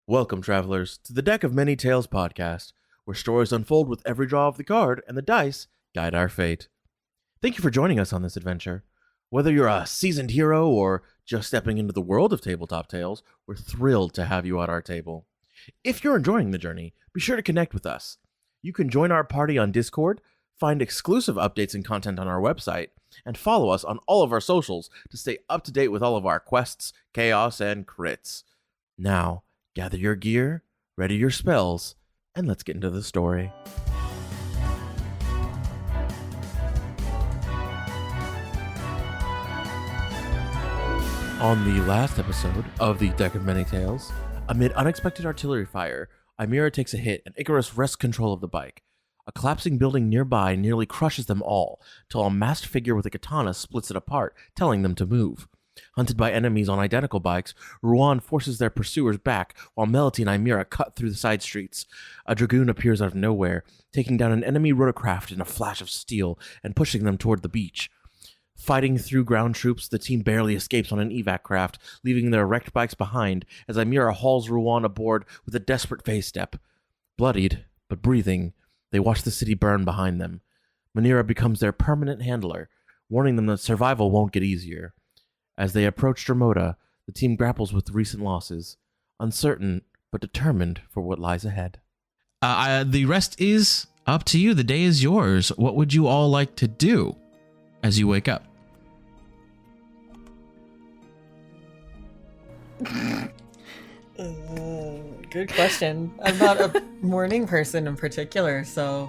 Welcome, travelers, to the Deck of Many Tales podcast, where stories unfold with every draw of the card and the dice guide our fate. Thank you for joining us on this adventure. Whether you're a seasoned hero or just stepping into the world of Tabletop Tales, we're thrilled to have you at our table. If you're enjoying the journey, be sure to connect with us. You can join our party on Discord, find exclusive updates and content on our website, and follow us on all of our socials to stay up to date with all of our quests, chaos, and crits. Now, gather your gear, ready your spells, and let's get into the story. On the last episode of the Deck of Many Tales, amid unexpected artillery fire, Ymira takes a hit and Icarus wrests control of the bike. A collapsing building nearby nearly crushes them all, till a masked figure with a katana splits it apart, telling them to move. Hunted by enemies on identical bikes, Ruan forces their pursuers back while Melody and Ymira cut through the side streets. A dragoon appears out of nowhere, taking down an enemy rotorcraft in a flash of steel and pushing them toward the beach. Fighting through ground troops, the team barely escapes on an evac craft, leaving their wrecked bikes behind as Ymira hauls Ruan aboard with a desperate phase step. Bloodied, but breathing, they watch the city burn behind them. Manira becomes their permanent handler, warning them that survival won't get easier. As they approach Dermota, the team grapples with recent losses, uncertain but determined for what lies ahead. The rest is up to you. The day is yours. What would you all like to do as you wake up? Good question. I'm not a morning person in particular, so...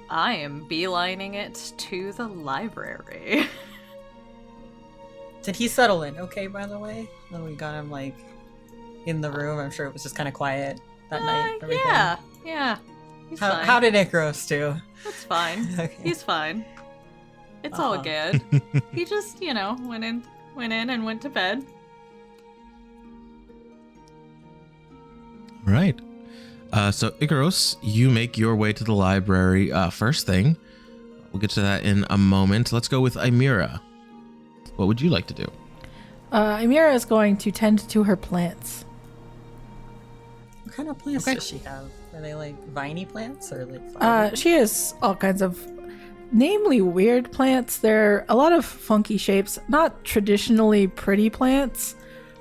I am beelining it to the library. Did he settle in okay, by the way? When we got him, like, in the room, I'm sure it was just kind of quiet that night. Everything. Yeah. He's fine. How did Icarus do? That's fine. Okay. He's fine. It's all good. He just, went in and went to bed. Right. So Icarus, you make your way to the library first thing. We'll get to that in a moment. Let's go with Ymira. What would you like to do? Ymira is going to tend to her plants. What kind of plants does she have? Are they like viney plants or like flowers? She has all kinds of namely weird plants. They're a lot of funky shapes, not traditionally pretty plants.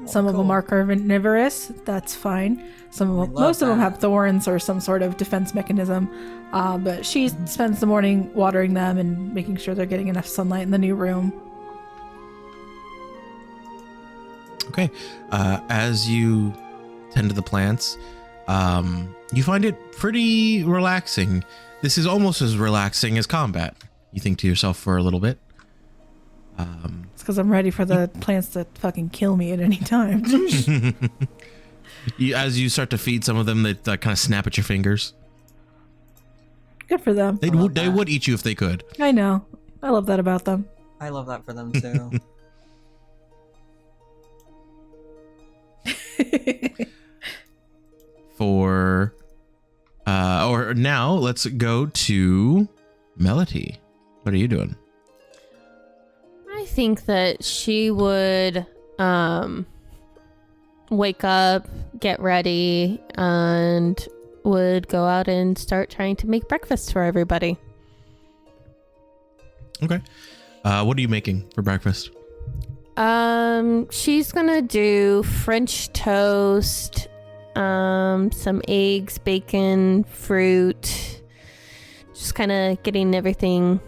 Some of them are carnivorous. That's fine. Most of them have thorns or some sort of defense mechanism. But she spends the morning watering them and making sure they're getting enough sunlight in the new room. Okay. As you tend to the plants, you find it pretty relaxing. This is almost as relaxing as combat, you think to yourself for a little bit. It's because I'm ready for the plants to fucking kill me at any time. As you start to feed some of them, they kind of snap at your fingers. Good for them. They would eat you if they could. I know. I love that about them. I love that for them too. Or now let's go to Melody. What are you doing? I think that she would wake up, get ready, and would go out and start trying to make breakfast for everybody. Okay. What are you making for breakfast? She's gonna do French toast, some eggs, bacon, fruit, just kind of getting everything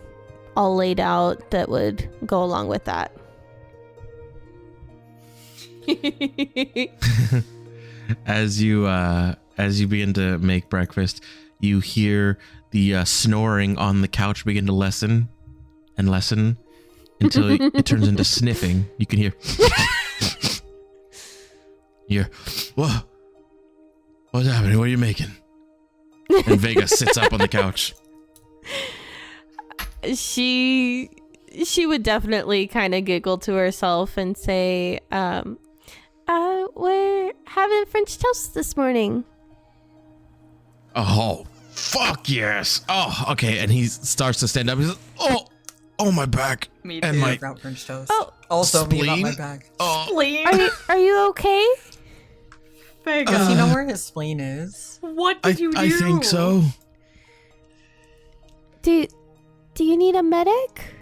all laid out that would go along with that. As you begin to make breakfast, you hear the snoring on the couch begin to lessen and lessen until it turns into sniffing. You can hear. Whoa! What's happening? What are you making? And Vega sits up on the couch. She would definitely kind of giggle to herself and say, we're having French toast this morning. Oh, fuck yes. Oh, okay. And he starts to stand up. He's like, oh, my back. Me too. And my French toast. Oh, Also, me about spleen? my bag. Oh, Spleen. Are you okay? Vega. Does he know where his spleen is? What did you do? I think so. Do you need a medic?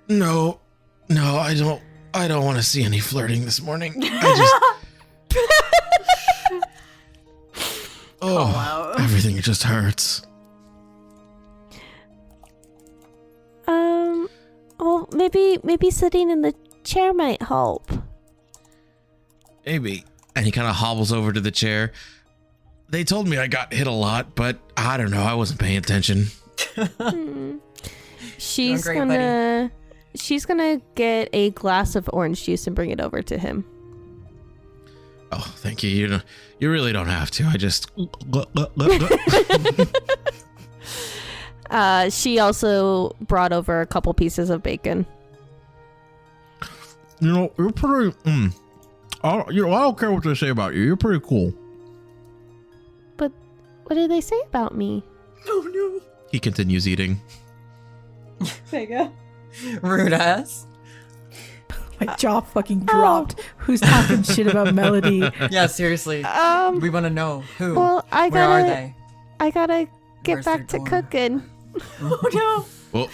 No, I don't. I don't want to see any flirting this morning. I just. wow. Everything just hurts. Well, maybe sitting in the chair might help. Maybe. And he kind of hobbles over to the chair. They told me I got hit a lot, but I don't know. I wasn't paying attention. She's great, gonna get a glass of orange juice and bring it over to him. Oh, thank you. You really don't have to. I just. She also brought over a couple pieces of bacon. You're pretty. I don't care what they say about you. You're pretty cool. But what did they say about me? Oh no. He continues eating. Vega. Rude ass. My jaw fucking dropped. Who's talking shit about Melody? Yeah, seriously. We want to know who. Well, Where are they? I gotta get Where's back to their dorm? cooking. Oh no. Well,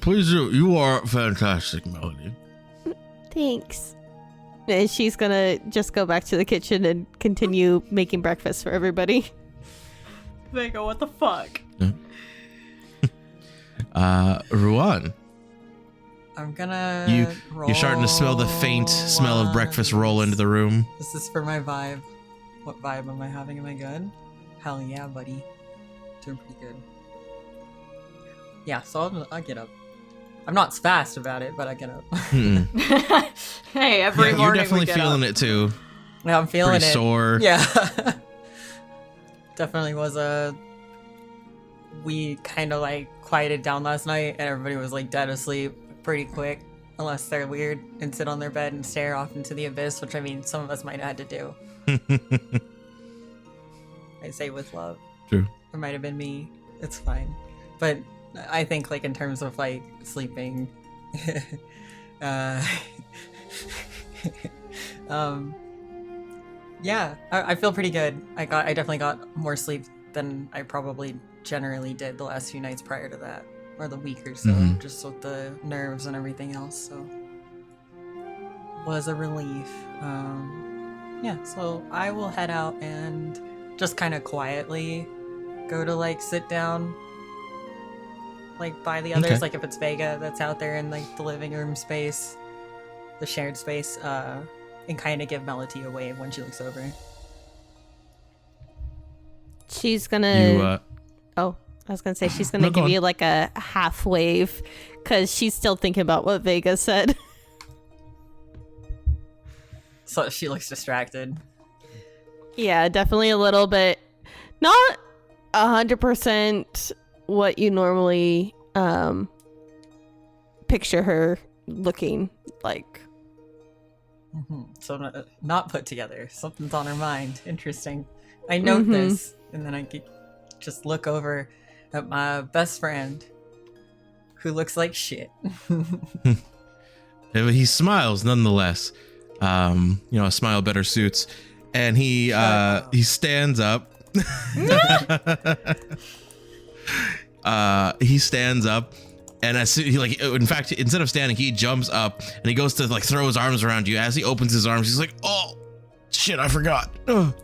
please do. You are fantastic, Melody. Thanks. And she's gonna just go back to the kitchen and continue making breakfast for everybody. Vega, what the fuck? Ruan, I'm gonna. you're starting to smell the faint smell of breakfast roll into the room. This is for my vibe. What vibe am I having? Am I good? Hell yeah, buddy. Doing pretty good. Yeah, so I'll get up. I'm not fast about it, but I get up. Hey, every You're morning definitely we get feeling up. it too. Yeah, I'm feeling Pretty it. sore. Yeah. Definitely was we kind of like quieted down last night and everybody was like dead asleep pretty quick. Unless they're weird and sit on their bed and stare off into the abyss, which I mean, some of us might have had to do. I say with love. True. It might have been me. It's fine. But I think like in terms of like sleeping, yeah, I feel pretty good. I definitely got more sleep than I probably generally did the last few nights prior to that, or the week or so, just with the nerves and everything else. So was a relief. Yeah, so I will head out and just kind of quietly go to like sit down like by the others, Okay. like if it's Vega that's out there in like the living room space, the shared space, and kind of give Melody a wave when she looks over. She's gonna. You I was gonna say she's gonna No, go give on. you like a half wave because she's still thinking about what Vega said. So she looks distracted. Yeah, definitely a little bit. Not 100% what you normally picture her looking like. So not put together. Something's on her mind. Interesting. I note Mhm. this, and then I could just look over at my best friend, who looks like shit. he smiles nonetheless. A smile better suits, and he stands up. He stands up, and as soon, in fact, instead of standing, he jumps up and he goes to like throw his arms around you. As he opens his arms, he's like, "Oh, shit, I forgot." Ugh.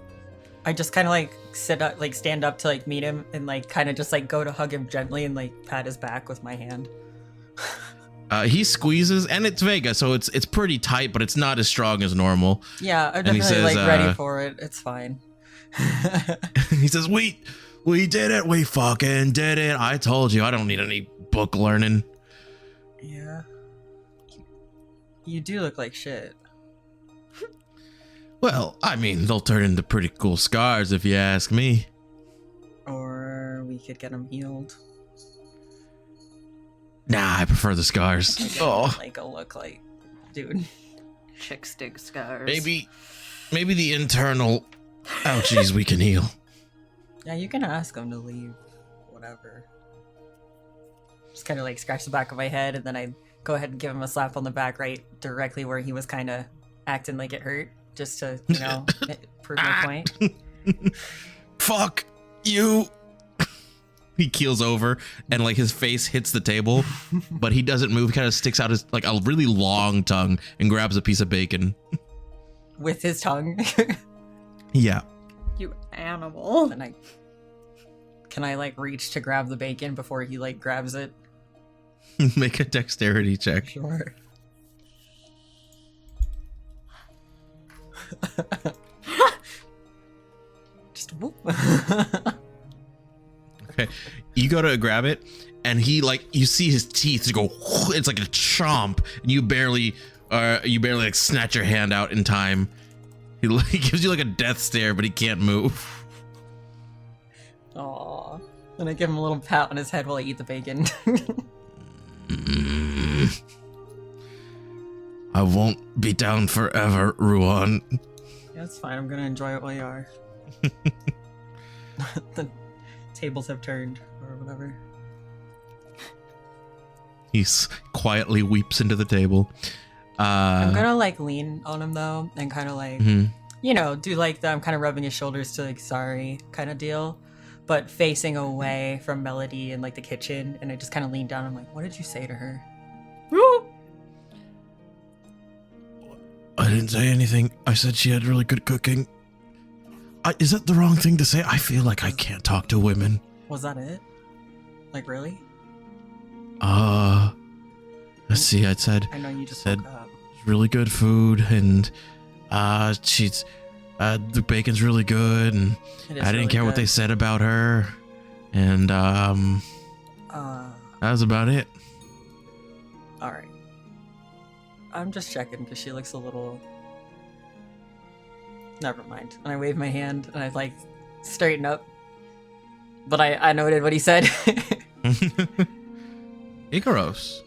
I just kind of like sit up, like stand up to like meet him, and like kind of just like go to hug him gently and like pat his back with my hand. He squeezes, and it's Vega, so it's pretty tight, but it's not as strong as normal. Yeah, I'm And he definitely says, like ready for it. It's fine. He says, we did it. We fucking did it. I told you, I don't need any book learning. Yeah. You do look like shit. Well, I mean, they'll turn into pretty cool scars if you ask me. Or we could get them healed. Nah, I prefer the scars. Like a look like, dude. Chick stick scars. Maybe the internal ouchies we can heal. Yeah, you can ask him to leave. Whatever. Just kind of like scratch the back of my head, and then I go ahead and give him a slap on the back right directly where he was kind of acting like it hurt. just to, prove my point. Fuck you. He keels over and like his face hits the table, but he doesn't move. He kind of sticks out his like a really long tongue and grabs a piece of bacon With his tongue. Yeah. You animal. And can I like reach to grab the bacon before he like grabs it? Make a dexterity check. Sure. Just whoop. Okay. You go to grab it and he like you see his teeth go it's like a chomp and you barely like snatch your hand out in time. He gives you like a death stare, but he can't move. Aw. And I give him a little pat on his head while I eat the bacon. I won't be down forever, Ruan. Yeah, it's fine. I'm gonna enjoy it while you are. The tables have turned, or whatever. He quietly weeps into the table. I'm gonna like lean on him though, and kind of like, do like the I'm kind of rubbing his shoulders to like sorry kind of deal, but facing away from Melody and like the kitchen, and I just kind of lean down. I'm like, what did you say to her? I didn't say anything. I said she had really good cooking. Is that the wrong thing to say? I feel like I can't talk to women. Was that it? Like really? Let's see. I said I know you just said woke up. really good food, and she's the bacon's really good, and It is I didn't really care what they good. said about her, and that was about it. All right. I'm just checking because she looks a little. Never mind. And I wave my hand and I like straighten up. But I noted what he said. Ikaros,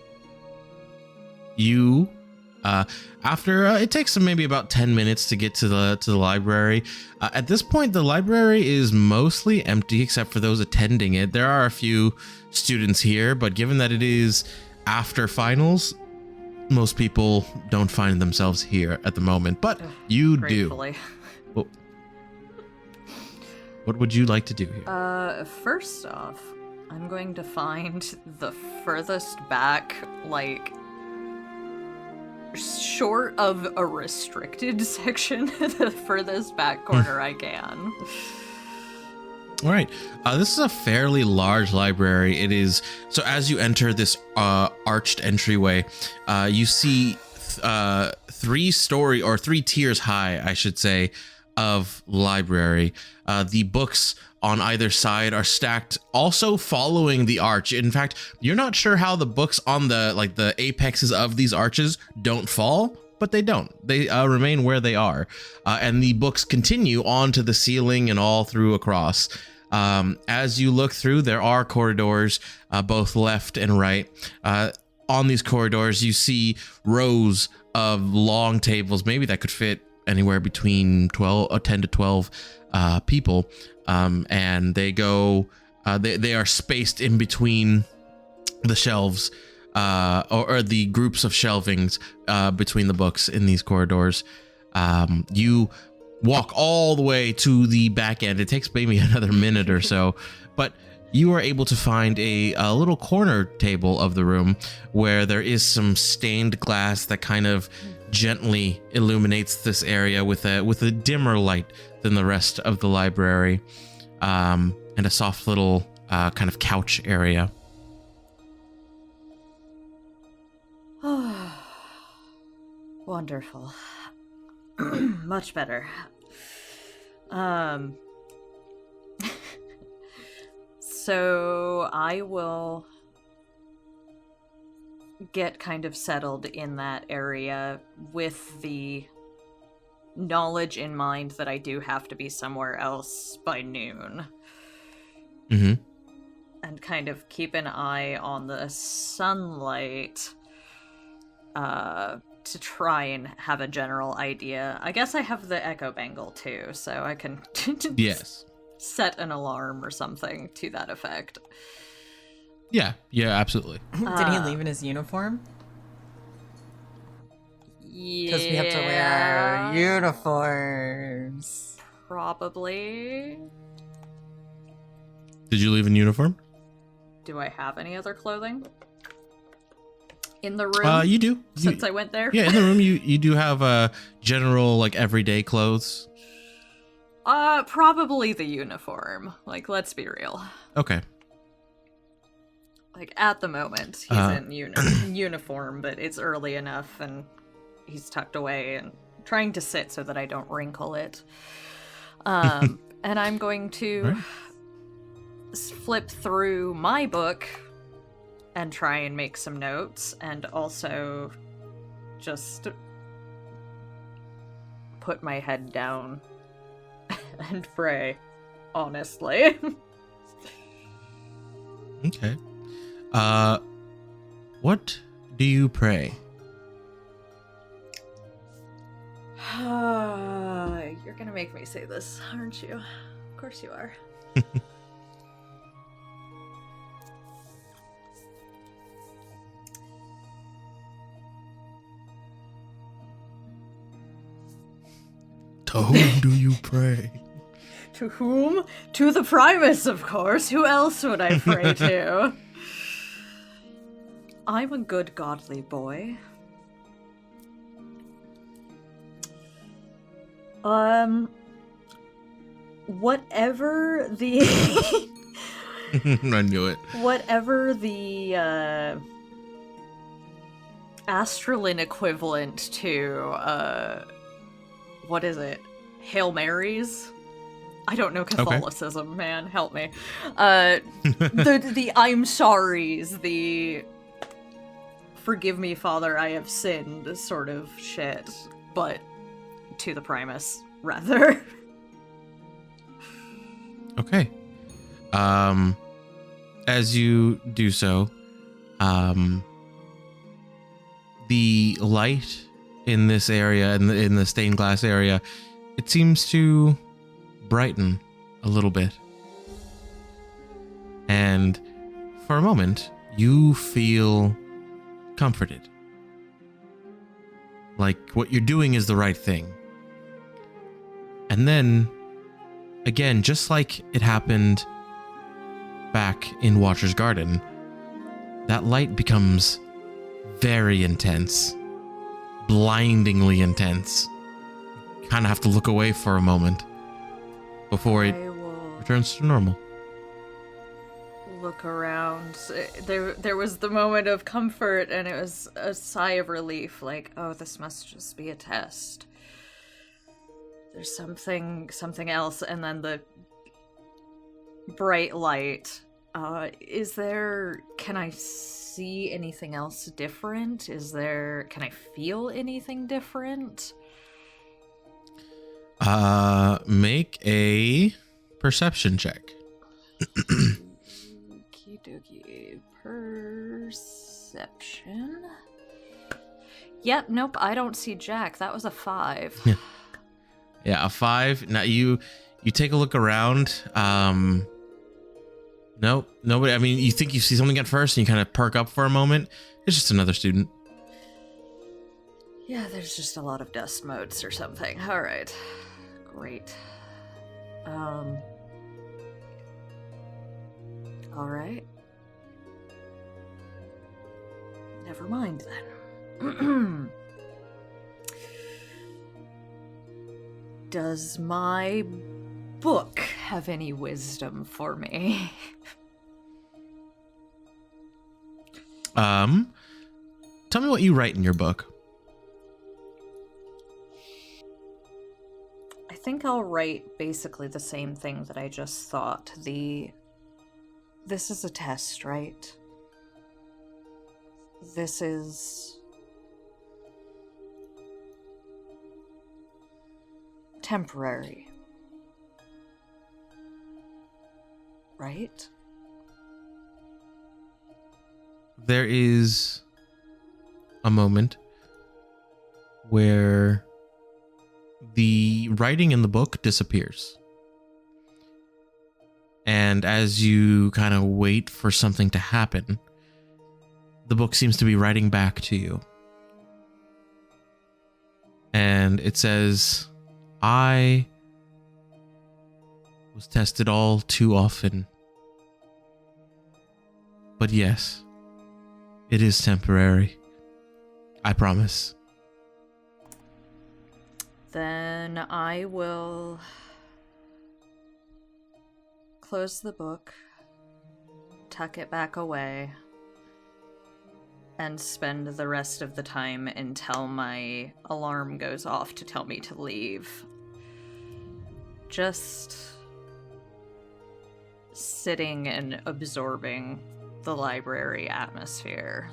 you after it takes maybe about 10 minutes to get to the library. At this point, the library is mostly empty except for those attending it. There are a few students here, but given that it is after finals, most people don't find themselves here at the moment. But you do. Gratefully. What would you like to do here? First off, I'm going to find the furthest back, like, short of a restricted section, the furthest back corner I can. All right. This is a fairly large library. It is so as you enter this arched entryway, you see 3 tiers high, I should say, of library. The books on either side are stacked, also following the arch. In fact, you're not sure how the books on the apexes of these arches don't fall, but they don't. They remain where they are, and the books continue on to the ceiling and all through across. As you look through, there are corridors, both left and right. On these corridors, you see rows of long tables, maybe that could fit anywhere between 10 to 12 people, and they go. They are spaced in between the shelves, or the groups of shelvings between the books in these corridors. You walk all the way to the back end. It takes maybe another minute or so, but you are able to find a little corner table of the room where there is some stained glass that kind of gently illuminates this area with a dimmer light than the rest of the library, and a soft little kind of couch area. Wonderful. Much better. So I will get kind of settled in that area with the knowledge in mind that I do have to be somewhere else by noon. Mm-hmm. And kind of keep an eye on the sunlight to try and have a general idea. I guess I have the echo bangle too, so I can Yes. set an alarm or something to that effect. Yeah, absolutely. Did he leave in his uniform? Yeah. we have to wear our uniforms. Probably. Did you leave in uniform? Do I have any other clothing? In the room? You do. Since I went there? Yeah, in the room you do have general like everyday clothes. Probably the uniform. Like, let's be real. Okay. Like, at the moment, he's in uniform, but it's early enough, and he's tucked away and trying to sit so that I don't wrinkle it. And I'm going to flip through my book and try and make some notes, and also just put my head down and pray, honestly. Okay. What do you pray? You're gonna make me say this, aren't you? Of course you are. To whom do you pray? To whom? To the Primus, of course. Who else would I pray to? I'm a good godly boy. Whatever the I knew it. whatever the Astralin equivalent to what is it? Hail Marys? I don't know Catholicism, man. Help me. The I'm sorry's, the forgive me, Father, I have sinned sort of shit, but to the Primus, rather. Okay. As you do so, the light in this area, in the stained glass area, it seems to brighten a little bit. And for a moment, you feel comforted. Like what you're doing is the right thing. And then, again, just like it happened back in Watcher's Garden, that light becomes very intense. Blindingly intense. You kind of have to look away for a moment before it I will returns to normal. look around. There was the moment of comfort, and it was a sigh of relief, like, oh, this must just be a test. There's something else, and then the bright light. Can I see anything else different? Can I feel anything different? Make a perception check. Okie dokie. Perception. Yep, nope, I don't see Jack. That was a 5. Yeah, a 5. Now you take a look around. Nope, nobody. I mean, you think you see something at first, and you kind of perk up for a moment. It's just another student. Yeah, there's just a lot of dust motes or something. All right, great. All right. Never mind then. Does my book have any wisdom for me? Tell me what you write in your book. I think I'll write basically the same thing that I just thought. This is a test, right? This is temporary. Right? There is a moment where the writing in the book disappears. And as you kind of wait for something to happen, the book seems to be writing back to you. and it says, I was tested all too often. But yes, it is temporary. I promise. Then I will close the book, tuck it back away, and spend the rest of the time until my alarm goes off to tell me to leave. Just sitting and absorbing the library atmosphere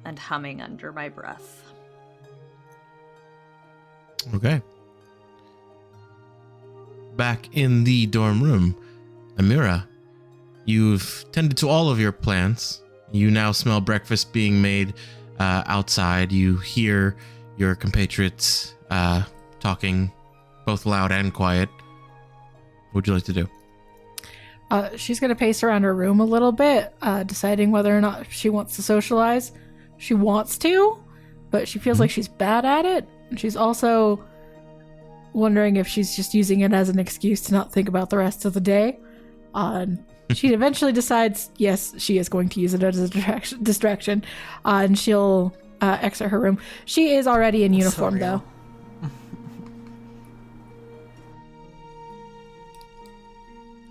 and humming under my breath. Okay. Back in the dorm room, Amira, you've tended to all of your plants. You now smell breakfast being made outside. You hear your compatriots talking both loud and quiet. What would you like to do? She's going to pace around her room a little bit, deciding whether or not she wants to socialize. She wants to, but she feels like she's bad at it. And she's also wondering if she's just using it as an excuse to not think about the rest of the day. She eventually decides, yes, she is going to use it as a distraction, and she'll exit her room. She is already in uniform, though.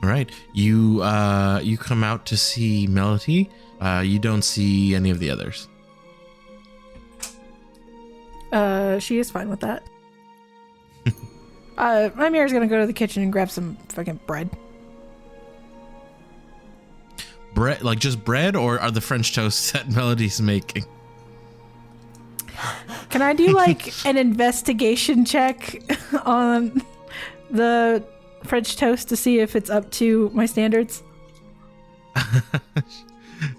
All right, you come out to see Melody. You don't see any of the others. She is fine with that. Amira's gonna go to the kitchen and grab some fucking bread. Bread, like just bread, or are the French toasts that Melody's making? Can I do like an investigation check on the French toast to see if it's up to my standards?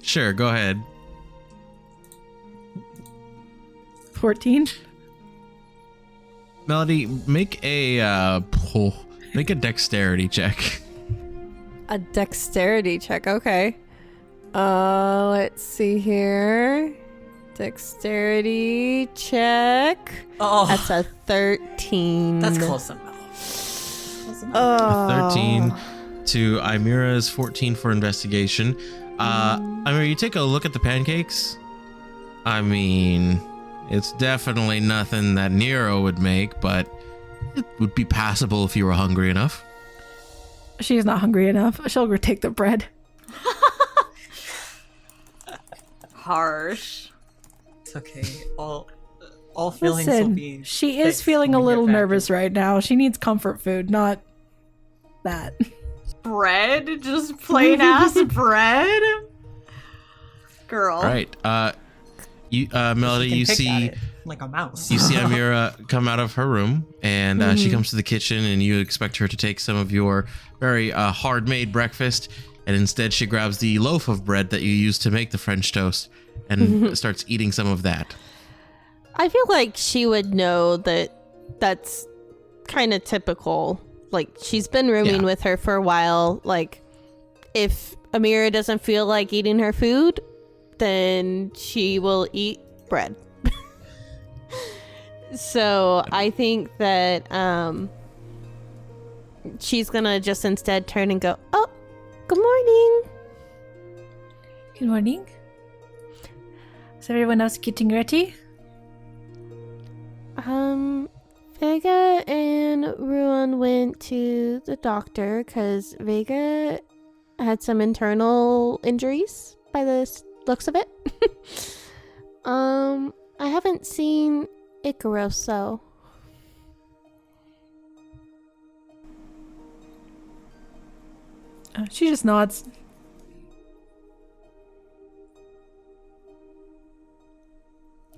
Sure, go ahead. 14. Melody, make a dexterity check. A dexterity check, okay. Let's see here. Dexterity check. Oh, That's a 13. that's close enough. Oh. 13 to Imira's 14 for investigation. Imira, you take a look at the pancakes. I mean, it's definitely nothing that Nero would make, but it would be passable if you were hungry enough. She's not hungry enough. She'll go take the bread. Harsh. It's okay. All feelings will Listen, be. she is fixed feeling when a we get little back nervous to- right now. She needs comfort food, not that. Bread? Just plain ass bread? Girl. All right. Melody, She can you pick see at it like a mouse. you see Amira come out of her room, and she comes to the kitchen, and you expect her to take some of your very hard-made breakfast, and instead she grabs the loaf of bread that you used to make the French toast and starts eating some of that. I feel like she would know that that's kind of typical. Like, she's been rooming with her for a while. Like, if Amira doesn't feel like eating her food, then she will eat bread. So I think that she's gonna just instead turn and go, oh, good morning. Good morning. Is everyone else getting ready? Vega and Ruan went to the doctor because Vega had some internal injuries by the looks of it. I haven't seen Icaros though. She just nods.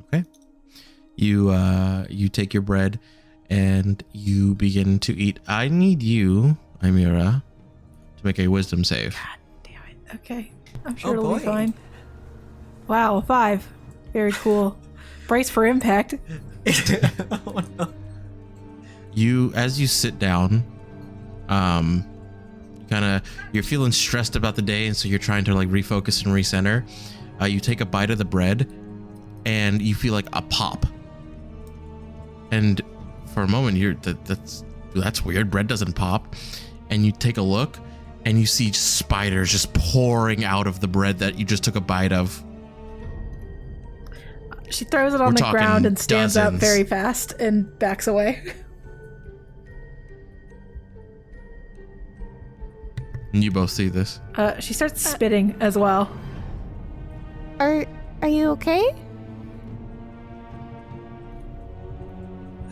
Okay. You take your bread and you begin to eat. I need you, Imira, to make a wisdom save. God damn it. Okay. I'm sure Oh, it'll boy. be fine. Wow, 5. Very cool. Brace for impact. Oh, no. As you sit down, you're feeling stressed about the day, and so you're trying to like refocus and recenter. You take a bite of the bread and you feel like a pop. And for a moment, that's weird. Bread doesn't pop. And you take a look, and you see spiders just pouring out of the bread that you just took a bite of. She throws it on the ground and stands up very fast and backs away. And you both see this. She starts spitting as well. Are you okay?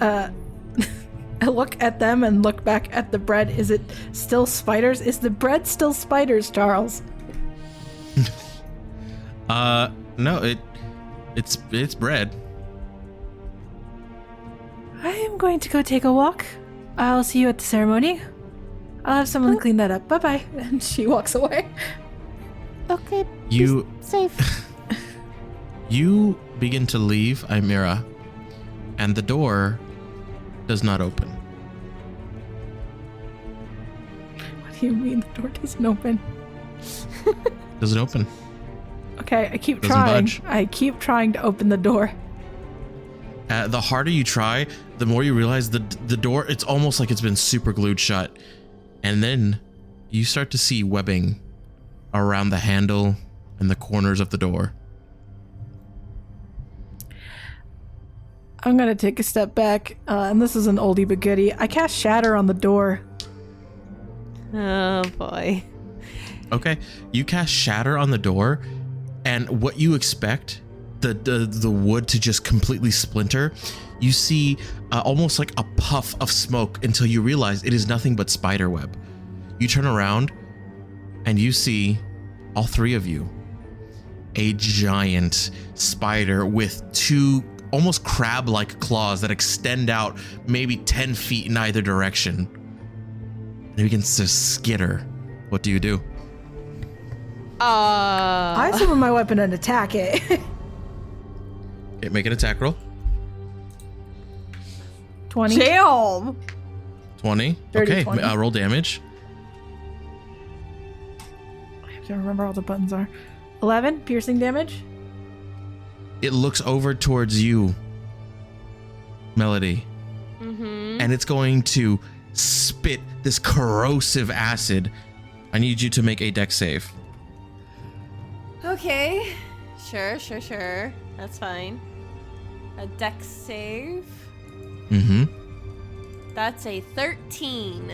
I look at them and look back at the bread. Is it still spiders? Is the bread still spiders, Charles? No, it's bread. I am going to go take a walk. I'll see you at the ceremony. I'll have someone clean that up. Bye-bye. And she walks away. Okay. You be safe. You begin to leave Imira, and the door does not open. What do you mean the door doesn't open? Doesn't open. Okay, I keep Doesn't trying. budge. I keep trying to open the door. The harder you try, the more you realize the door, it's almost like it's been super glued shut. And then you start to see webbing around the handle and the corners of the door. I'm going to take a step back, and this is an oldie but goodie. I cast Shatter on the door. Oh, boy. Okay, you cast Shatter on the door, and what you expect, the wood to just completely splinter, you see almost like a puff of smoke until you realize it is nothing but spider web. You turn around, and you see, all three of you, a giant spider with two almost crab-like claws that extend out maybe 10 feet in either direction. And it begins to skitter. What do you do? I summon my weapon and attack it. Okay, make an attack roll. 20. Damn! 20. Dirty Okay, 20. roll damage. I have to remember all the buttons are. 11 piercing damage. It looks over towards you, Melody, and it's going to spit this corrosive acid. I need you to make a dex save. Okay. Sure. That's fine. A dex save. Mm-hmm. That's a 13.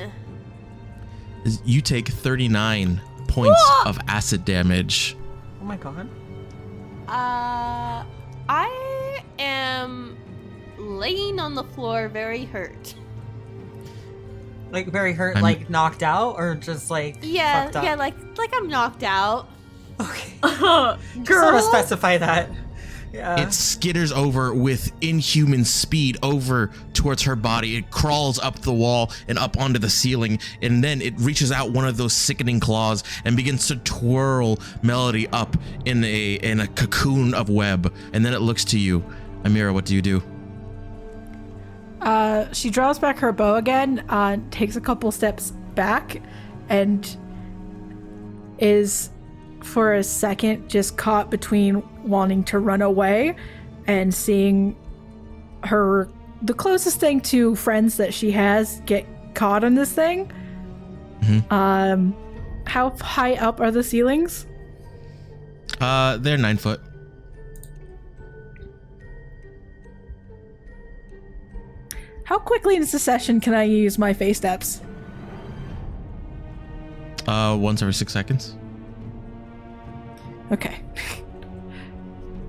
You take 39 points of acid damage. Oh my god. I am laying on the floor very hurt. Like very hurt, I'm- like knocked out, or just like fucked up? Yeah, like I'm knocked out. Okay. Girl! Sort of specify that. Yeah. It skitters over with inhuman speed over towards her body. It crawls up the wall and up onto the ceiling, and then it reaches out one of those sickening claws and begins to twirl Melody up in a cocoon of web. And then it looks to you. Amira, what do you do? She draws back her bow again, takes a couple steps back, and is for a second just caught between wanting to run away and seeing the closest thing to friends that she has get caught in this thing. Mm-hmm. How high up are the ceilings? They're 9 foot. How quickly in succession can I use my phase steps? Once every 6 seconds. Okay.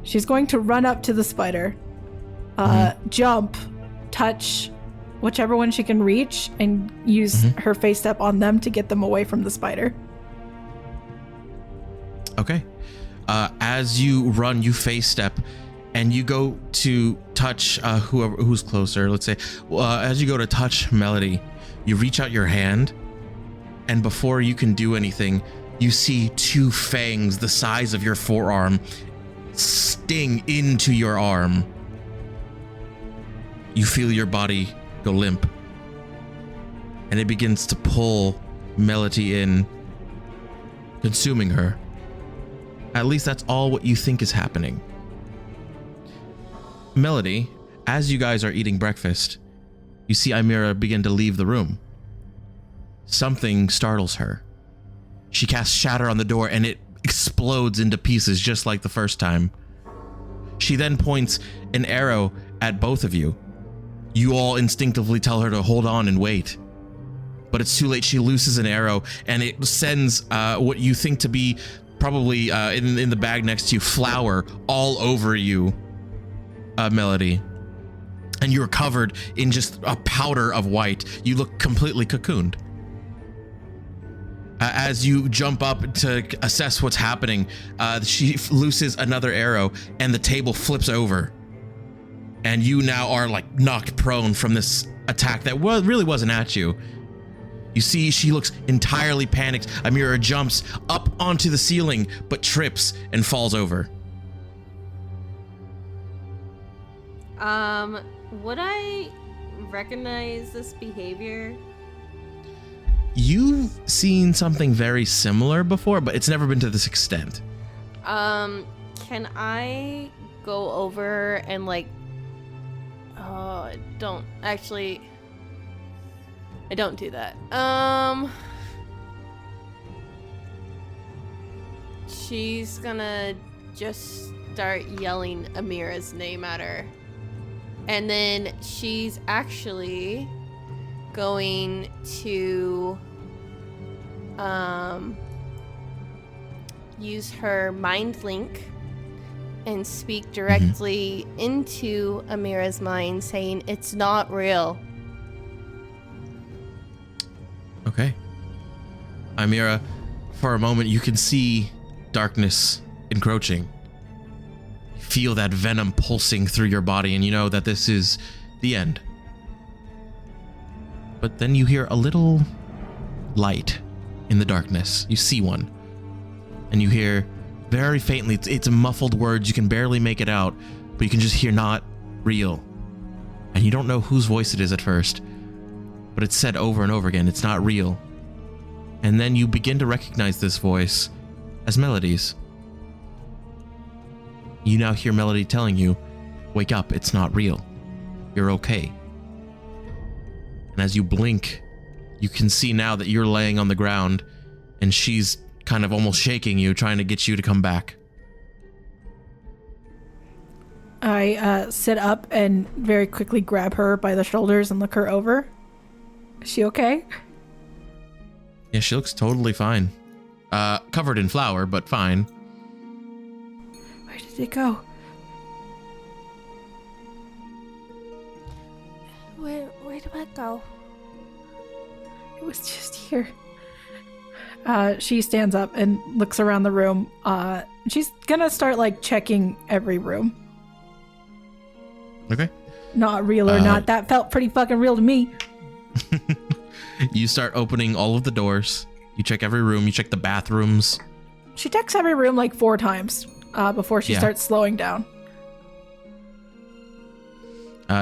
She's going to run up to the spider, jump, touch whichever one she can reach, and use her face step on them to get them away from the spider. Okay. As you run, you face step, and you go to touch who's closer. Let's say, as you go to touch Melody, you reach out your hand, and before you can do anything, you see two fangs the size of your forearm sting into your arm. You feel your body go limp, and it begins to pull Melody in, consuming her. At least that's all what you think is happening. Melody, As you guys are eating breakfast, you see Ymira begin to leave the room. Something startles her. She casts Shatter on the door and it explodes into pieces just like the first time. She then points an arrow at both of you. You all instinctively tell her to hold on and wait. But it's too late. She looses an arrow and it sends what you think to be probably in the bag next to you, flour all over you, Melody. And you're covered in just a powder of white. You look completely cocooned. As you jump up to assess what's happening, she looses another arrow and the table flips over. And you now are like knocked prone from this attack that really wasn't at you. You see she looks entirely panicked. Ymira jumps up onto the ceiling, but trips and falls over. Would I recognize this behavior? You've seen something very similar before, but it's never been to this extent. Can I go over and like... Oh, I don't do that. She's gonna just start yelling Amira's name at her. And then she's actually going to use her mind link and speak directly into Amira's mind, saying it's not real. Okay. Ymira, for a moment you can see darkness encroaching. You feel that venom pulsing through your body and you know that this is the end. But then you hear a little light in the darkness. You see one. And you hear very faintly, it's muffled words, you can barely make it out, but you can just hear not real. And you don't know whose voice it is at first, but it's said over and over again, it's not real. And then you begin to recognize this voice as Melody's. You now hear Melody telling you, wake up, it's not real. You're okay. And as you blink, you can see now that you're laying on the ground and she's kind of almost shaking you, trying to get you to come back. I sit up and very quickly grab her by the shoulders and look her over. Is she okay? Yeah, she looks totally fine. Covered in flour, but fine. Where did it go? Where did it go? It was just here. She stands up and looks around the room. She's gonna start like checking every room. Okay. Not real or not, that felt pretty fucking real to me. You start opening all of the doors. You check every room. You check the bathrooms. She checks every room like 4 times before she starts slowing down.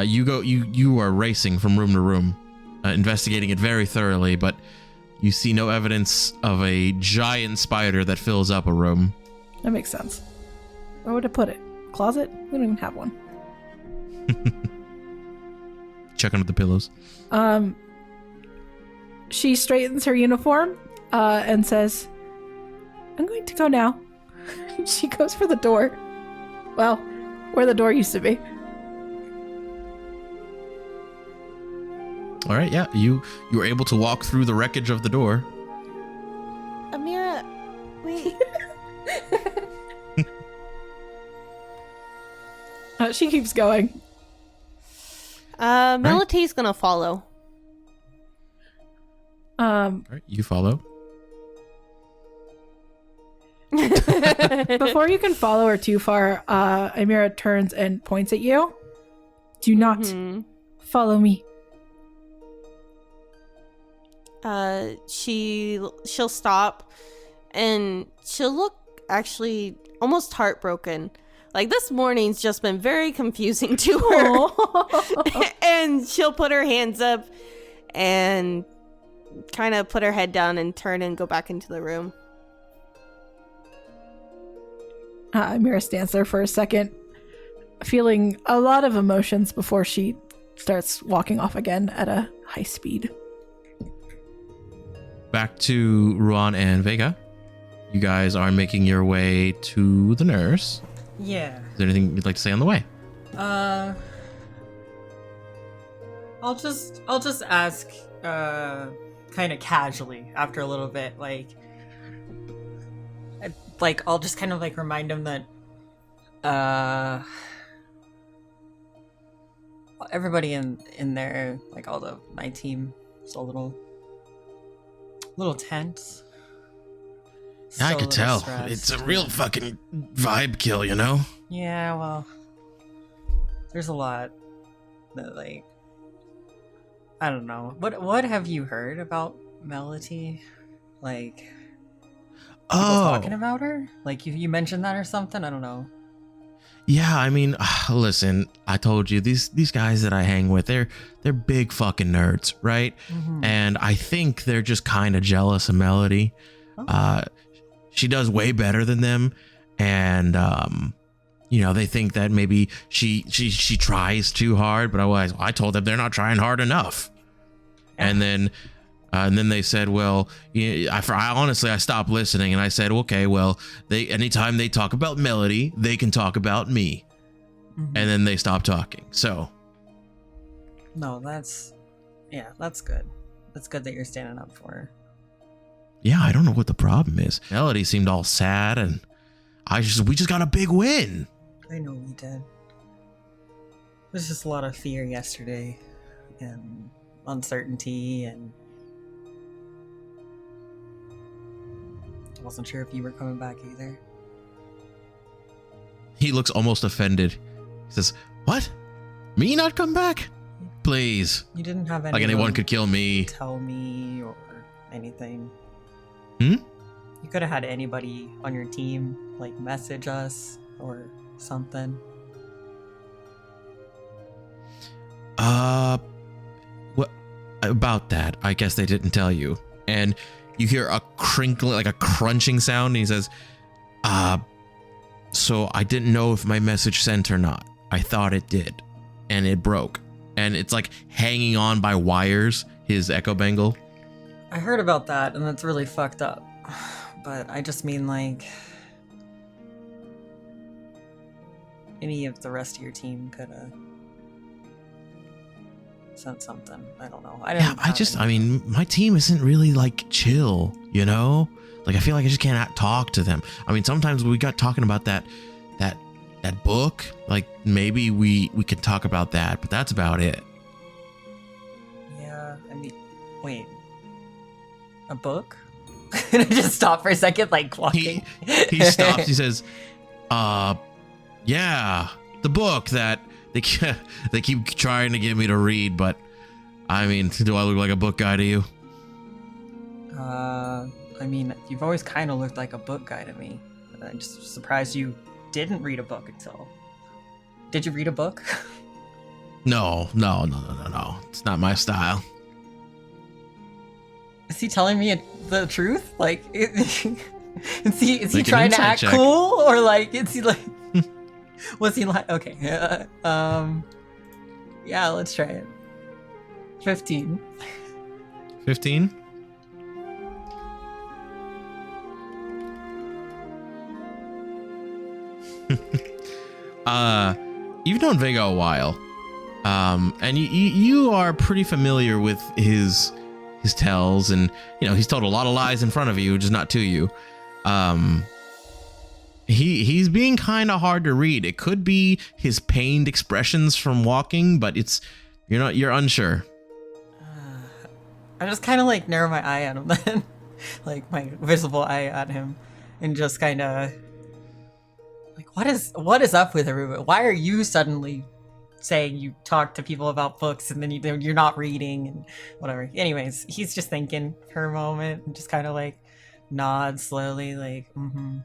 You are racing from room to room, investigating it very thoroughly, but you see no evidence of a giant spider that fills up a room. That makes sense. Where would I put it? Closet? We don't even have one. Check under the pillows. She straightens her uniform and says, I'm going to go now. She goes for the door. Well, where the door used to be. All right, yeah, you were able to walk through the wreckage of the door. Amira, wait. She keeps going. Melody's gonna follow. All right, you follow. Before you can follow her too far, Ymira turns and points at you. Do not follow me. She'll stop and she'll look actually almost heartbroken. Like, this morning's just been very confusing to her. And she'll put her hands up and kind of put her head down and turn and go back into the room. Ymira stands there for a second. feeling a lot of emotions before she starts walking off again at a high speed. Back to Ruan and Vega. You guys are making your way to the nurse. Yeah. Is there anything you'd like to say on the way? I'll just ask kind of casually after a little bit, I'll just kind of remind him that everybody in there, all of my team, is a little tense. Yeah, I Still a could little tell. stressed. It's a real fucking vibe kill, you know? Yeah, well, there's a lot that I don't know. What have you heard about Melody? People talking about her? You mentioned that or something? I don't know. Yeah, I mean, listen, I told you these guys that I hang with, they're big fucking nerds, right? Mhm. And I think they're just kind of jealous of Melody. Oh. She does way better than them, and they think that maybe she tries too hard. But I told them they're not trying hard enough. Yeah. And then they said, well, I honestly stopped listening, and I said, okay, well, anytime they talk about Melody, they can talk about me. Mhm. And then they stopped talking. So No, that's good. That's good that you're standing up for her. yeah, I don't know what the problem is. Melody seemed all sad, and we just got a big win. I know we did. There's just a lot of fear yesterday, and uncertainty, and I wasn't sure if you were coming back either. He looks almost offended. He says, what? Me not come back? Please. You didn't have Anyone could kill me. tell me or anything. Hmm? You could have had anybody on your team message us or something. What about that? I guess they didn't tell you. And you hear a crinkling, a crunching sound, and he says, so I didn't know if my message sent or not. I thought it did. And it broke. And it's hanging on by wires, his echo bangle. I heard about that, and that's really fucked up. But I just mean any of the rest of your team could have sent something. I don't know. I mean, my team isn't really chill, you know? I feel like I just can't talk to them. I mean, sometimes we got talking about that book. Maybe we could talk about that, but that's about it. Yeah, I mean, wait. A book? Can I just stop for a second, walking? He stops. He says, yeah, the book that they keep trying to get me to read, but I mean, do I look like a book guy to you? I mean, you've always kind of looked like a book guy to me. I'm just surprised you didn't read a book until. Did you read a book? No. It's not my style. Is he telling me the truth? Is he Make an trying to insight act check. cool, or is he was he okay? Yeah, let's try it. 15. 15? You've known Vega a while, and you are pretty familiar with his tells, and he's told a lot of lies in front of you, just not to you. He's being kind of hard to read. It could be his pained expressions from walking, but you're unsure. I just kind of narrow my eye at him then, my visible eye at him, and just kind of what is up with everyone? Why are you suddenly saying you talk to people about books and then you're not reading and whatever? Anyways, he's just thinking for a moment and just kind of nods slowly, mm-hmm.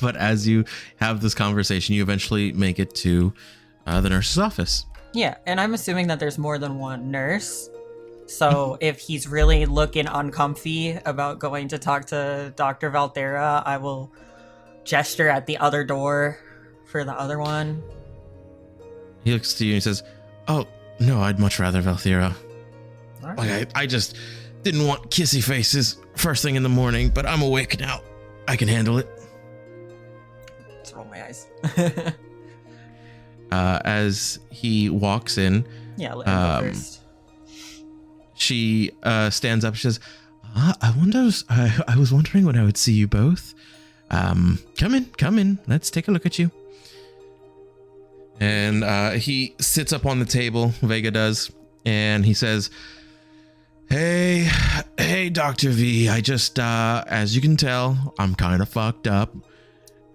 But as you have this conversation, you eventually make it to the nurse's office. Yeah, and I'm assuming that there's more than one nurse. So if he's really looking uncomfy about going to talk to Dr. Valtera, I will gesture at the other door for the other one. He looks to you and he says, "Oh, no, I'd much rather Valthera. All right. Like, I just didn't want kissy faces first thing in the morning, but I'm awake now. I can handle it." Let's roll my eyes. As he walks in, Yeah, let him go first. she stands up. She says, I was wondering when I would see you both. Come in. Let's take a look at you. And he sits up on the table, Vega does, and he says, Hey, Dr. V, I just, as you can tell, I'm kind of fucked up.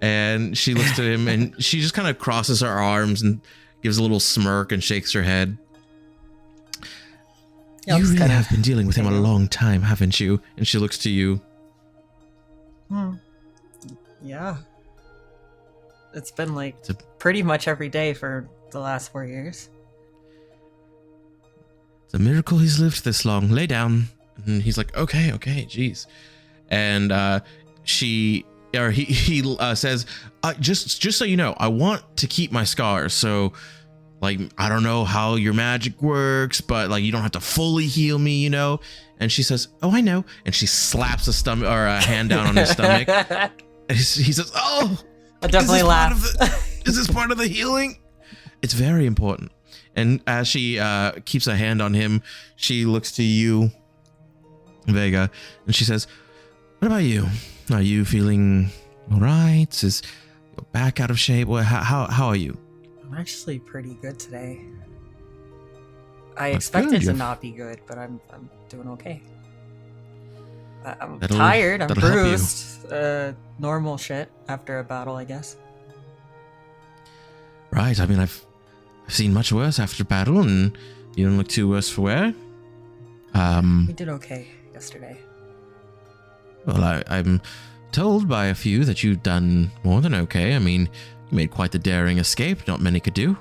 And she looks at him and she just kind of crosses her arms and gives a little smirk and shakes her head. Yeah, You really kinda have been dealing with him a long time, haven't you? And she looks to you. Yeah. It's been like pretty much every day for the last 4 years. It's a miracle he's lived this long. Lay down. And he's like, okay, jeez. And he says, just so you know, I want to keep my scars. So, like, I don't know how your magic works, but like, you don't have to fully heal me, you know. And she says, oh, I know. And she slaps a hand down on his stomach. And he says, oh, I definitely laugh. Is this part of the healing? It's very important. And as she keeps a hand on him, she looks to you, Vega, and she says, what about you? Are you feeling all right? Is your back out of shape? How are you? I'm actually pretty good today. I That's expected good. to not be good, but I'm doing okay. I'm That'll- tired. I'm that'll help you. bruised. Normal shit after a battle, I guess. Right. I mean, I've seen much worse after battle, and you don't look too worse for wear. We did okay yesterday. Well, I'm told by a few that you've done more than okay. I mean, you made quite the daring escape. Not many could do.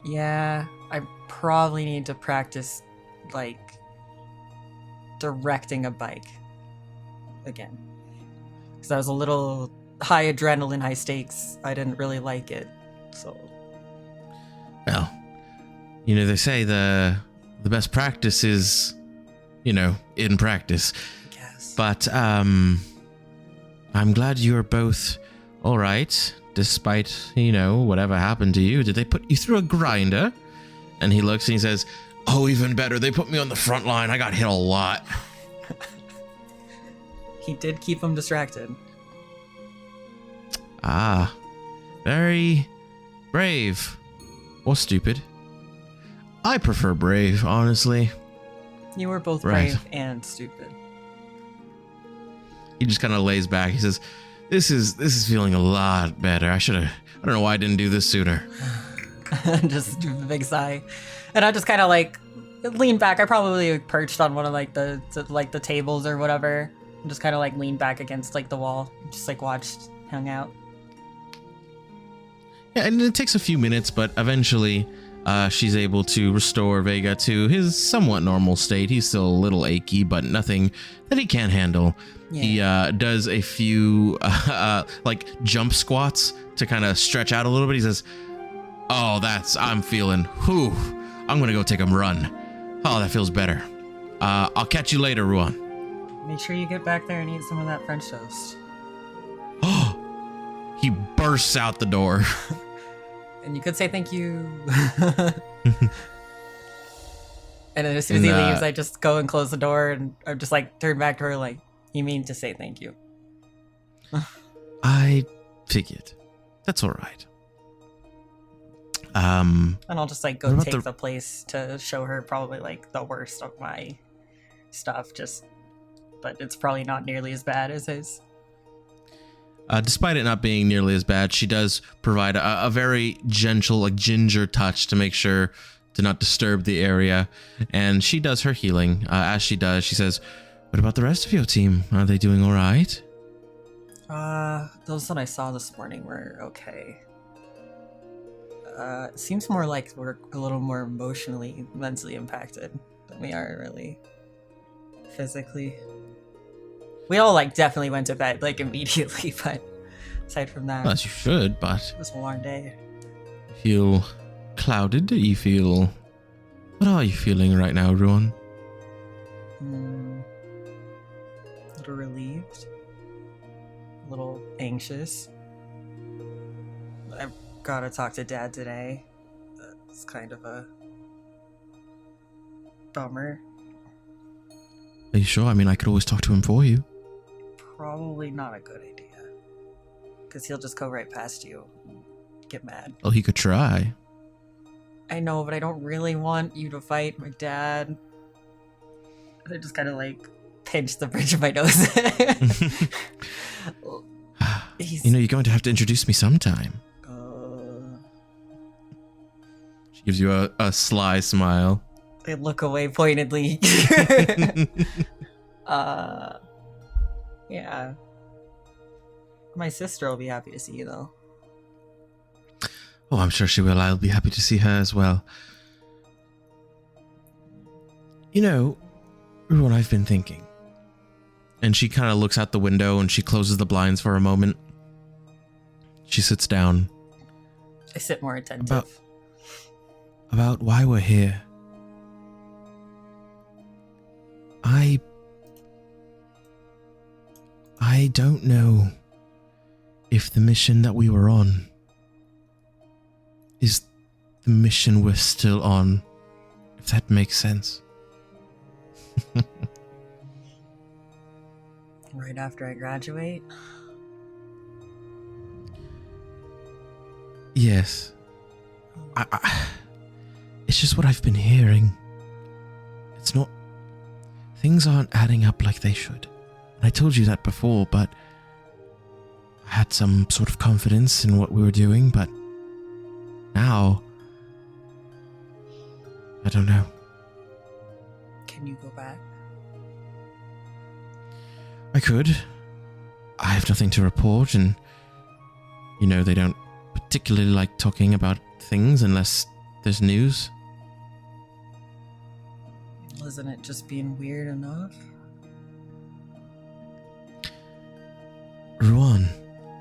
Yeah, I probably need to practice, like, directing a bike again. Because I was a little high adrenaline, high stakes. I didn't really like it, so... Well, you know, they say the best practice is, you know, in practice. I guess. But I'm glad you're both all right, despite, you know, whatever happened to you. Did they put you through a grinder? And he looks and he says, oh, even better. They put me on the front line. I got hit a lot. He did keep him distracted. Ah, very brave. Or stupid. I prefer brave, honestly. You were both Right. brave and stupid. He just kind of lays back. He says, This is feeling a lot better. I don't know why I didn't do this sooner. Just do the big sigh. And I just kind of like lean back. I probably perched on one of like the tables or whatever. And just kind of like leaned back against like the wall. Just like watched, hung out. Yeah, and it takes a few minutes, but eventually she's able to restore Vega to his somewhat normal state. He's still a little achy, but nothing that he can't handle. Yeah. He does a few like jump squats to kind of stretch out a little bit. He says, oh, I'm feeling, whew, I'm going to go take a run. Oh, that feels better. I'll catch you later, Ruan. Make sure you get back there and eat some of that French toast. He bursts out the door. And you could say thank you. And then as soon as he And, leaves, I just go and close the door and I just like turn back to her like, you mean to say thank you? I figured. That's all right. And I'll just like What go about take the- the place to show her probably like the worst of my stuff, but it's probably not nearly as bad as his. Despite it not being nearly as bad, she does provide a very gentle, like ginger touch to make sure to not disturb the area. And she does her healing. As she does, she says, what about the rest of your team? Are they doing all right? Those that I saw this morning were okay. It seems more like we're a little more emotionally, mentally impacted than we are really physically. We all like definitely went to bed like immediately, but Aside from that, Well, as you should, but it was a long day. feel clouded? You feel... What are you feeling right now, Ruan? A little relieved. A little anxious. I've got to talk to Dad today. That's kind of a bummer. Are you sure? I mean, I could always talk to him for you. Probably not a good idea. Because he'll just go right past you and get mad. Well, he could try. I know, but I don't really want you to fight my dad. I just kind of like pinch the bridge of my nose. You know, you're going to have to introduce me sometime. She gives you a sly smile. I look away pointedly. Yeah. My sister will be happy to see you, though. Oh, I'm sure she will. I'll be happy to see her as well. You know, what I've been thinking. And she kind of looks out the window and she closes the blinds for a moment. She sits down. I sit more attentive. About why we're here. I don't know if the mission that we were on is the mission we're still on, if that makes sense. Right after I graduate? Yes. It's just what I've been hearing. It's not... Things aren't adding up like they should. And I told you that before, but I had some sort of confidence in what we were doing, but now... I don't know. Can you go back? I could. I have nothing to report, and... You know, they don't particularly like talking about things unless there's news. Isn't it just being weird enough? Ruan,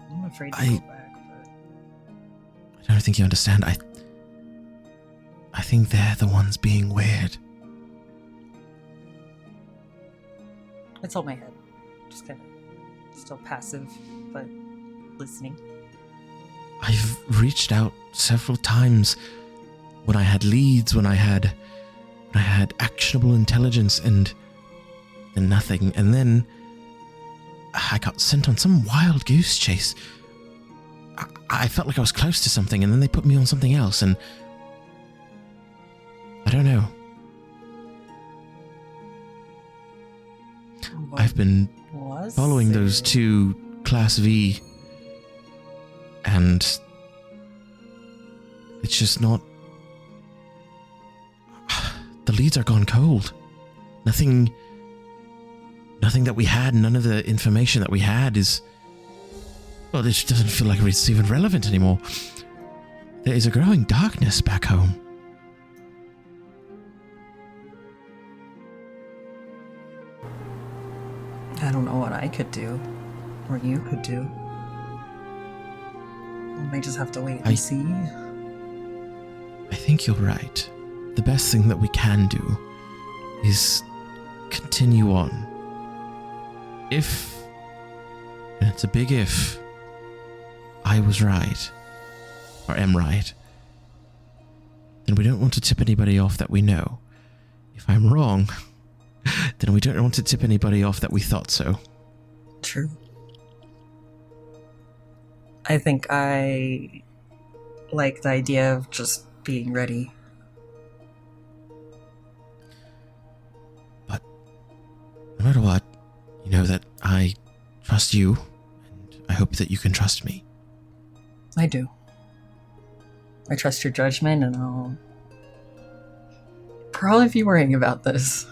I'm afraid to go back, but... I don't think you understand. I think they're the ones being weird. It's all my head. Just kind of still passive, but listening. I've reached out several times when I had leads, when I had actionable intelligence, and then nothing. And then I got sent on some wild goose chase. I felt like I was close to something, and then they put me on something else, and I don't know. I've been following those two Class V, and it's just not... The leads are gone cold. Nothing that we had, none of the information that we had is... Well, it just doesn't feel like it's even relevant anymore. There is a growing darkness back home. I don't know what I could do, or you could do. We may just have to wait and see. I think you're right. The best thing that we can do is continue on. If, and it's a big if, I was right, or am right, then we don't want to tip anybody off that we know. If I'm wrong, then we don't want to tip anybody off that we thought so. True. I think I like the idea of just being ready. But no matter what, you know that I trust you, and I hope that you can trust me. I do. I trust your judgment, and I'll probably be worrying about this.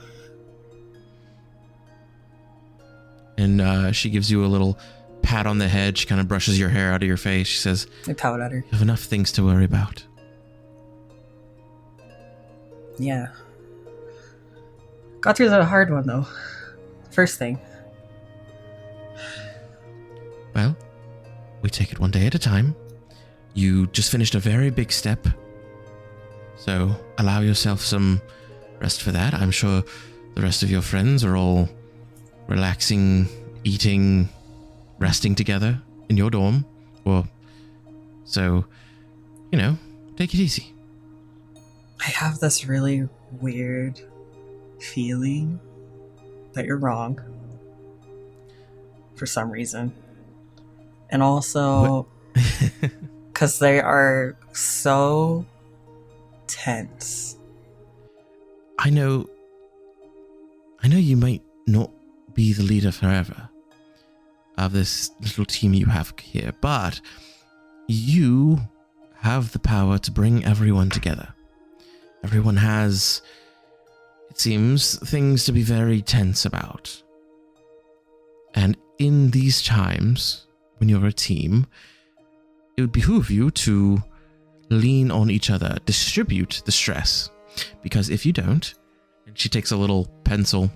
And she gives you a little pat on the head. She kind of brushes your hair out of your face. She says, I pout at her. You have enough things to worry about. Yeah. Got through the hard one, though. First thing. Well, we take it one day at a time. You just finished a very big step, so allow yourself some rest for that. I'm sure the rest of your friends are all relaxing, eating, resting together in your dorm. Well, so, take it easy. I have this really weird feeling that you're wrong for some reason. And also, because they are so tense. I know you might not be the leader forever of this little team you have here, but you have the power to bring everyone together. Everyone has, it seems, things to be very tense about. And in these times, when you're a team, it would behoove you to lean on each other, distribute the stress. Because if you don't, and she takes a little pencil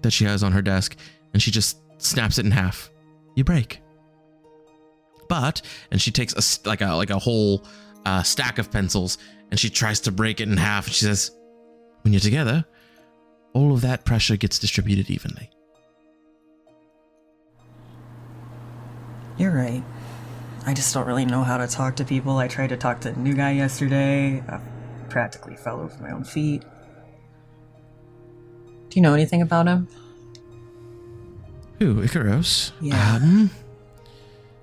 that she has on her desk, and she just snaps it in half, you break. But, and she takes a whole stack of pencils, and she tries to break it in half, and she says, when you're together, all of that pressure gets distributed evenly. You're right. I just don't really know how to talk to people. I tried to talk to a new guy yesterday. I practically fell over my own feet. Do you know anything about him? Who, Icaros? Yeah.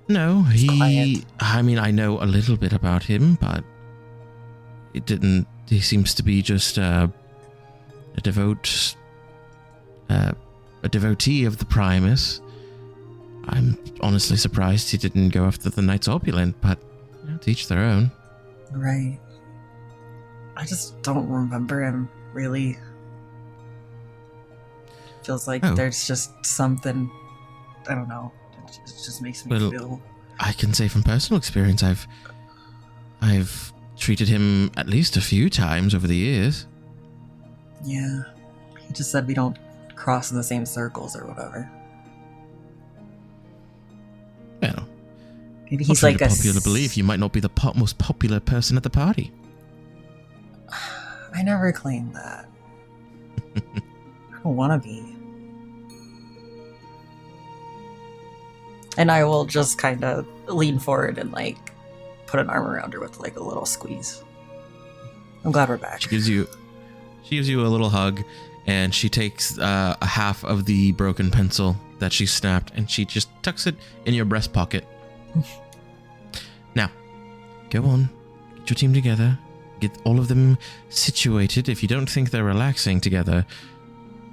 No, quiet. I mean, I know a little bit about him, but he seems to be just a devotee of the Primus. I'm honestly surprised he didn't go after the Knights Opulent, but to each their own. Right. I just don't remember him, really. Feels like there's just something, I don't know, it just makes me feel... I can say from personal experience, I've treated him at least a few times over the years. Yeah. He just said we don't cross in the same circles or whatever. Well, maybe he's like a popular belief. You might not be the most popular person at the party. I never claimed that. I don't want to be. And I will just kind of lean forward and put an arm around her with a little squeeze. I'm glad we're back. She gives you a little hug, and she takes a half of the broken pencil that she snapped, and she just tucks it in your breast pocket. Now, go on, get your team together, get all of them situated. If you don't think they're relaxing together,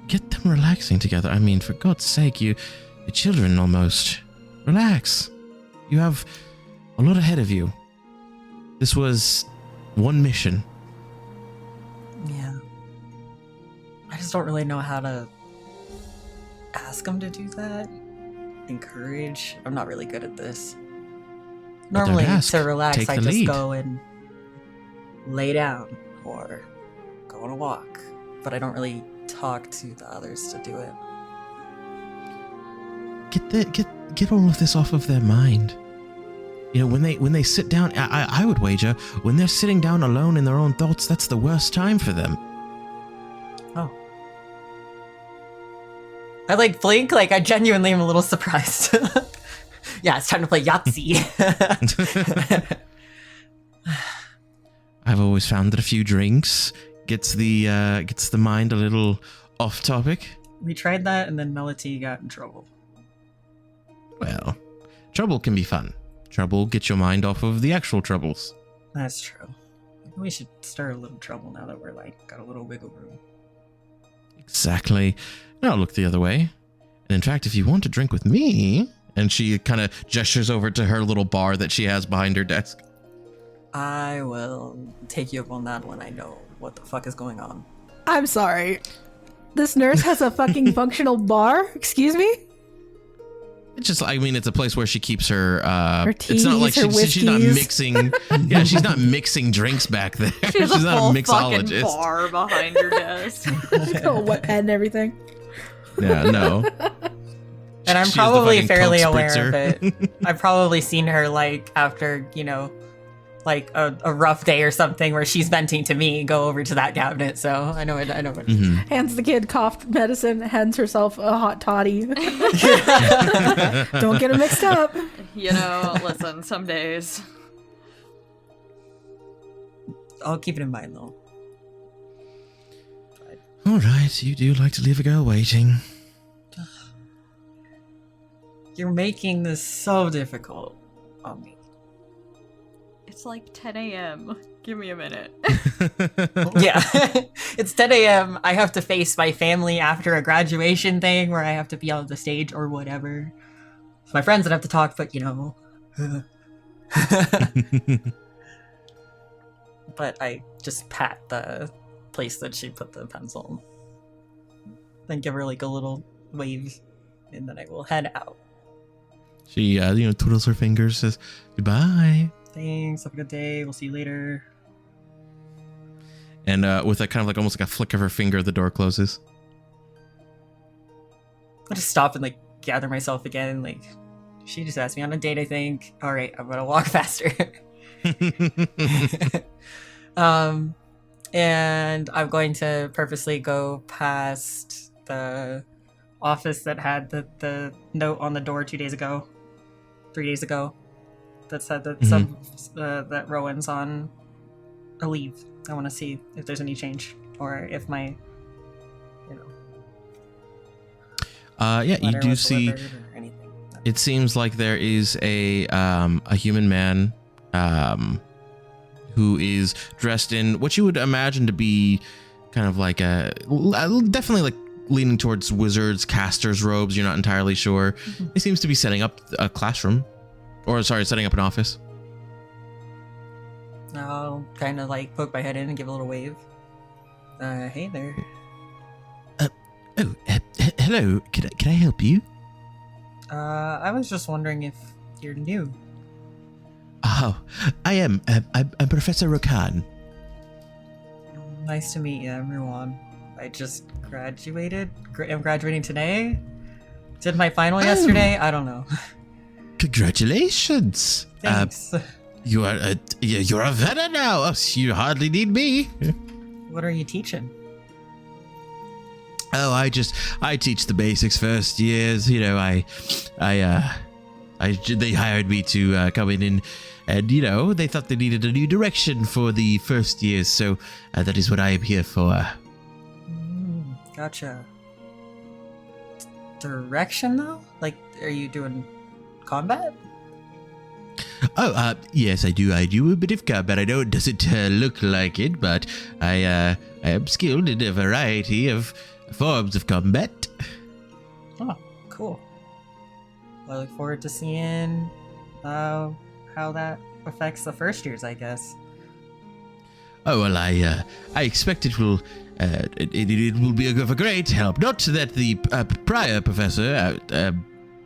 get them relaxing together. I mean, for God's sake, you're children almost. Relax. You have a lot ahead of you. This was one mission. Yeah. I just don't really know how to ask them to do that. Encourage. I'm not really good at this. Normally, to relax, I just go and lay down or go on a walk. But I don't really talk to the others to do it. Get all of this off of their mind. When they sit down, I would wager when they're sitting down alone in their own thoughts, that's the worst time for them. Oh. I blink, I genuinely am a little surprised. Yeah, it's time to play Yahtzee. I've always found that a few drinks gets the mind a little off topic. We tried that, and then Melody got in trouble. Well, trouble can be fun. Trouble gets your mind off of the actual troubles. That's true. We should start a little trouble now that we're got a little wiggle room. Exactly. Now look the other way. And in fact, if you want to drink with me, and she kind of gestures over to her little bar that she has behind her desk. I will take you up on that when I know what the fuck is going on. I'm sorry. This nurse has a fucking functional bar? Excuse me? It's just, it's a place where she keeps her teas, it's not like she's not whiskeys. mixing. Yeah, she's not mixing drinks back there. She's a not full a mixologist. fucking bar behind her desk. Got a wet pad and everything. Yeah, no. And I'm She has the probably fucking fairly Coke aware of spritzer. it. I've probably seen her like after, like a rough day or something where she's venting to me, go over to that cabinet. So I know it. Mm-hmm. Hands the kid cough medicine, hands herself a hot toddy. Don't get it mixed up. Listen, some days. I'll keep it in mind though. All right, you do like to leave a girl waiting. You're making this so difficult on me. It's like 10 a.m. Give me a minute. Yeah. It's 10 a.m. I have to face my family after a graduation thing where I have to be on the stage or whatever. It's my friends that have to talk, but But I just pat the place that she put the pencil. Then give her like a little wave, and then I will head out. She, twiddles her fingers, says goodbye. Thanks, have a good day, we'll see you later. And with that kind of like almost like a flick of her finger, the door closes. I'll just stop and like gather myself again. Like, she just asked me on a date, I think. All right, I'm gonna walk faster. And I'm going to purposely go past the office that had the note on the door 3 days ago, that said that that Rowan's on a leave. I want to see if there's any change or if my, you letter do was see. delivered or anything. It seems like there is a human man who is dressed in what you would imagine to be kind of like definitely like leaning towards wizards, casters robes. You're not entirely sure. He seems to be setting up a classroom, or setting up an office. I'll kind of like poke my head in and give a little wave. Hey there. Hello. Can I help you? I was just wondering if you're new. Oh, I am. I'm Professor Rokan. Nice to meet you, everyone. I just graduated. I'm graduating today. Did my final yesterday. I don't know. Congratulations. Thanks. You're a vet now. Oh, you hardly need me. What are you teaching? Oh, I teach the basics first years. They hired me to come in and they thought they needed a new direction for the first years. So that is what I am here for. Gotcha. Direction though? Like, are you doing combat? Oh, yes, I do. I do a bit of combat. I know it doesn't look like it, but I am skilled in a variety of forms of combat. Oh, cool. I look forward to seeing how that affects the first years, I guess. Oh well, I expect it will it will be of a great help. Not that the prior professor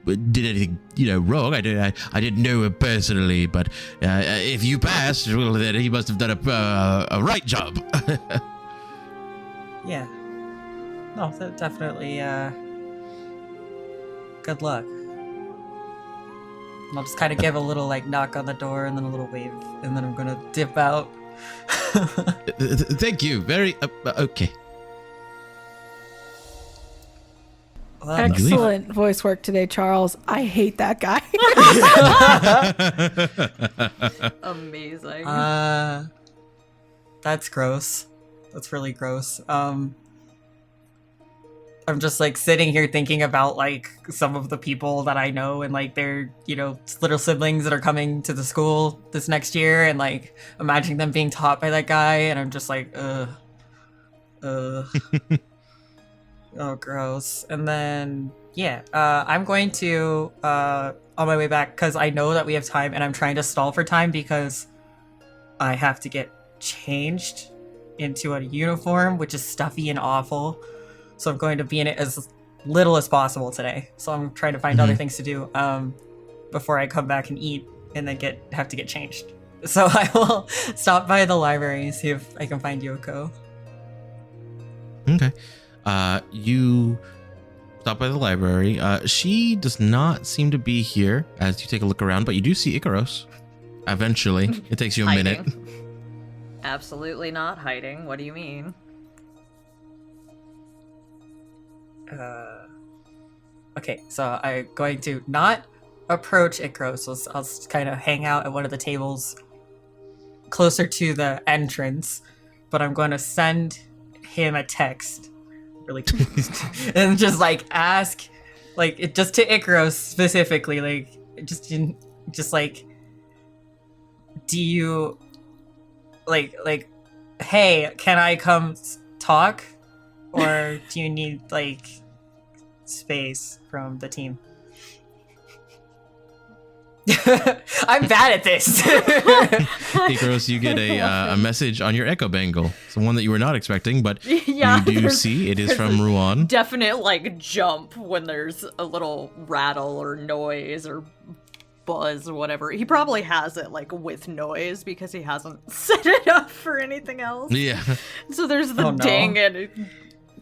did anything wrong. I didn't know him personally, but if you passed, well, then he must have done a right job. Yeah. No, definitely. Good luck. And I'll just kind of give a little like knock on the door and then a little wave, and then I'm gonna dip out. Thank you. Very okay. Well, Excellent voice work today, Charles. I hate that guy. Amazing. That's gross. That's really gross. I'm just like sitting here thinking about like some of the people that I know and like their, little siblings that are coming to the school this next year, and like imagining them being taught by that guy, and I'm just like, oh, gross. And then, I'm going to, on my way back, because I know that we have time and I'm trying to stall for time because I have to get changed into a uniform, which is stuffy and awful. So I'm going to be in it as little as possible today. So I'm trying to find other things to do before I come back and eat and then have to get changed. So I will stop by the library and see if I can find Yoko. Okay. You Stop by the library. She does not seem to be here as you take a look around, but you do see Icaros. Eventually. It takes you a minute. Absolutely not hiding. What do you mean? Okay, so I'm going to not approach Icaros. So I'll kind of hang out at one of the tables closer to the entrance, but I'm going to send him a text really and just like ask like just to Icaros specifically, like just like, do you like hey, can I come talk, or do you need like space from the team? I'm bad at this. Icaros, you get a message on your echo bangle. It's one that you were not expecting, but Yeah, you do see it is from Ruan. Definite like jump when there's a little rattle or noise or buzz or whatever. He probably has it like with noise because he hasn't set it up for anything else. Yeah. So there's the ding and it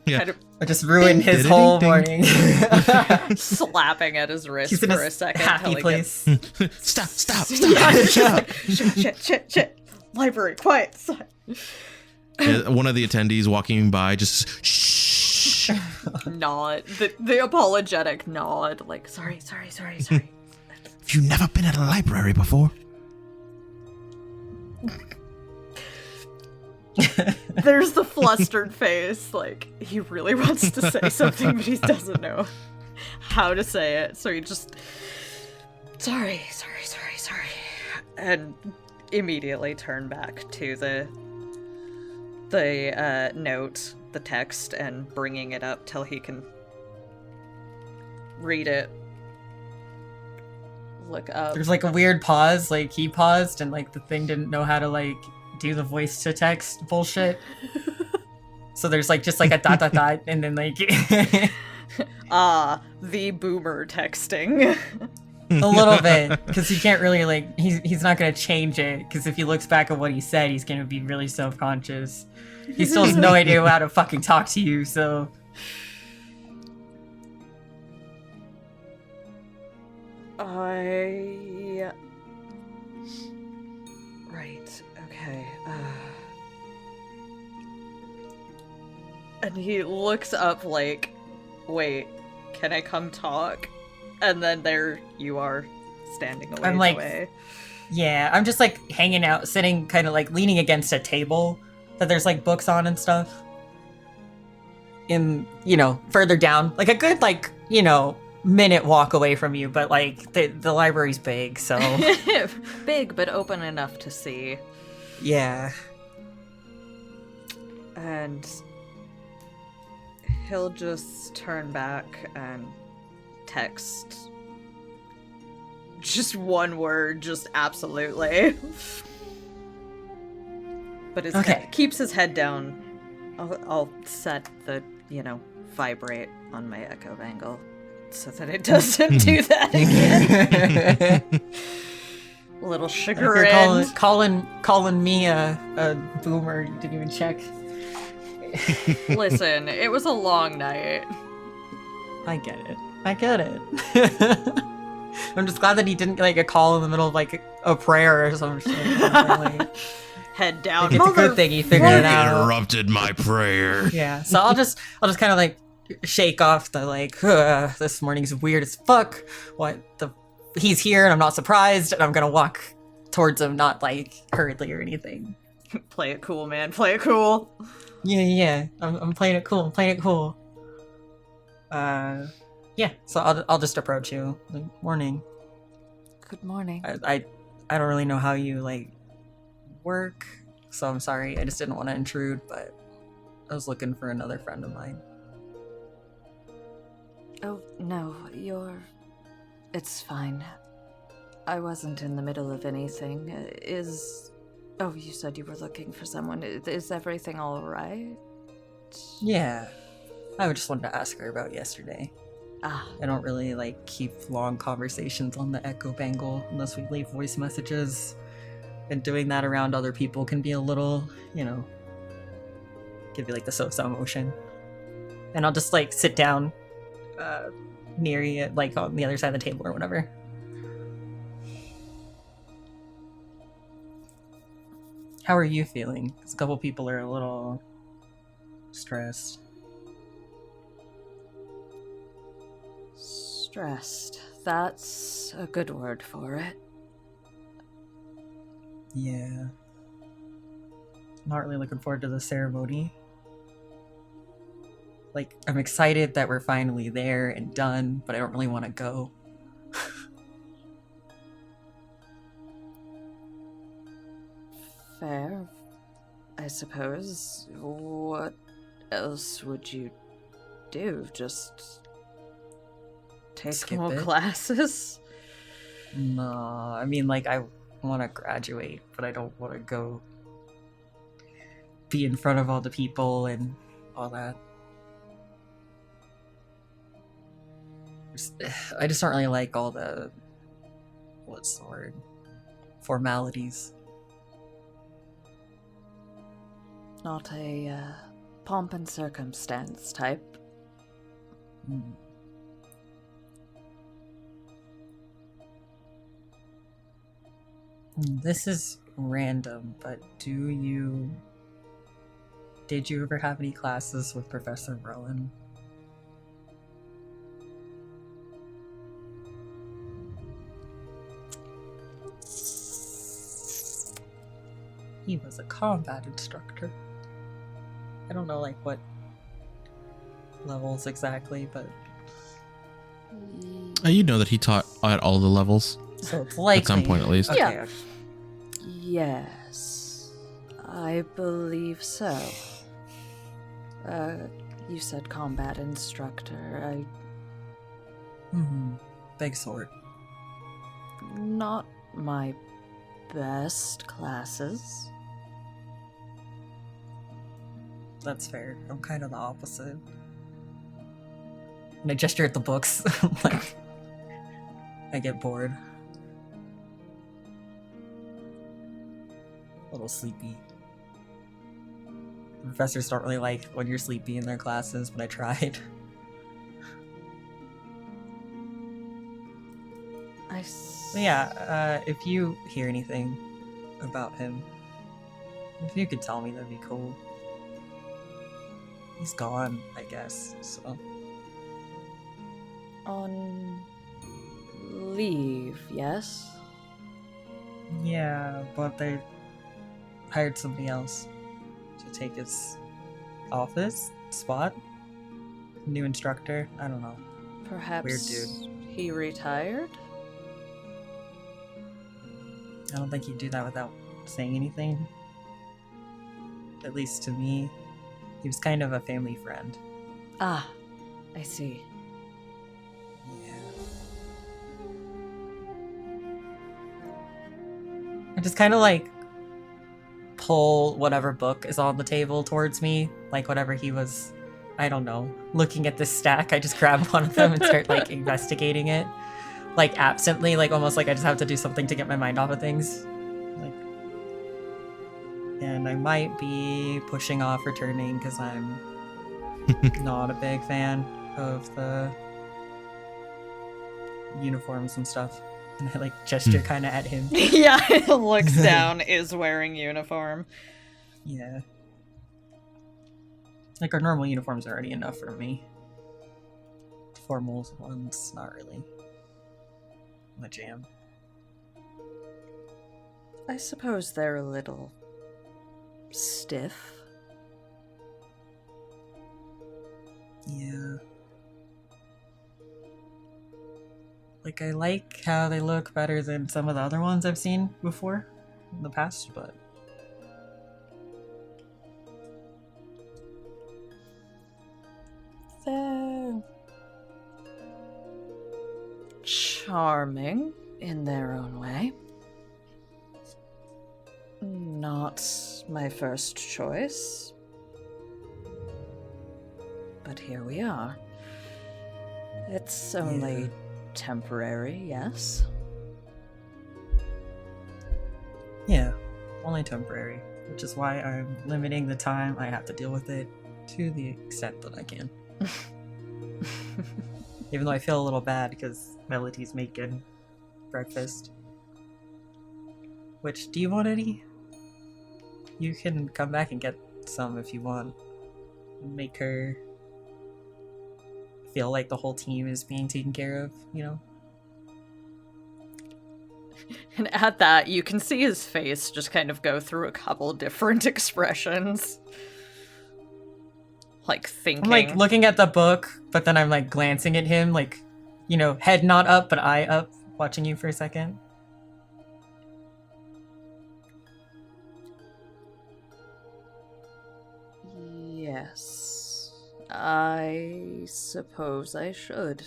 kind of I just ruined his whole morning. slapping at his wrist He's in for a a second. happy till he place. Stop. Yeah, it's just like, shit. Library, quiet. Yeah, one of the attendees walking by just shh. Nod. The apologetic nod. Like, sorry. Have you never been at a library before? There's the flustered face. Like, he really wants to say something, but he doesn't know how to say it. So he just, sorry. And immediately turn back to the note, the text, and bringing it up till he can read it. Look up. There's like a weird pause, like he paused and like the thing didn't know how to like do the voice to text bullshit. So there's like just like a dot and then like the boomer texting. a little bit, because he can't really like he's not gonna change it, because if he looks back at what he said, he's gonna be really self-conscious. He still has no idea how to fucking talk to you, so Right, okay. And he looks up like, wait, can I come talk? And then there you are, standing away. I'm like, yeah, I'm just like hanging out, sitting kind of like leaning against a table that there's like books on and stuff. In, further down, like a good like, minute walk away from you, but like the library's big, so big but open enough to see. Yeah. And he'll just turn back and text just one word, just absolutely. But his head, keeps his head down. I'll set the, vibrate on my echo bangle so that it doesn't do that again. A little chagrin. Calling me a boomer. You didn't even check. Listen, it was a long night. I get it. I'm just glad that he didn't like a call in the middle of like a prayer or some shit. Like, head down. Like, it's a good thing he figured it out. Interrupted my prayer. Yeah, so I'll just kind of like shake off the like this morning's weird as fuck. He's here and I'm not surprised, and I'm gonna walk towards him, not like hurriedly or anything. Play it cool, man. Play it cool. Yeah. I'm playing it cool. Yeah. So I'll just approach you. Like, morning. Good morning. I don't really know how you like work, so I'm sorry. I just didn't want to intrude, but I was looking for another friend of mine. Oh, no, it's fine. I wasn't in the middle of anything. Oh, you said you were looking for someone. Is everything all right? Yeah. I just wanted to ask her about yesterday. Ah. I don't really like keep long conversations on the echo bangle unless we leave voice messages. And doing that around other people can be a little, give you like the so-so motion. And I'll just like sit down near you, like on the other side of the table or whatever. How are you feeling? 'Cause a couple people are a little stressed. Stressed. That's a good word for it. Yeah. Not really looking forward to the ceremony. Like, I'm excited that we're finally there and done, but I don't really want to go. Fair, I suppose. What else would you do? Just take Skip more it? classes? No, I mean, like, I want to graduate, but I don't want to go be in front of all the people and all that. I just don't really like all the, what's the word? Formalities. Not a pomp and circumstance type. Mm. This is random, but did you ever have any classes with Professor Rowan? He was a combat instructor. I don't know like what levels exactly, but You know that he taught at all the levels so it's likely. at some point at least. Okay. Yeah. Yes, I believe so. You said combat instructor. Big sword. Not my best classes. That's fair. I'm kind of the opposite. And I gesture at the books. Like, I get bored. A little sleepy. The professors don't really like when you're sleepy in their classes, but I tried. But yeah, if you hear anything about him, if you could tell me, that'd be cool. He's gone, I guess, so. On leave, yes? Yeah, but they hired somebody else to take his office spot. New instructor, I don't know. Perhaps Weird dude. he retired? I don't think he'd do that without saying anything. At least to me. He was kind of a family friend. Ah, I see. Yeah. I just kind of like pull whatever book is on the table towards me, like whatever he was, I don't know, looking at this stack. I just grab one of them and start like investigating it, like absently, like almost like I just have to do something to get my mind off of things. Like, and I might be pushing off returning because I'm not a big fan of the uniforms and stuff. And I like gesture kind of at him. Yeah, looks down, is wearing uniform. Yeah. Like our normal uniforms are already enough for me. Formal ones, not really. I'm a jam. I suppose they're a little stiff. Yeah. Like, I like how they look better than some of the other ones I've seen before in the past, but They're charming in their own way. Not my first choice. But here we are. It's only temporary, yes? yeah, only temporary, which is why I'm limiting the time I have to deal with it to the extent that I can. Even though I feel a little bad because Melody's making breakfast. Which, do you want any? You can come back and get some if you want. Make her feel like the whole team is being taken care of, you know? And at that, you can see his face just kind of go through a couple different expressions. Like thinking. I'm like looking at the book, but then I'm like glancing at him, like, you know, head not up, but eye up, watching you for a second. Yes. I suppose I should.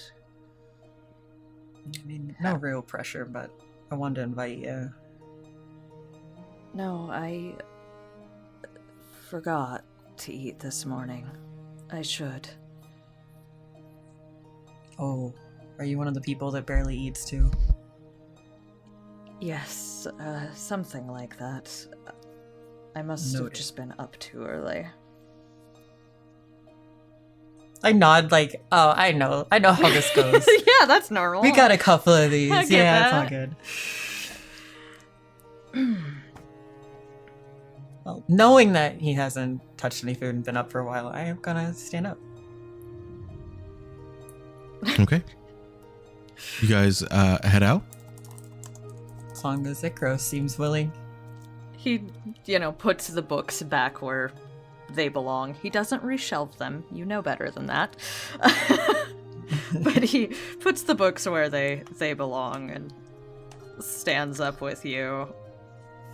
I mean, no real pressure, but I wanted to invite you. No, I forgot to eat this morning. I should. Oh, are you one of the people that barely eats too? Yes, something like that. I must have just been up too early. I nod like, oh, I know how this goes. Yeah, that's normal. We got a couple of these. I get Yeah, that. it's all good. Well, knowing that he hasn't touched any food and been up for a while, I am gonna stand up. Okay. You guys head out? As long as Ikros seems willing. He, puts the books back where they belong. He doesn't reshelve them. You know better than that. But he puts the books where they belong and stands up with you.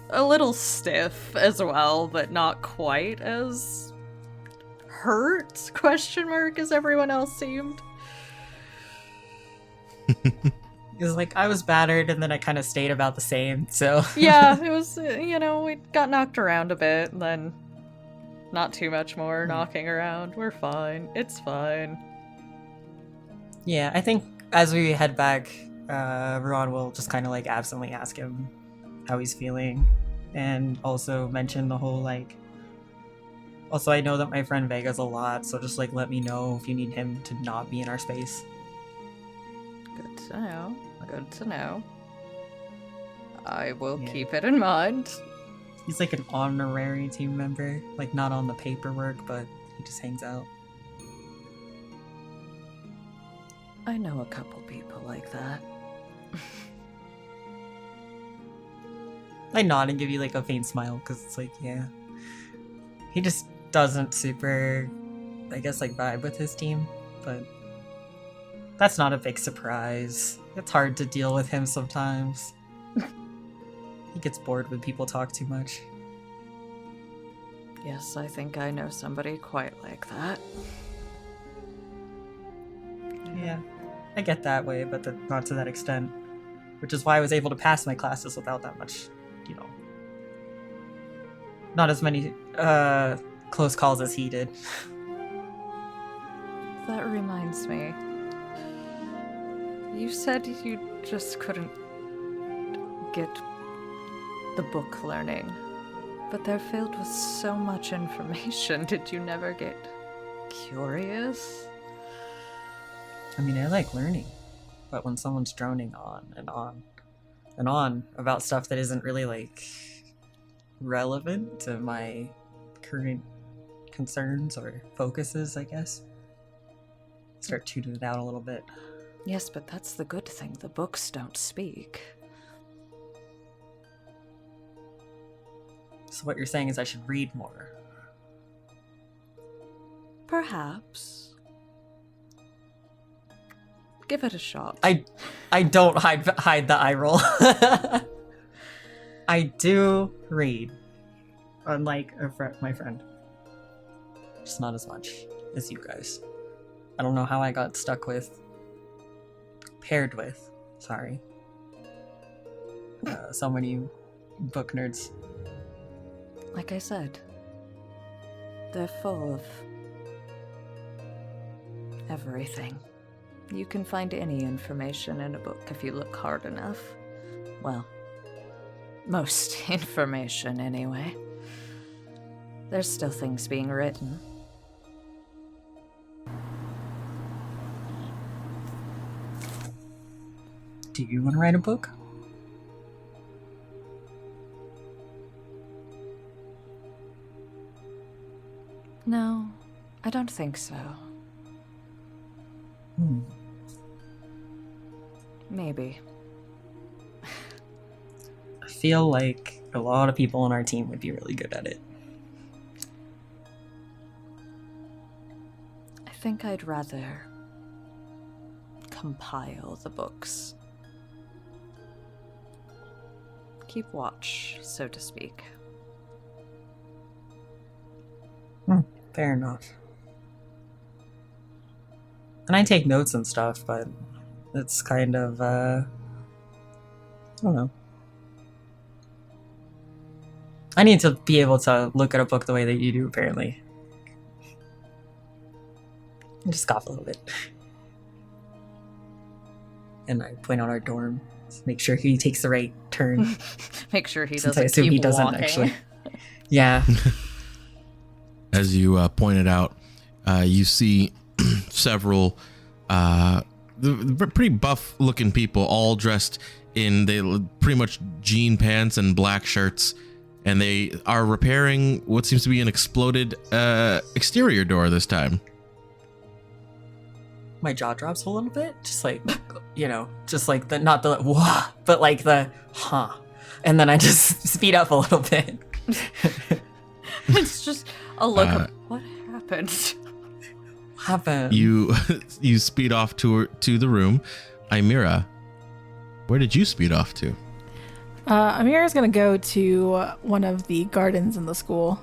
A little stiff as well, but not quite as hurt, as everyone else seemed. He's like, I was battered and then I kind of stayed about the same, so. Yeah, it was, we got knocked around a bit, and then not too much more knocking around. We're fine. It's fine. Yeah, I think as we head back, Ruan will just kind of like absently ask him how he's feeling, and also mention the whole like, also I know that my friend Vega's a lot, so just like let me know if you need him to not be in our space. Good to know. Good to know. I will keep it in mind. He's like an honorary team member, like not on the paperwork, but he just hangs out. I know a couple people like that. I nod and give you like a faint smile because it's like, yeah. He just doesn't super, I guess, like vibe with his team, but that's not a big surprise. It's hard to deal with him sometimes. He gets bored when people talk too much. Yes, I think I know somebody quite like that. Yeah, I get that way, but not to that extent. Which is why I was able to pass my classes without that much, not as many close calls as he did. That reminds me. You said you just couldn't get the book learning, but they're filled with so much information. Did you never get curious? I mean, I like learning, but when someone's droning on and on and on about stuff that isn't really like relevant to my current concerns or focuses, I guess, start tuning it out a little bit. Yes, but that's the good thing. The books don't speak. So what you're saying is I should read more. Perhaps. Give it a shot. I don't hide the eye roll. I do read, unlike my friend. Just not as much as you guys. I don't know how I got paired with, so many book nerds. Like I said, they're full of everything. You can find any information in a book if you look hard enough. Well, most information anyway. There's still things being written. Do you want to write a book? No, I don't think so. Maybe. I feel like a lot of people on our team would be really good at it. I think I'd rather compile the books. Keep watch, so to speak. Fair enough. And I take notes and stuff, but it's kind of, I don't know. I need to be able to look at a book the way that you do, apparently. I just scoff a little bit. And I point out our dorm. Make sure he takes the right turn. Make sure he Since doesn't I assume keep he doesn't, walking. actually. Yeah. As you pointed out, you see several pretty buff-looking people, all dressed in pretty much jean pants and black shirts, and they are repairing what seems to be an exploded exterior door this time. My jaw drops a little bit, just like, just like the, not the wah, but like the huh. And then I just speed up a little bit. It's just a look of what happened. What happened? You speed off to the room. Imira, where did you speed off to? Amira's gonna go to one of the gardens in the school.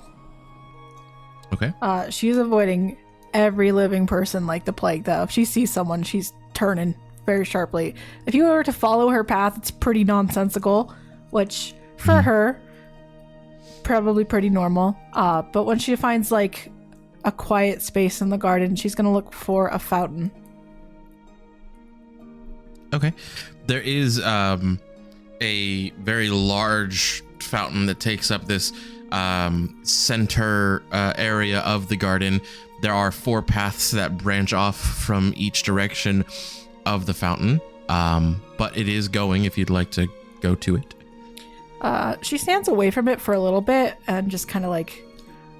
Okay. She's avoiding every living person like the plague, though. If she sees someone, she's turning very sharply. If you were to follow her path, it's pretty nonsensical, which for her, probably pretty normal. But when she finds like a quiet space in the garden, she's gonna look for a fountain. Okay. There is a very large fountain that takes up this center area of the garden. There are 4 paths that branch off from each direction of the fountain, but it is going if you'd like to go to it. She stands away from it for a little bit and just kind of like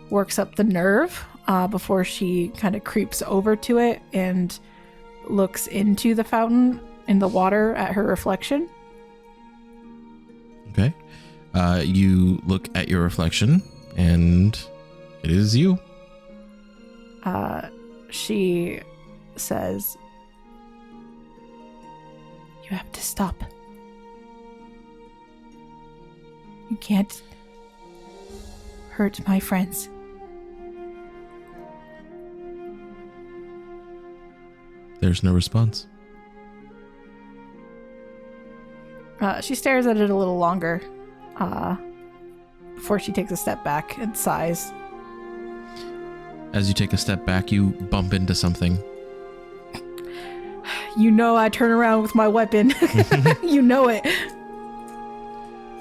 works up the nerve before she kind of creeps over to it and looks into the fountain in the water at her reflection. Okay. You look at your reflection, and it is you. She says, "You have to stop. You can't hurt my friends." There's no response. She stares at it a little longer before she takes a step back and sighs. As you take a step back, you bump into something. You know I turn around with my weapon. You know it.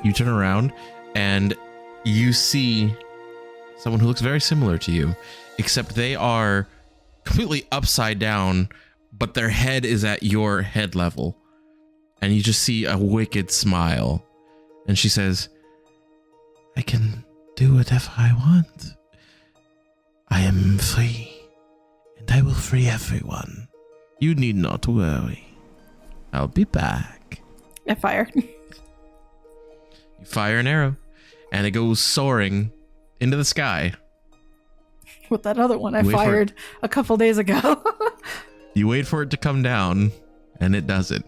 You turn around and you see someone who looks very similar to you, except they are completely upside down, but their head is at your head level. And you just see a wicked smile. And she says, "I can do whatever I want. I am free, and I will free everyone. You need not worry. I'll be back." I fire. You fire an arrow, and it goes soaring into the sky. With that other one I Wait for fired a couple days ago. You wait for it to come down, and it doesn't.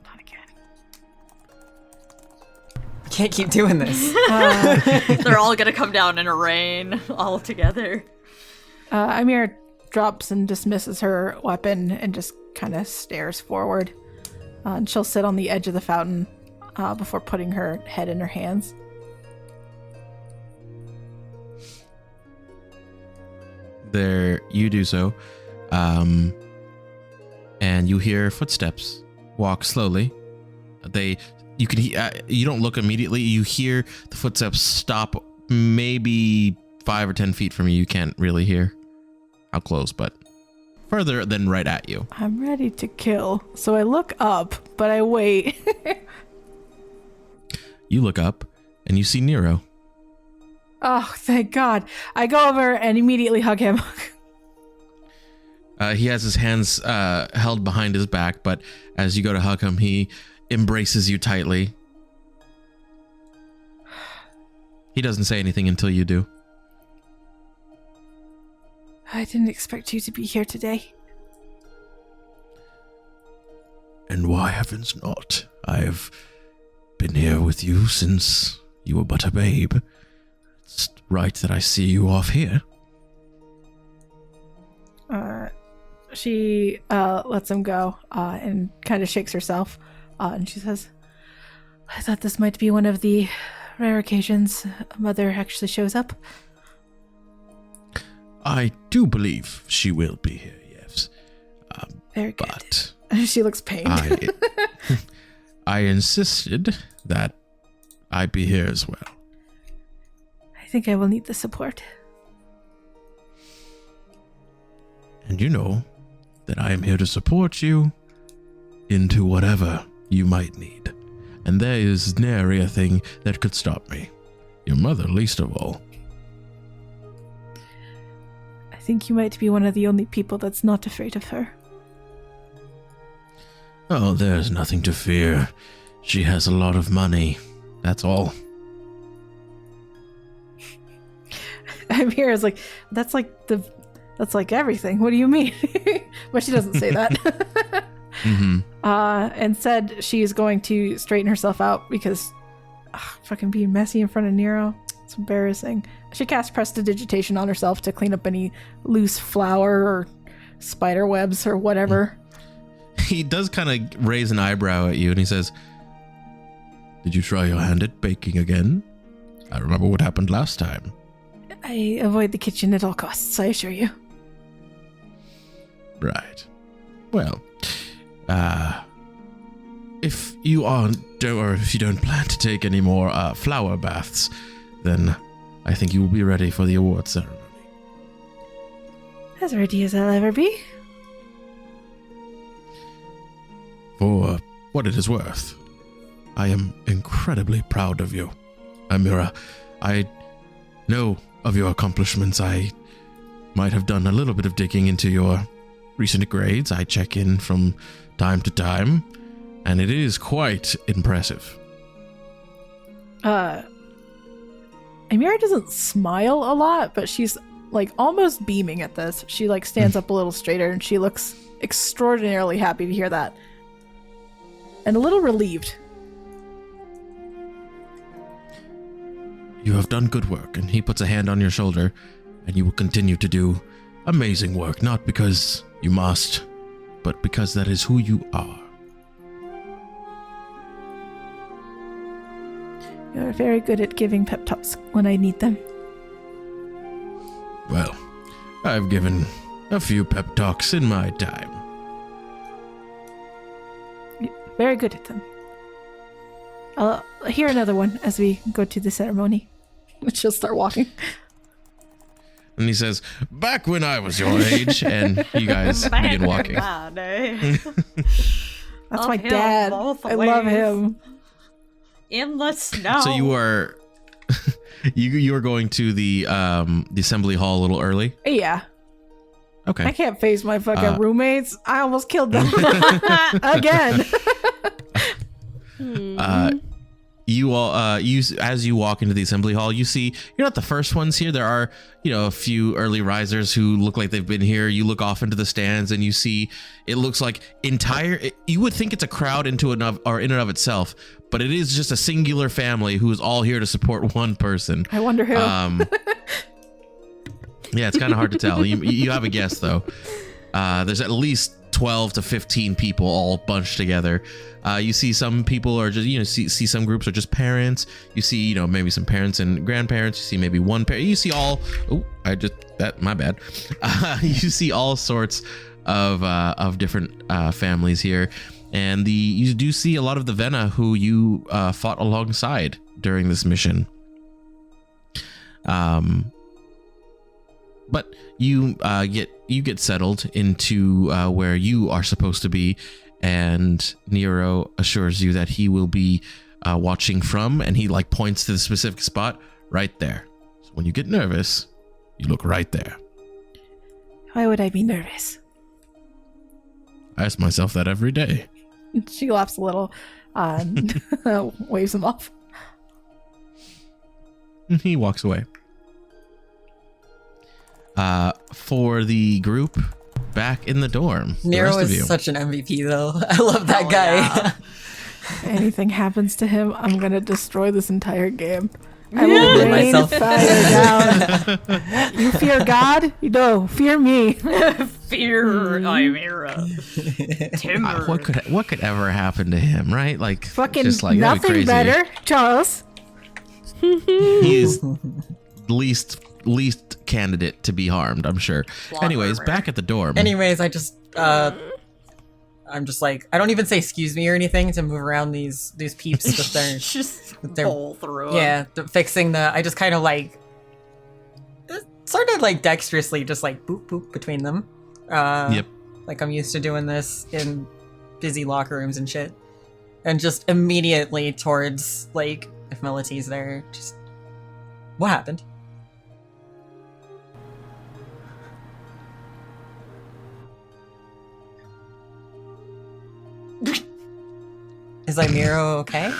Not again. I can't keep doing this. They're all gonna come down in a rain all together. Amir drops and dismisses her weapon and just kind of stares forward. And she'll sit on the edge of the fountain before putting her head in her hands. There, you do so. And you hear footsteps walk slowly. You can you don't look immediately. You hear the footsteps stop maybe 5 or 10 feet from you. You can't really hear how close, but further than right at you. I'm ready to kill. So I look up, but I wait. You look up and you see Nero. Oh, thank God. I go over and immediately hug him. He has his hands held behind his back, but as you go to hug him, he embraces you tightly. He doesn't say anything until you do. I didn't expect you to be here today. And why heavens not? I've been here with you since you were but a babe. It's right that I see you off here. She lets him go and kind of shakes herself. And she says, I thought this might be one of the rare occasions a mother actually shows up. I do believe she will be here, yes. Very good. But She looks pained. I insisted that I be here as well. I think I will need the support. And you know that I am here to support you into whatever you might need. And there is nary a thing that could stop me. Your mother least of all. I think you might be one of the only people that's not afraid of her. Oh, there's nothing to fear. She has a lot of money. That's all. Amira's like, that's like everything. What do you mean? But she doesn't say that. And said she's going to straighten herself out because fucking being messy in front of Nero, it's embarrassing. She casts prestidigitation on herself to clean up any loose flour or spider webs or whatever. He does kind of raise an eyebrow at you and he says, did you try your hand at baking again? I remember what happened last time. I avoid the kitchen at all costs, I assure you. Right. Well, if you don't plan to take any more flower baths, then I think you will be ready for the award ceremony. As ready as I'll ever be. For what it is worth, I am incredibly proud of you, Amira. I know of your accomplishments. I might have done a little bit of digging into your recent grades. I check in from time to time, and it is quite impressive. Amira doesn't smile a lot, but she's like almost beaming at this. She like stands up a little straighter and she looks extraordinarily happy to hear that. And a little relieved. You have done good work, and he puts a hand on your shoulder, and you will continue to do amazing work, not because you must, but because that is who you are. You're very good at giving pep talks when I need them. Well, I've given a few pep talks in my time. Very good at them. I'll hear another one as we go to the ceremony. She'll start walking. And he says, back when I was your age, and you guys begin walking. That's my Uphill dad. both I love ways. him. In the snow. So you are you are going to the assembly hall a little early? Yeah. Okay. I can't face my fucking roommates. I almost killed them. Again. You all, as you walk into the assembly hall, you see you're not the first ones here. There are, a few early risers who look like they've been here. You look off into the stands and you see it looks like you would think it's a crowd in and of itself, but it is just a singular family who is all here to support one person. I wonder who. Yeah, it's kind of hard to tell. You have a guess though. There's at least 12 to 15 people all bunched together. You see some people are just, see some groups are just parents. You see, maybe some parents and grandparents. You see maybe one parent. You see all, my bad. You see all sorts of different families here. And you do see a lot of the Vena who you fought alongside during this mission. But you get settled into where you are supposed to be, and Nero assures you that he will be watching from, and he like points to the specific spot right there. So when you get nervous, you look right there. Why would I be nervous? I ask myself that every day. She laughs a little and waves him off. And he walks away. For the group back in the dorm. Nero the rest of you. is such an MVP, though. I love that Hell guy. yeah. Anything happens to him, I'm gonna destroy this entire game. I will rain Myself. fire down. You fear God? No, fear me. Fear Chimera. Timber. What could ever happen to him, right? Like Fucking just like that'd be nothing crazy. better, Charles. He is least candidate to be harmed, I'm sure. Plot Anyways, armor. back at the dorm. Anyways, I'm just like, I don't even say excuse me or anything to move around these peeps with their, Just with their bowl through 'em. yeah, fixing the. I just kind of like, sort of like dexterously, just like boop boop between them. Yep. Like I'm used to doing this in busy locker rooms and shit, and just immediately towards like if Melody's there, just what happened? Is Miro okay?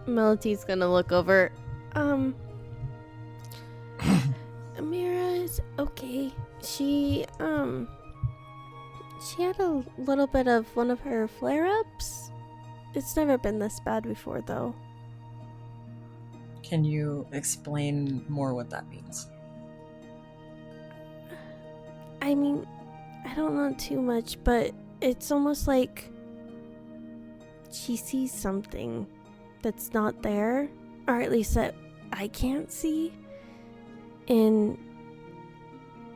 Melody's gonna look over. Amira is okay. She had a little bit of one of her flare-ups. It's never been this bad before, though. Can you explain more what that means? I mean, I don't know too much, but it's almost like she sees something that's not there, or at least that I can't see, and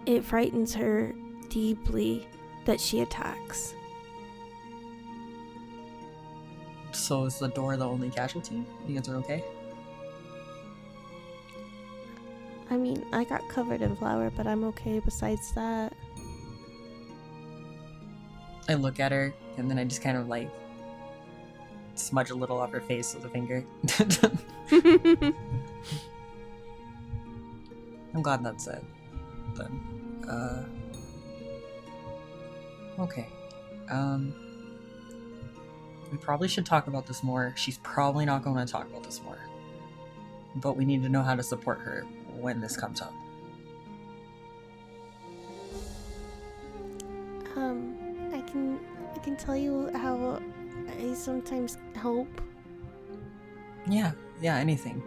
it frightens her deeply that she attacks. So is the door the only casualty? You guys are okay? I mean, I got covered in flour, but I'm okay besides that. I look at her, and then I just kind of like smudge a little off her face with a finger. I'm glad that's it. Then, okay. We probably should talk about this more. She's probably not going to talk about this more. But we need to know how to support her when this comes up. I can tell you how I sometimes help. Yeah, anything.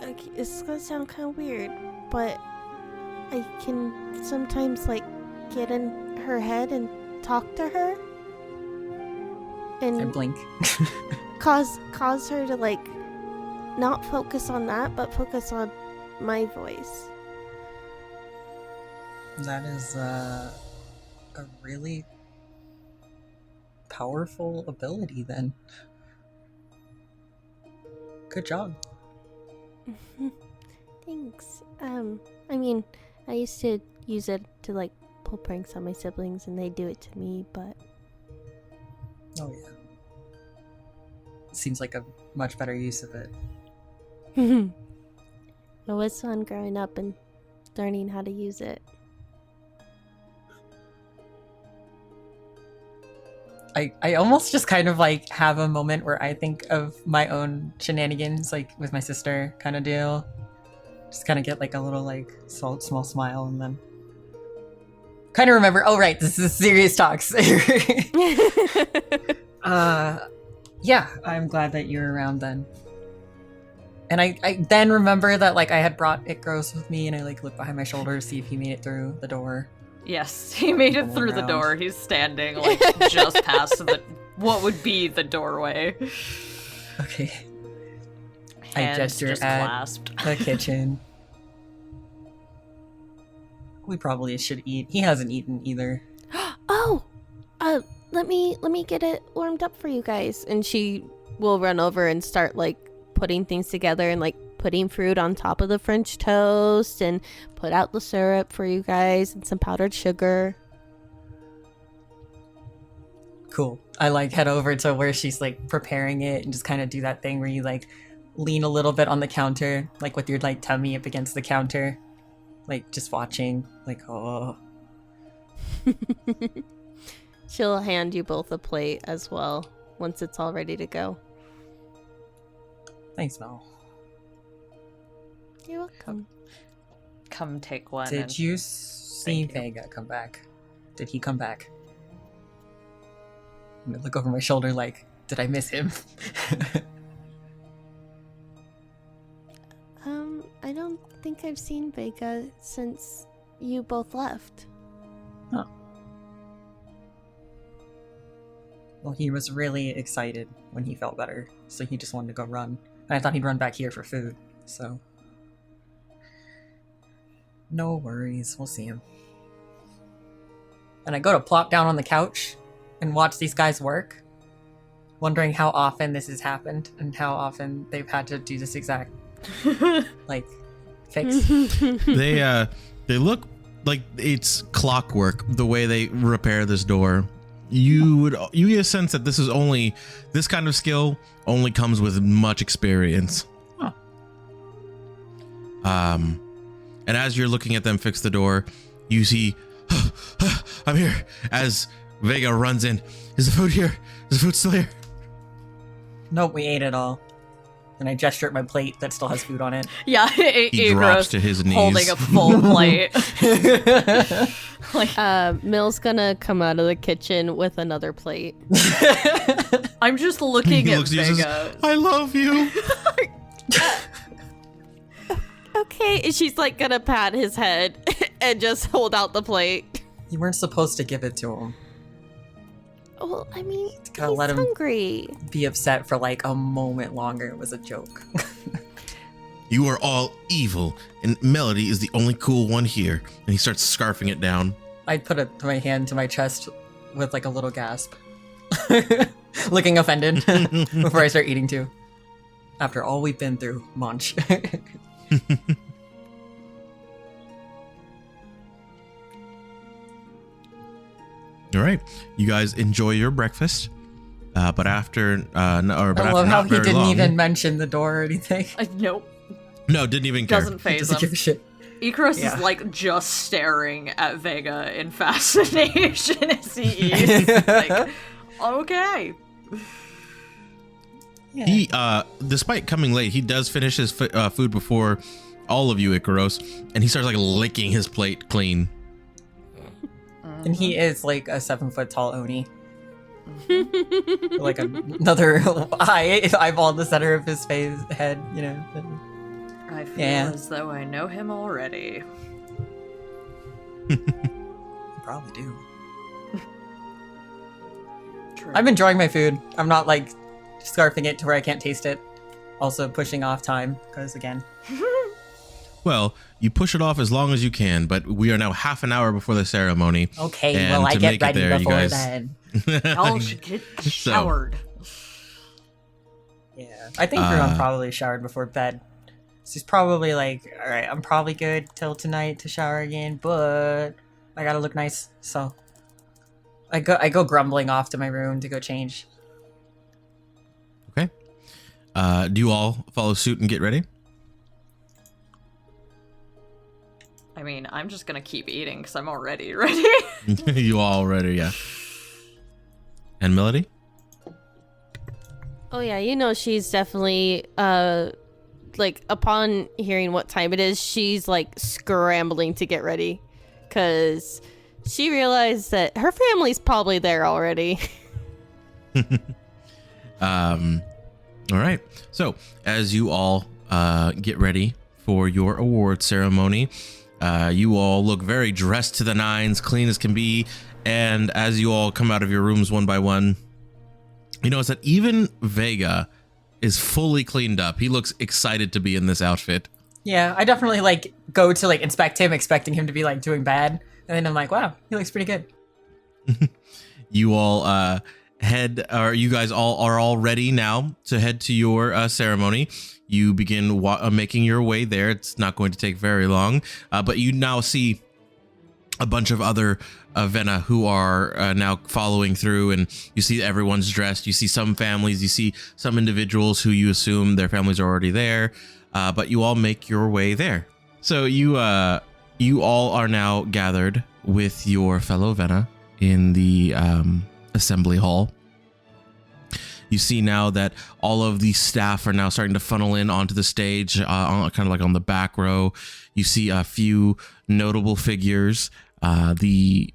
Okay, it's gonna sound kind of weird, but I can sometimes like get in her head and talk to her, I and blink. cause her to like not focus on that, but focus on my voice. That is a really powerful ability then. Good job. Thanks. I mean, I used to use it to like pull pranks on my siblings, and they do it to me, but Oh yeah. Seems like a much better use of it. it was fun growing up and learning how to use it. I almost just kind of like have a moment where I think of my own shenanigans, like with my sister kind of deal. Just kind of get like a little like small smile, and then kind of remember, oh right, this is serious talks. Yeah, I'm glad that you're around then. And I then remember that like I had brought It Gross with me, and I like looked behind my shoulder to see if he made it through the door. Yes, he made it through the Around. door. He's standing like just past what would be the doorway. Okay. I Hands gesture just at clasped. the kitchen. We probably should eat. He hasn't eaten either. Oh, let me get it warmed up for you guys. And she will run over and start like putting things together and like putting fruit on top of the French toast and put out the syrup for you guys and some powdered sugar. Cool. I like head over to where she's like preparing it and just kind of do that thing where you like lean a little bit on the counter, like with your like tummy up against the counter, like just watching, like, oh. She'll hand you both a plate as well once it's all ready to go. Thanks, Mel. You're welcome. Come take one. Did you see Vega come back? Did he come back? I'm gonna look over my shoulder like, did I miss him? I don't think I've seen Vega since you both left. Oh. Well, he was really excited when he felt better, so he just wanted to go run. And I thought he'd run back here for food, so... No worries, we'll see him. And I go to plop down on the couch and watch these guys work, wondering how often this has happened and how often they've had to do this exact, like, fix. They look like it's clockwork the way they repair this door. You get a sense that this kind of skill only comes with much experience. Huh. And as you're looking at them fix the door, you see, I'm here. As Vega runs in, is the food here? Is the food still here? Nope, we ate it all. And I gesture at my plate that still has food on it. Yeah, He drops to his knees, holding a full plate. Like, Mill's gonna come out of the kitchen with another plate. I'm just looking He at looks at you and Vega. says, I love you. Okay, and she's like gonna pat his head and just hold out the plate. You weren't supposed to give it to him. Well, I mean, Gotta he's let him- hungry. Be upset for like a moment longer. It was a joke. You are all evil, and Melody is the only cool one here. And he starts scarfing it down. I put my hand to my chest with like a little gasp. Looking offended before I start eating too. After all we've been through, Munch. All right, you guys enjoy your breakfast, but after I love how he didn't long, even mention the door or anything. Nope, no, didn't even care. doesn't He phase doesn't give him. a shit. Icarus Yeah. is like just staring at Vega in fascination as he eats. Like, okay. Yeah. He, despite coming late, he does finish his food before all of you, Icaros, and he starts like licking his plate clean. And he is like a 7-foot tall Oni. Like another eyeball in the center of his face, head, you know. I feel Yeah. as though I know him already. You probably do. True. I'm enjoying my food. I'm not like scarfing it to where I can't taste it. Also pushing off time, because again. Well, you push it off as long as you can, but we are now half an hour before the ceremony. Okay, And well I to get make it ready there, you before guys- then. Y'all should get showered. Yeah. I think Bruno probably showered before bed. So he's probably like, alright, I'm probably good till tonight to shower again, but I gotta look nice, so I go grumbling off to my room to go change. Okay. Do you all follow suit and get ready? I mean, I'm just gonna keep eating because I'm already ready. You all ready? Yeah. And Melody? Oh yeah, you know she's definitely like upon hearing what time it is, she's like scrambling to get ready cuz she realized that her family's probably there already. All right. So, as you all get ready for your award ceremony, you all look very dressed to the nines, clean as can be, and as you all come out of your rooms one by one, you notice that even Vega is fully cleaned up. He looks excited to be in this outfit. Yeah, I definitely like go to like inspect him, expecting him to be like doing bad, and then I'm like, wow, he looks pretty good. You all you guys all ready now to head to your ceremony. You begin making your way there. It's not going to take very long, but you now see a bunch of other Vena who are now following through, and you see everyone's dressed. You see some families, you see some individuals who you assume their families are already there, but you all make your way there. So you all are now gathered with your fellow Vena in the assembly hall. You see now that all of the staff are now starting to funnel in onto the stage, kind of like on the back row. You see a few notable figures. The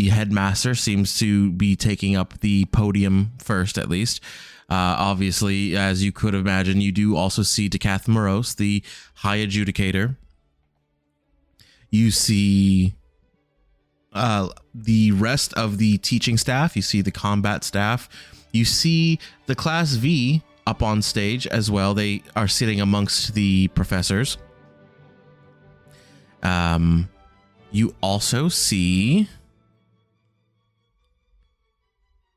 headmaster seems to be taking up the podium first, at least. Obviously, as you could imagine, you do also see Decath Morose, the high adjudicator. You see the rest of the teaching staff. You see the combat staff. You see the Class V up on stage as well. They are sitting amongst the professors. You also see...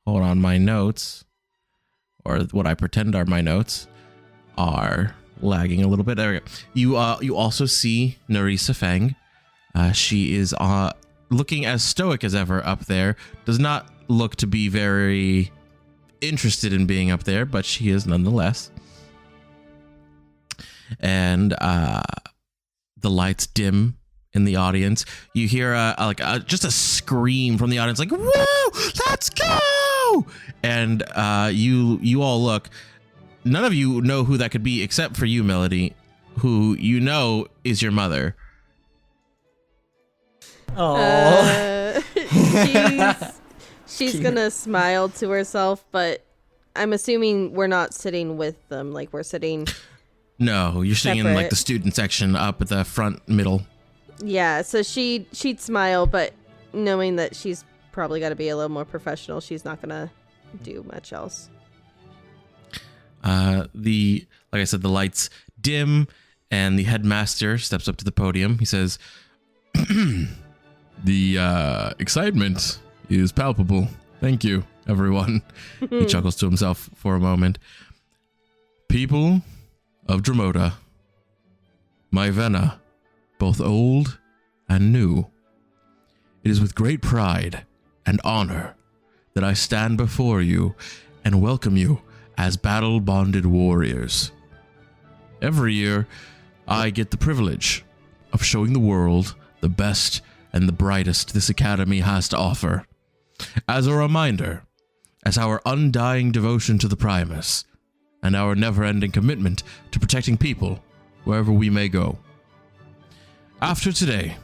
Hold on, my notes, or what I pretend are my notes, are lagging a little bit. There we go. You also see Nerissa Fang. She is looking as stoic as ever up there. Does not look to be very interested in being up there, but she is nonetheless. And the lights dim in the audience. You hear just a scream from the audience, like, "Woo! Let's go!" And you all look. None of you know who that could be, except for you, Melody, who you know is your mother. Oh, She's gonna smile to herself, but I'm assuming we're not sitting with them. Like, we're sitting... No, you're sitting in like the student section up at the front middle. Yeah, so she'd smile, but knowing that she's probably got to be a little more professional, she's not gonna do much else. Like I said, the lights dim, and the headmaster steps up to the podium. He says, "The excitement is palpable. Thank you, everyone." He chuckles to himself for a moment. "People of Dramoda, my Vena, both old and new, it is with great pride and honor that I stand before you and welcome you as battle-bonded warriors. Every year, I get the privilege of showing the world the best and the brightest this academy has to offer. As a reminder, as our undying devotion to the Primus, and our never-ending commitment to protecting people wherever we may go. After today,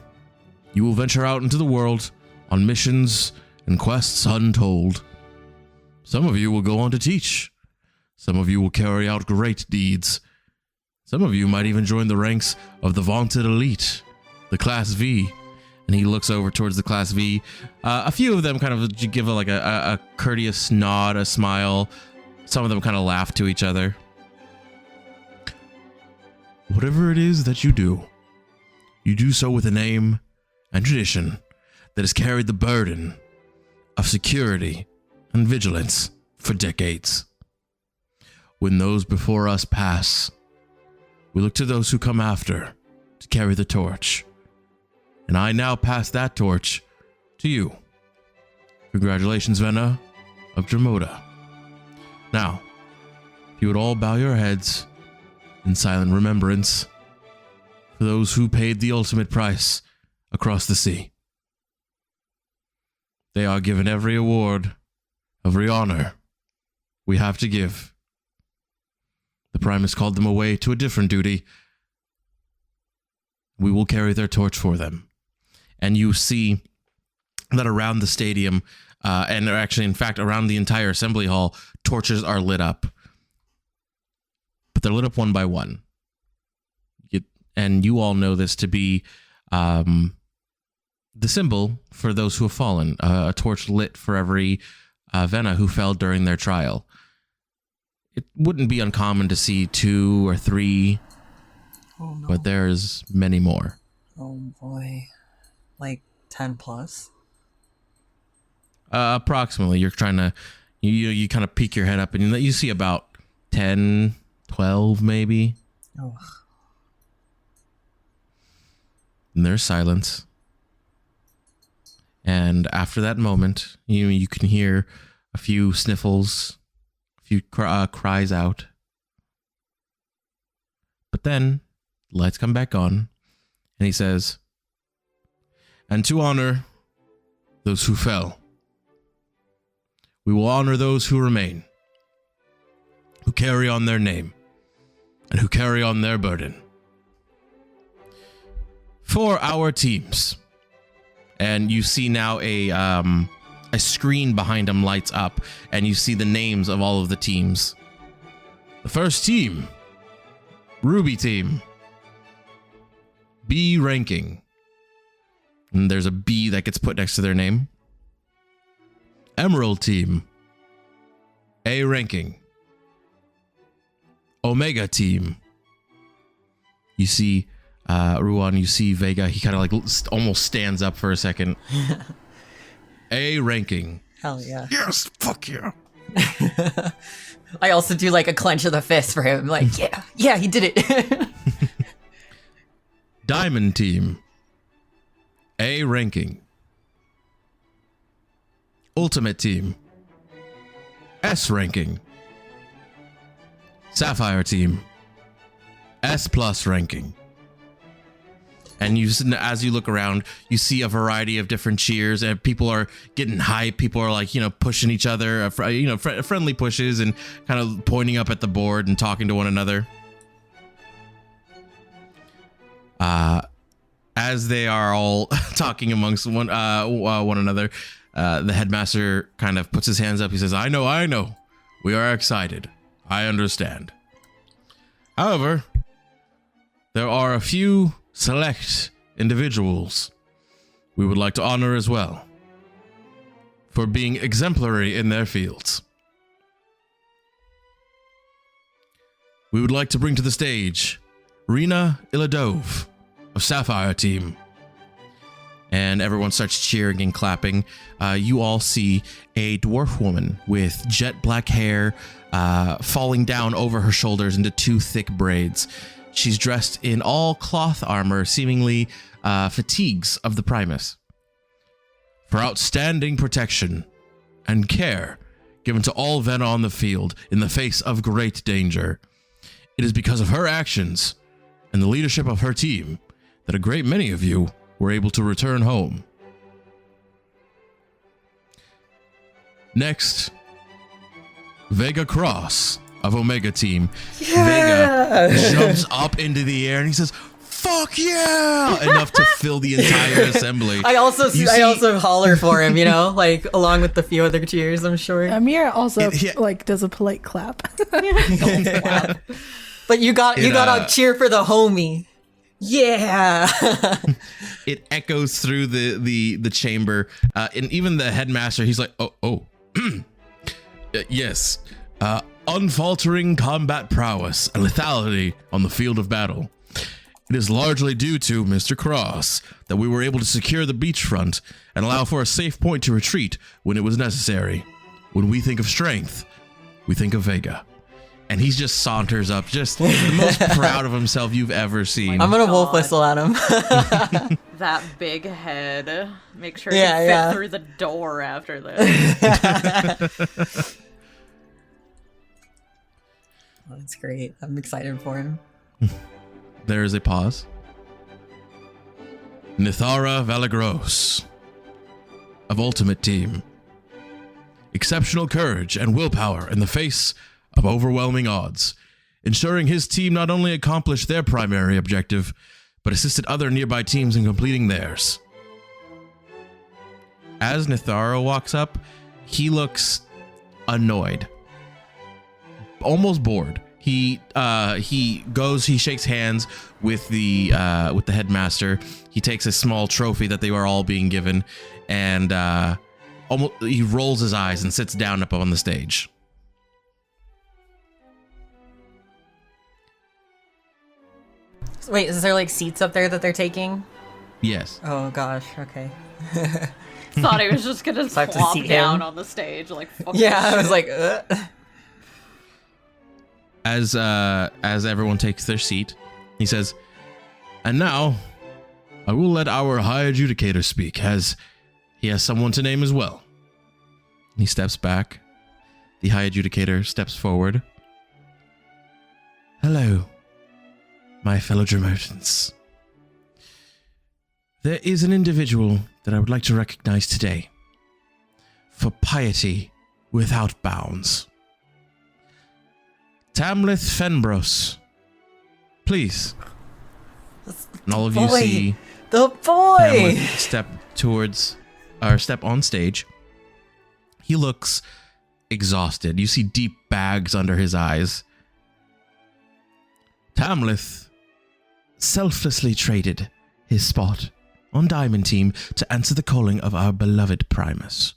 you will venture out into the world on missions and quests untold. Some of you will go on to teach. Some of you will carry out great deeds. Some of you might even join the ranks of the vaunted elite, the Class V." And he looks over towards the Class V. A few of them kind of give a courteous nod, a smile. Some of them kind of laugh to each other. "Whatever it is that you do so with a name and tradition that has carried the burden of security and vigilance for decades. When those before us pass, we look to those who come after to carry the torch. And I now pass that torch to you. Congratulations, Vena of Dramoda. Now, if you would all bow your heads in silent remembrance for those who paid the ultimate price across the sea. They are given every award, every honor we have to give. The Primus called them away to a different duty. We will carry their torch for them." And you see that around the stadium, and actually, in fact, around the entire assembly hall, torches are lit up. But they're lit up one by one. And you all know this to be the symbol for those who have fallen. A torch lit for every Vena who fell during their trial. It wouldn't be uncommon to see 2 or 3, but there's many more. Oh boy. Like 10 plus? Approximately. You're trying to, you kind of peek your head up and you see about 10, 12 maybe. Oh. And there's silence. And after that moment, you can hear a few sniffles, a few cries out. But then lights come back on, and he says, "And to honor those who fell, we will honor those who remain, who carry on their name, and who carry on their burden. For our teams." And you see now a screen behind him lights up, and you see the names of all of the teams. The first team, Ruby team, B ranking. And there's a B that gets put next to their name. Emerald team, A ranking. Omega team. You see Ruan, you see Vega, he kind of like almost stands up for a second. A ranking. Hell yeah. Yes, fuck yeah. I also do like a clench of the fist for him. Like, yeah, he did it. Diamond team, A ranking. Ultimate team, S ranking. Sapphire team, S plus ranking. And as you look around, you see a variety of different cheers, and people are getting hype. People are like, pushing each other, friendly pushes and kind of pointing up at the board and talking to one another. As they are all talking amongst one another, the headmaster kind of puts his hands up. He says, I know. We are excited. I understand. However, there are a few select individuals we would like to honor as well for being exemplary in their fields. We would like to bring to the stage Rena Iladov of Sapphire Team. And everyone starts cheering and clapping. You all see a dwarf woman with jet black hair falling down over her shoulders into two thick braids. She's dressed in all cloth armor, seemingly fatigues of the Primus. For outstanding protection and care given to all Vena on the field in the face of great danger. It is because of her actions and the leadership of her team that a great many of you were able to return home. Next, Vega Cross of Omega Team. Yeah! Vega jumps up into the air and he says, "Fuck yeah!" enough to fill the entire assembly. I also holler for him, like along with the few other cheers, I'm sure. Amira also does a polite clap. But you got to cheer for the homie. Yeah. It echoes through the chamber, and even the headmaster, he's like, oh, yes, unfaltering combat prowess and lethality on the field of battle. It is largely due to Mr. Cross that we were able to secure the beachfront and allow for a safe point to retreat when it was necessary. When we think of strength, we think of Vega. And he just saunters up, just the most proud of himself you've ever seen. I'm gonna wolf whistle at him. That big head. Make sure you fit through the door after this. Oh, that's great. I'm excited for him. There is a pause. Nithara Valagros of Ultimate Team. Exceptional courage and willpower in the face of overwhelming odds, ensuring his team not only accomplished their primary objective, but assisted other nearby teams in completing theirs. As Nithara walks up, he looks annoyed, almost bored. He shakes hands with the headmaster. He takes a small trophy that they were all being given, and he rolls his eyes and sits down up on the stage. Wait, is there like seats up there that they're taking? Yes. Oh gosh, okay. Thought he was just gonna So I have to plop seat down him? on the stage, like. Fuck Yeah, this I was shit. like, As everyone takes their seat, he says, "And now, I will let our high adjudicator speak, as he has someone to name as well." He steps back. The high adjudicator steps forward. "Hello, my fellow Dromotans. There is an individual that I would like to recognize today for piety without bounds. Tamlith Fenbros. Please." And all of you boy. see the boy! Tamlith step on stage. He looks exhausted. You see deep bags under his eyes. Tamlith selflessly traded his spot on Diamond Team to answer the calling of our beloved Primus.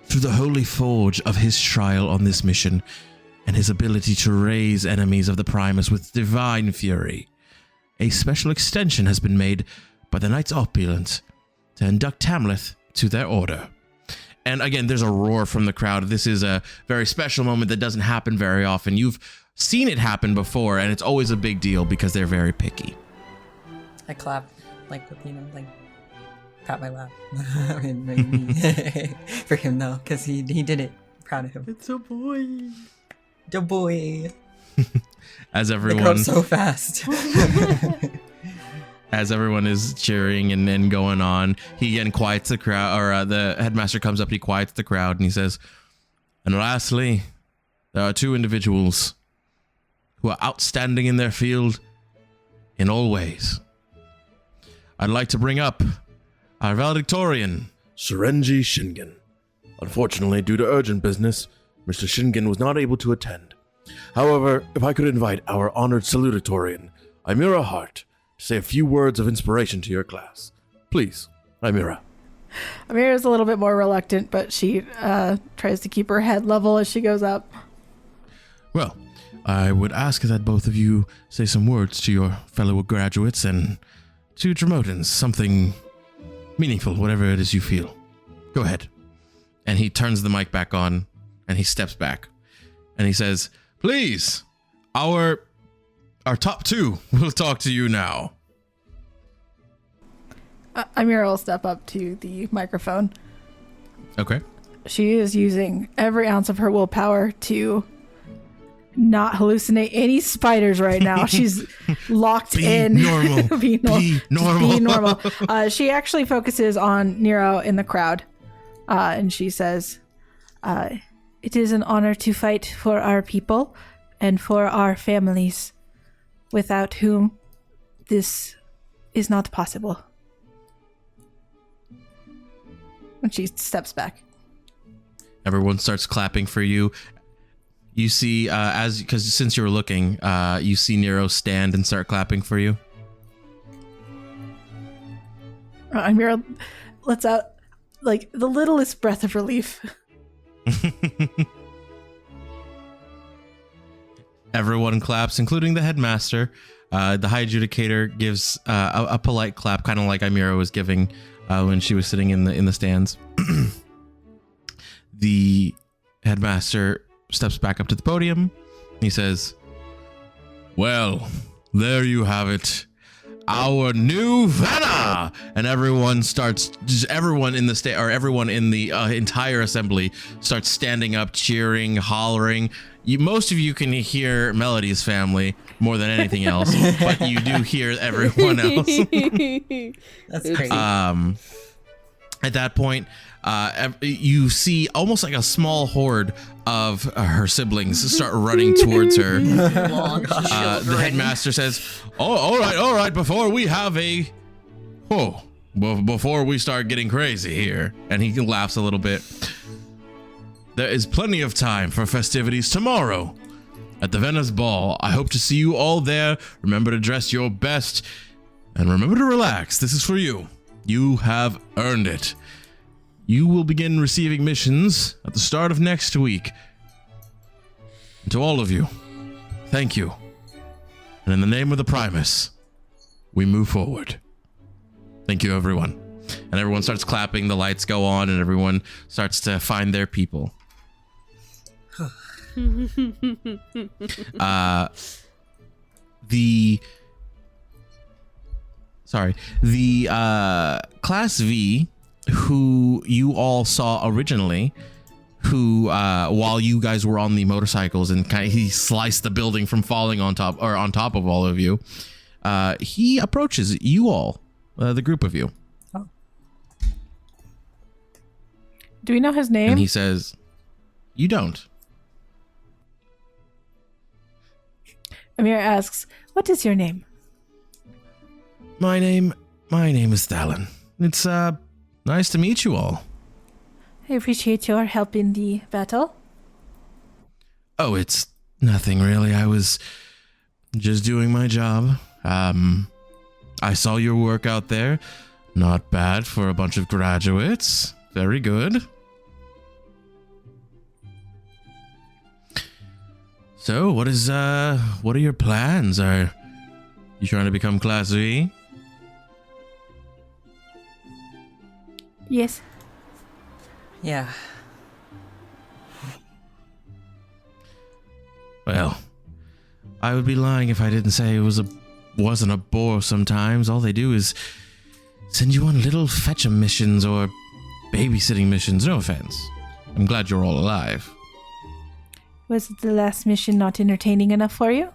Through the holy forge of his trial on this mission and his ability to raise enemies of the Primus with divine fury, a special extension has been made by the Knights Opulent to induct Tamlith to their order. And again, there's a roar from the crowd. This is a very special moment that doesn't happen very often. You've seen it happen before, and it's always a big deal because they're very picky. I clap, like, like, pat my lap. I mean, me. For him, though, because he did it. I'm proud of him. It's a boy. The boy. As They grow up everyone so fast. as everyone is cheering and going on, he again quiets the crowd, or the headmaster comes up and he quiets the crowd and he says, "And lastly, there are two individuals who are outstanding in their field in all ways. I'd like to bring up our valedictorian, Serenji Shingen. Unfortunately, due to urgent business, Mr. Shingen was not able to attend. However, if I could invite our honored salutatorian, Imira Hart, to say a few words of inspiration to your class. Please, Imira." Amira's a little bit more reluctant, but she tries to keep her head level as she goes up. Well, I would ask that both of you say some words to your fellow graduates and to Dromotans, something meaningful, whatever it is you feel. Go ahead. And he turns the mic back on and he steps back and he says, "Please, our top two will talk to you now." Amira will step up to the microphone. Okay. She is using every ounce of her willpower to not hallucinate any spiders right now. She's locked in. Normal. Be normal. Be normal. Be normal. She actually focuses on Nero in the crowd. And she says, "It is an honor to fight for our people and for our families, without whom this is not possible." And she steps back. Everyone starts clapping for you. You see, because since you were looking, you see Nero stand and start clapping for you. Amira lets out like the littlest breath of relief. Everyone claps, including the headmaster. The high adjudicator gives a polite clap, kind of like Amira was giving when she was sitting in the stands. The headmaster steps back up to the podium. He says, "Well, there you have it. Our new Vanna!" And everyone in the entire assembly starts standing up, cheering, hollering. Most of you can hear Melody's family more than anything else, but you do hear everyone else. That's crazy. At that point, you see almost like a small horde of her siblings start running towards her. The headmaster says, all right, before we start getting crazy here." And he laughs a little bit. "There is plenty of time for festivities tomorrow at the Venice Ball. I hope to see you all there. Remember to dress your best and remember to relax. This is for you. You have earned it. You will begin receiving missions at the start of next week. And to all of you, thank you. And in the name of the Primus, we move forward. Thank you, everyone." and everyone starts clapping. The lights go on, and everyone starts to find their people. The Class V, who you all saw originally, who while you guys were on the motorcycles and he sliced the building from falling on top of all of you, he approaches you all, the group of you. Oh. Do we know his name? And he says, "You don't." Amira asks, "What is your name?" My name is Thalen. It's nice to meet you all. I appreciate your help in the battle. Oh, it's nothing really. I was just doing my job. I saw your work out there. Not bad for a bunch of graduates. Very good. So, what are your plans? Are you trying to become Class V? Yes. Yeah. Well, I would be lying if I didn't say it wasn't a bore sometimes. All they do is send you on little fetch-em missions or babysitting missions. No offense. I'm glad you're all alive. Was the last mission not entertaining enough for you?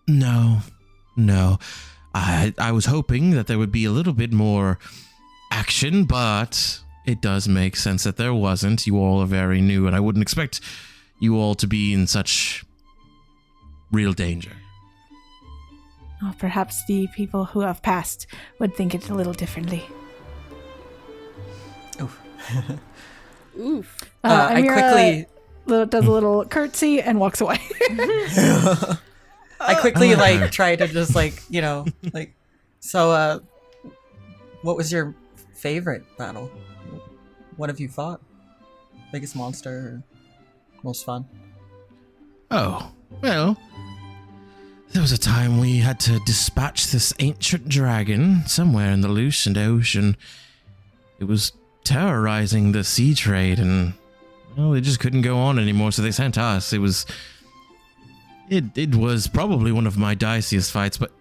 No. I was hoping that there would be a little bit more action, but it does make sense that there wasn't. You all are very new, and I wouldn't expect you all to be in such real danger. Oh, perhaps the people who have passed would think it a little differently. Oof. Oof. I Amira quickly does a little curtsy and walks away. I quickly try to just so what was your favorite battle? What have you fought? Biggest monster or most fun? Oh, well, there was a time we had to dispatch this ancient dragon somewhere in the loosened ocean. It was terrorizing the sea trade, and well, they just couldn't go on anymore, so they sent us. It was probably one of my diciest fights, but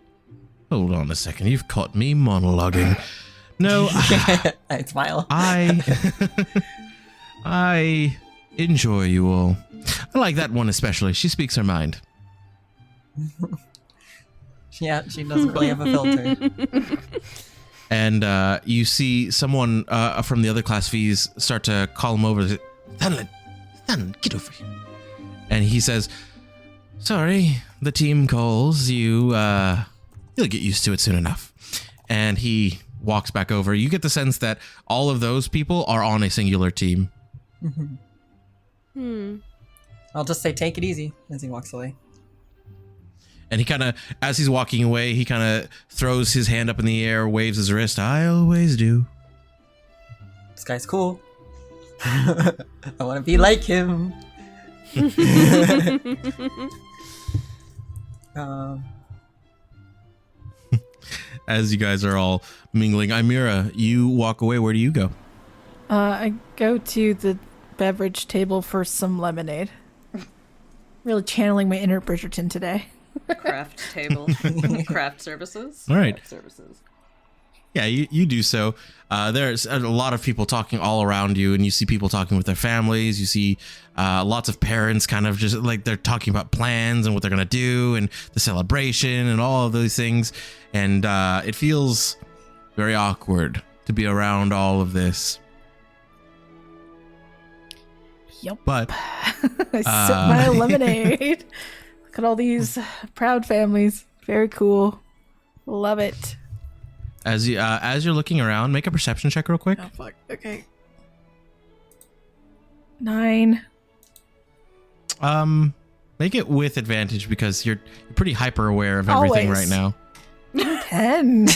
hold on a second, you've caught me monologuing. No, I smile. I enjoy you all. I like that one especially. She speaks her mind. Yeah, she doesn't really have a filter. And you see someone from the other Class Vs start to call him over. Thalen, get over here. And he says, "Sorry, the team calls. You'll get used to it soon enough." And he walks back over. You get the sense that all of those people are on a singular team. I'll just say, "Take it easy," as he walks away. And he kind of, as he's walking away, he kind of throws his hand up in the air, waves his wrist. I always do. This guy's cool. I want to be like him. As you guys are all mingling, Imira, you walk away. Where do you go? I go to the beverage table for some lemonade. Really channeling my inner Bridgerton today. Craft table. Craft services. All right. Craft services. Yeah, you do so. There's a lot of people talking all around you, and you see people talking with their families. You see lots of parents kind of just like they're talking about plans and what they're going to do and the celebration and all of those things. And it feels very awkward to be around all of this. Yep. But I sip my lemonade. Look at all these proud families. Very cool. Love it. as you're looking around, make a perception check real quick. Oh, fuck. Okay. 9. Make it with advantage because you're pretty hyper aware of everything Always. right now. 10.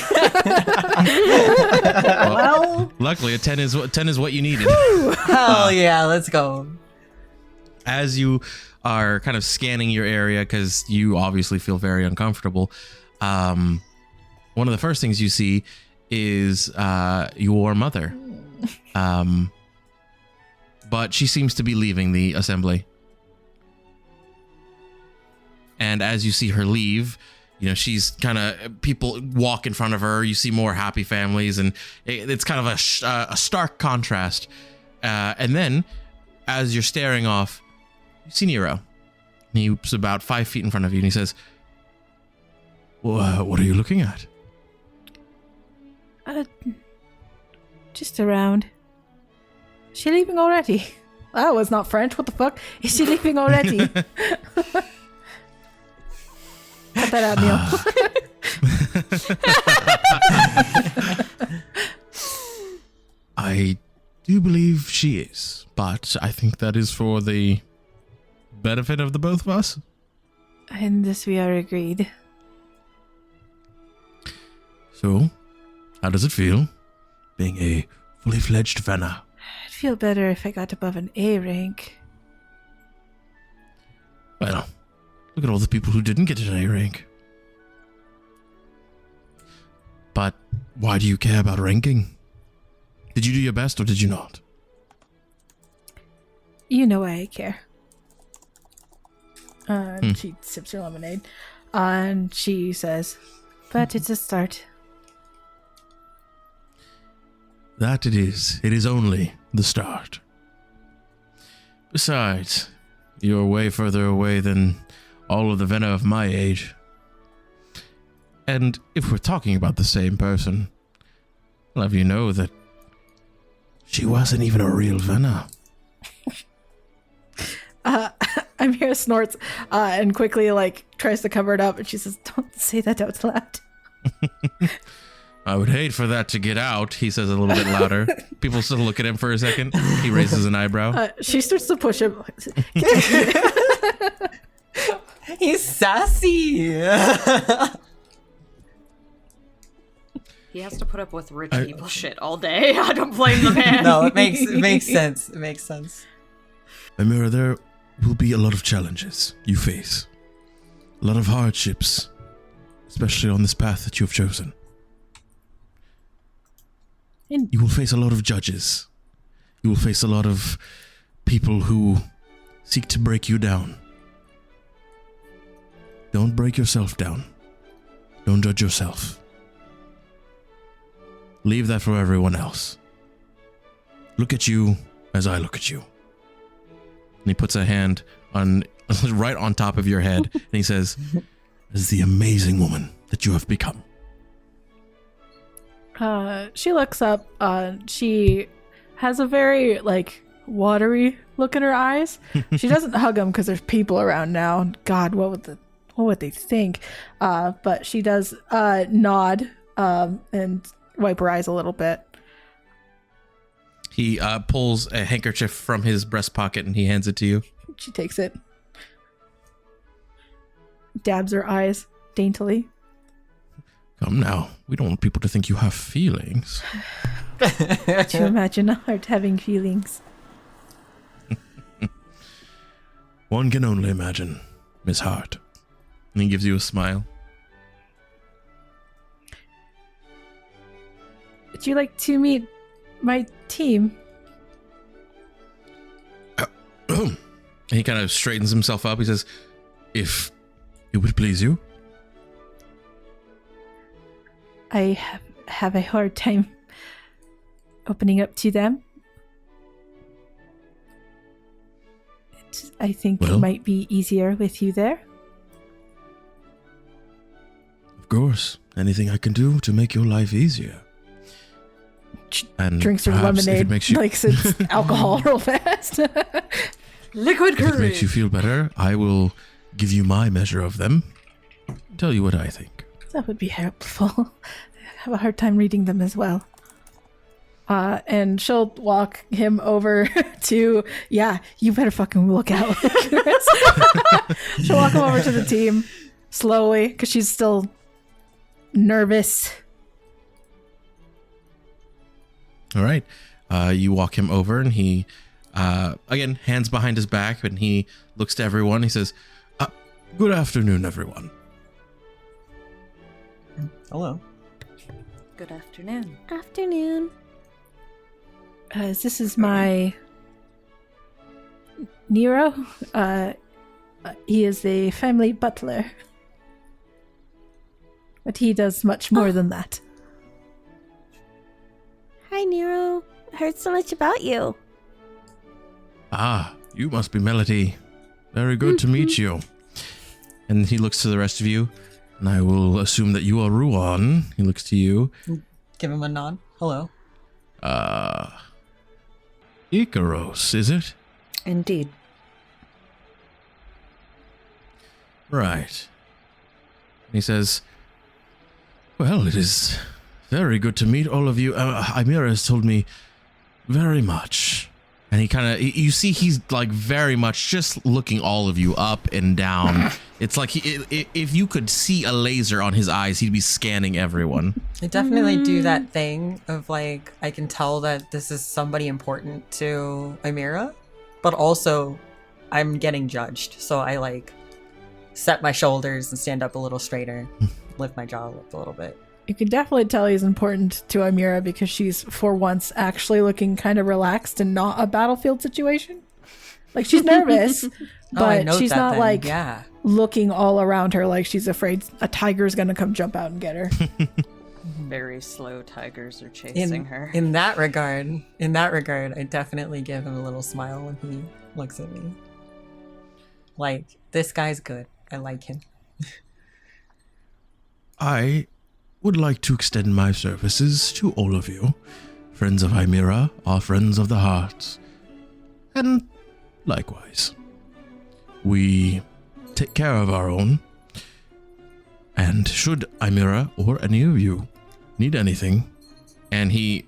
Well, luckily a 10 is what you needed. Hell yeah, let's go. As you are kind of scanning your area because you obviously feel very uncomfortable, one of the first things you see is your mother. But she seems to be leaving the assembly. And as you see her leave, you know, she's kind of, people walk in front of her. You see more happy families, and it's kind of a stark contrast. And then, as you're staring off, you see Nero. He's about 5 feet in front of you, and he says, well, what are you looking at? Just around. Is she leaving already? That was not French. What the fuck? Is she leaving already? Cut that out, Neil. I do believe she is, but I think that is for the benefit of the both of us. And this we are agreed. So, how does it feel being a fully fledged Venna? I'd feel better if I got above an A rank. Well, look at all the people who didn't get an A rank. But why do you care about ranking? Did you do your best or did you not? You know why I care. She sips her lemonade. And she says, but it's a start. That it is. It is only the start. Besides, you're way further away than all of the Venna of my age. And if we're talking about the same person, I'll have you know that she wasn't even a real Venna. Amira snorts and quickly tries to cover it up, and she says, don't say that out loud. I would hate for that to get out, he says a little bit louder. People still look at him for a second. He raises an eyebrow. She starts to push him. He's sassy. He has to put up with rich people shit all day. I don't blame the man. No, it makes sense. It makes sense. Amira, there will be a lot of challenges you face. A lot of hardships, especially on this path that you have chosen. You will face a lot of judges. You will face a lot of people who seek to break you down. Don't break yourself down. Don't judge yourself. Leave that for everyone else. Look at you as I look at you. And he puts a hand on right on top of your head, and he says, as the amazing woman that you have become. She looks up. She has a very watery look in her eyes. She doesn't hug him because there's people around now. God, what would they think? But she does nod and wipe her eyes a little bit. He pulls a handkerchief from his breast pocket and he hands it to you. She takes it, dabs her eyes daintily. Come now, we don't want people to think you have feelings. Could you imagine a heart having feelings? One can only imagine, Miss Hart. And he gives you a smile. Would you like to meet my team? And he kind of straightens himself up. He says, if it would please you. I have a hard time opening up to them. I think it might be easier with you there. Of course. Anything I can do to make your life easier. And drinks her lemonade, sips alcohol real fast. Liquid courage. If it makes you feel better, I will give you my measure of them. Tell you what I think. That would be helpful. I have a hard time reading them as well. And she'll walk him over to, you better fucking look out. She'll walk him over to the team slowly because she's still nervous. All right. You walk him over and he, again, hands behind his back, and he looks to everyone. He says, good afternoon, everyone. Hello. Good afternoon. Afternoon. This is my Nero. He is a family butler. But he does much more than that. Hi, Nero. I heard so much about you. Ah, you must be Melody. Very good to meet you. And he looks to the rest of you, and I will assume that you are Ruan. He looks to you. Give him a nod. Hello. Icaros, is it? Indeed. Right. He says, well, it is very good to meet all of you. Ymira has told me very much. And he kind of, you see he's like very much just looking all of you up and down. It's like if you could see a laser on his eyes, he'd be scanning everyone. I definitely do that thing of like, I can tell that this is somebody important to Ymira, but also I'm getting judged. So I like set my shoulders and stand up a little straighter, lift my jaw up a little bit. You can definitely tell he's important to Ymira because she's, for once, actually looking kind of relaxed and not a battlefield situation. Like, she's nervous, but she's not, then. like, yeah. looking all around her like she's afraid a tiger's gonna come jump out and get her. Very slow tigers are chasing her. In that regard, I definitely give him a little smile when he looks at me. Like, this guy's good. I like him. I would like to extend my services to all of you. Friends of Ymira are friends of the heart. And likewise, we take care of our own. And should Ymira or any of you need anything, and he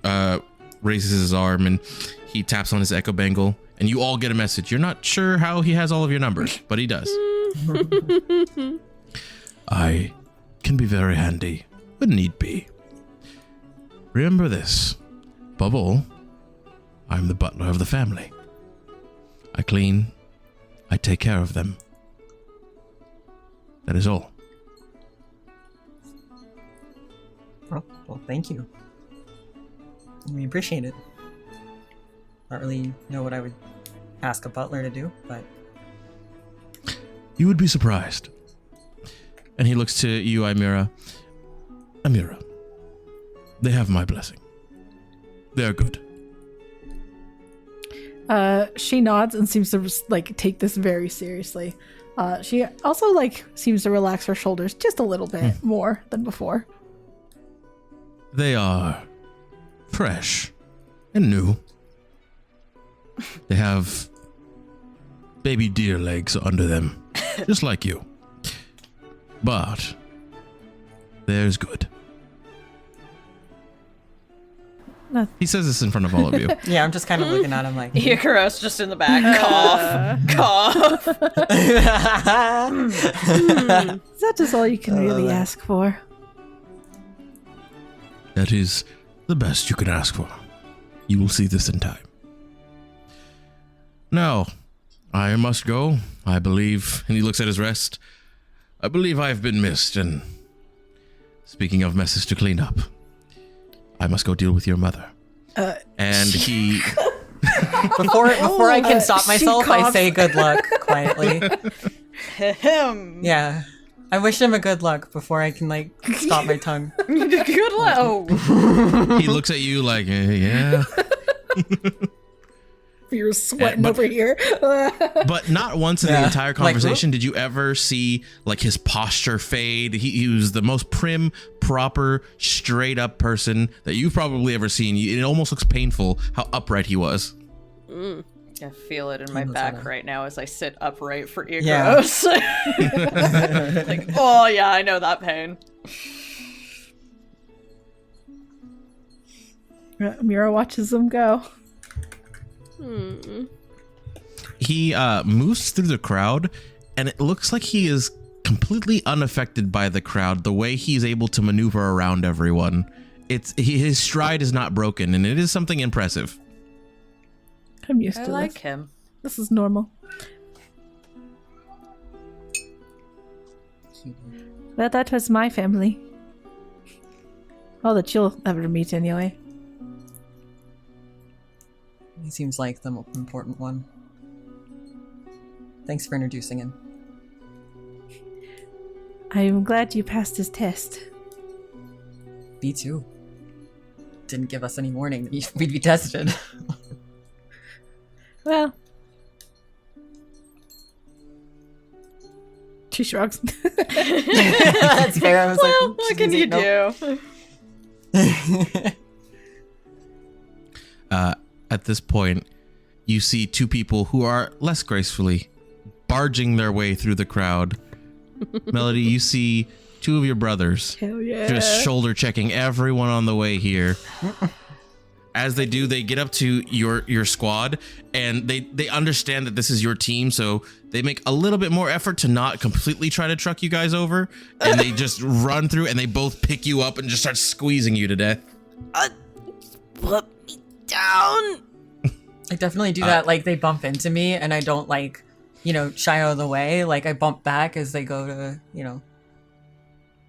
raises his arm and he taps on his echo bangle, and you all get a message. You're not sure how he has all of your numbers, but he does. I can be very handy when need be. Remember this. Above all, I'm the butler of the family. I clean, I take care of them. That is all. Well, thank you. We appreciate it. Not really know what I would ask a butler to do, but You would be surprised. And he looks to you, Ymira. Ymira, they have my blessing. They're good. She nods and seems to like take this very seriously. She also like seems to relax her shoulders just a little bit more than before. They are fresh and new. They have baby deer legs under them, just like you. But there's good. No. He says this in front of all of you. yeah, I'm just kind of looking at him like, Icarus just in the back, cough. Is that just all you can really ask for? That is the best you can ask for. You will see this in time. Now, I must go. I believe, and he looks at his rest, I believe I have been missed, and speaking of messes to clean up, I must go deal with your mother. And he... before I can stop myself, I coughs. say good luck quietly. Yeah. I wish him a good luck before I can, like, stop my tongue. Good luck. Oh. he looks at you like, yeah. You're sweating but- over here. But not once in the Yeah. entire Like, conversation did you ever see like his posture fade. He was the most prim, proper, straight up person that you've probably ever seen. It almost looks painful how upright he was. I feel it in my knows back how to- right now as I sit upright for Yeah. Icarus. Like, oh yeah, I know that pain. Mira watches them go. He moves through the crowd, and it looks like he is completely unaffected by the crowd. The way he's able to maneuver around everyone, his stride is not broken, and it is something impressive. I'm used I to like this. him. This is normal. Well, that was my family. Well, that you'll ever meet anyway. He seems like the most important one. Thanks for introducing him. I'm glad you passed his test. Me too. Didn't give us any warning that we'd be tested. Well, she shrugs. That's fair. I was Well, like, what can you do? At this point, you see two people who are less gracefully barging their way through the crowd. Melody, you see two of your brothers Hell yeah. just shoulder checking everyone on the way here. As they do, they get up to your squad, and they understand that this is your team, so they make a little bit more effort to not completely try to truck you guys over, and they just run through, and they both pick you up and just start squeezing you to death. Put me down. I definitely do that. Like, they bump into me, and I don't, like, shy out of the way. Like, I bump back as they go to,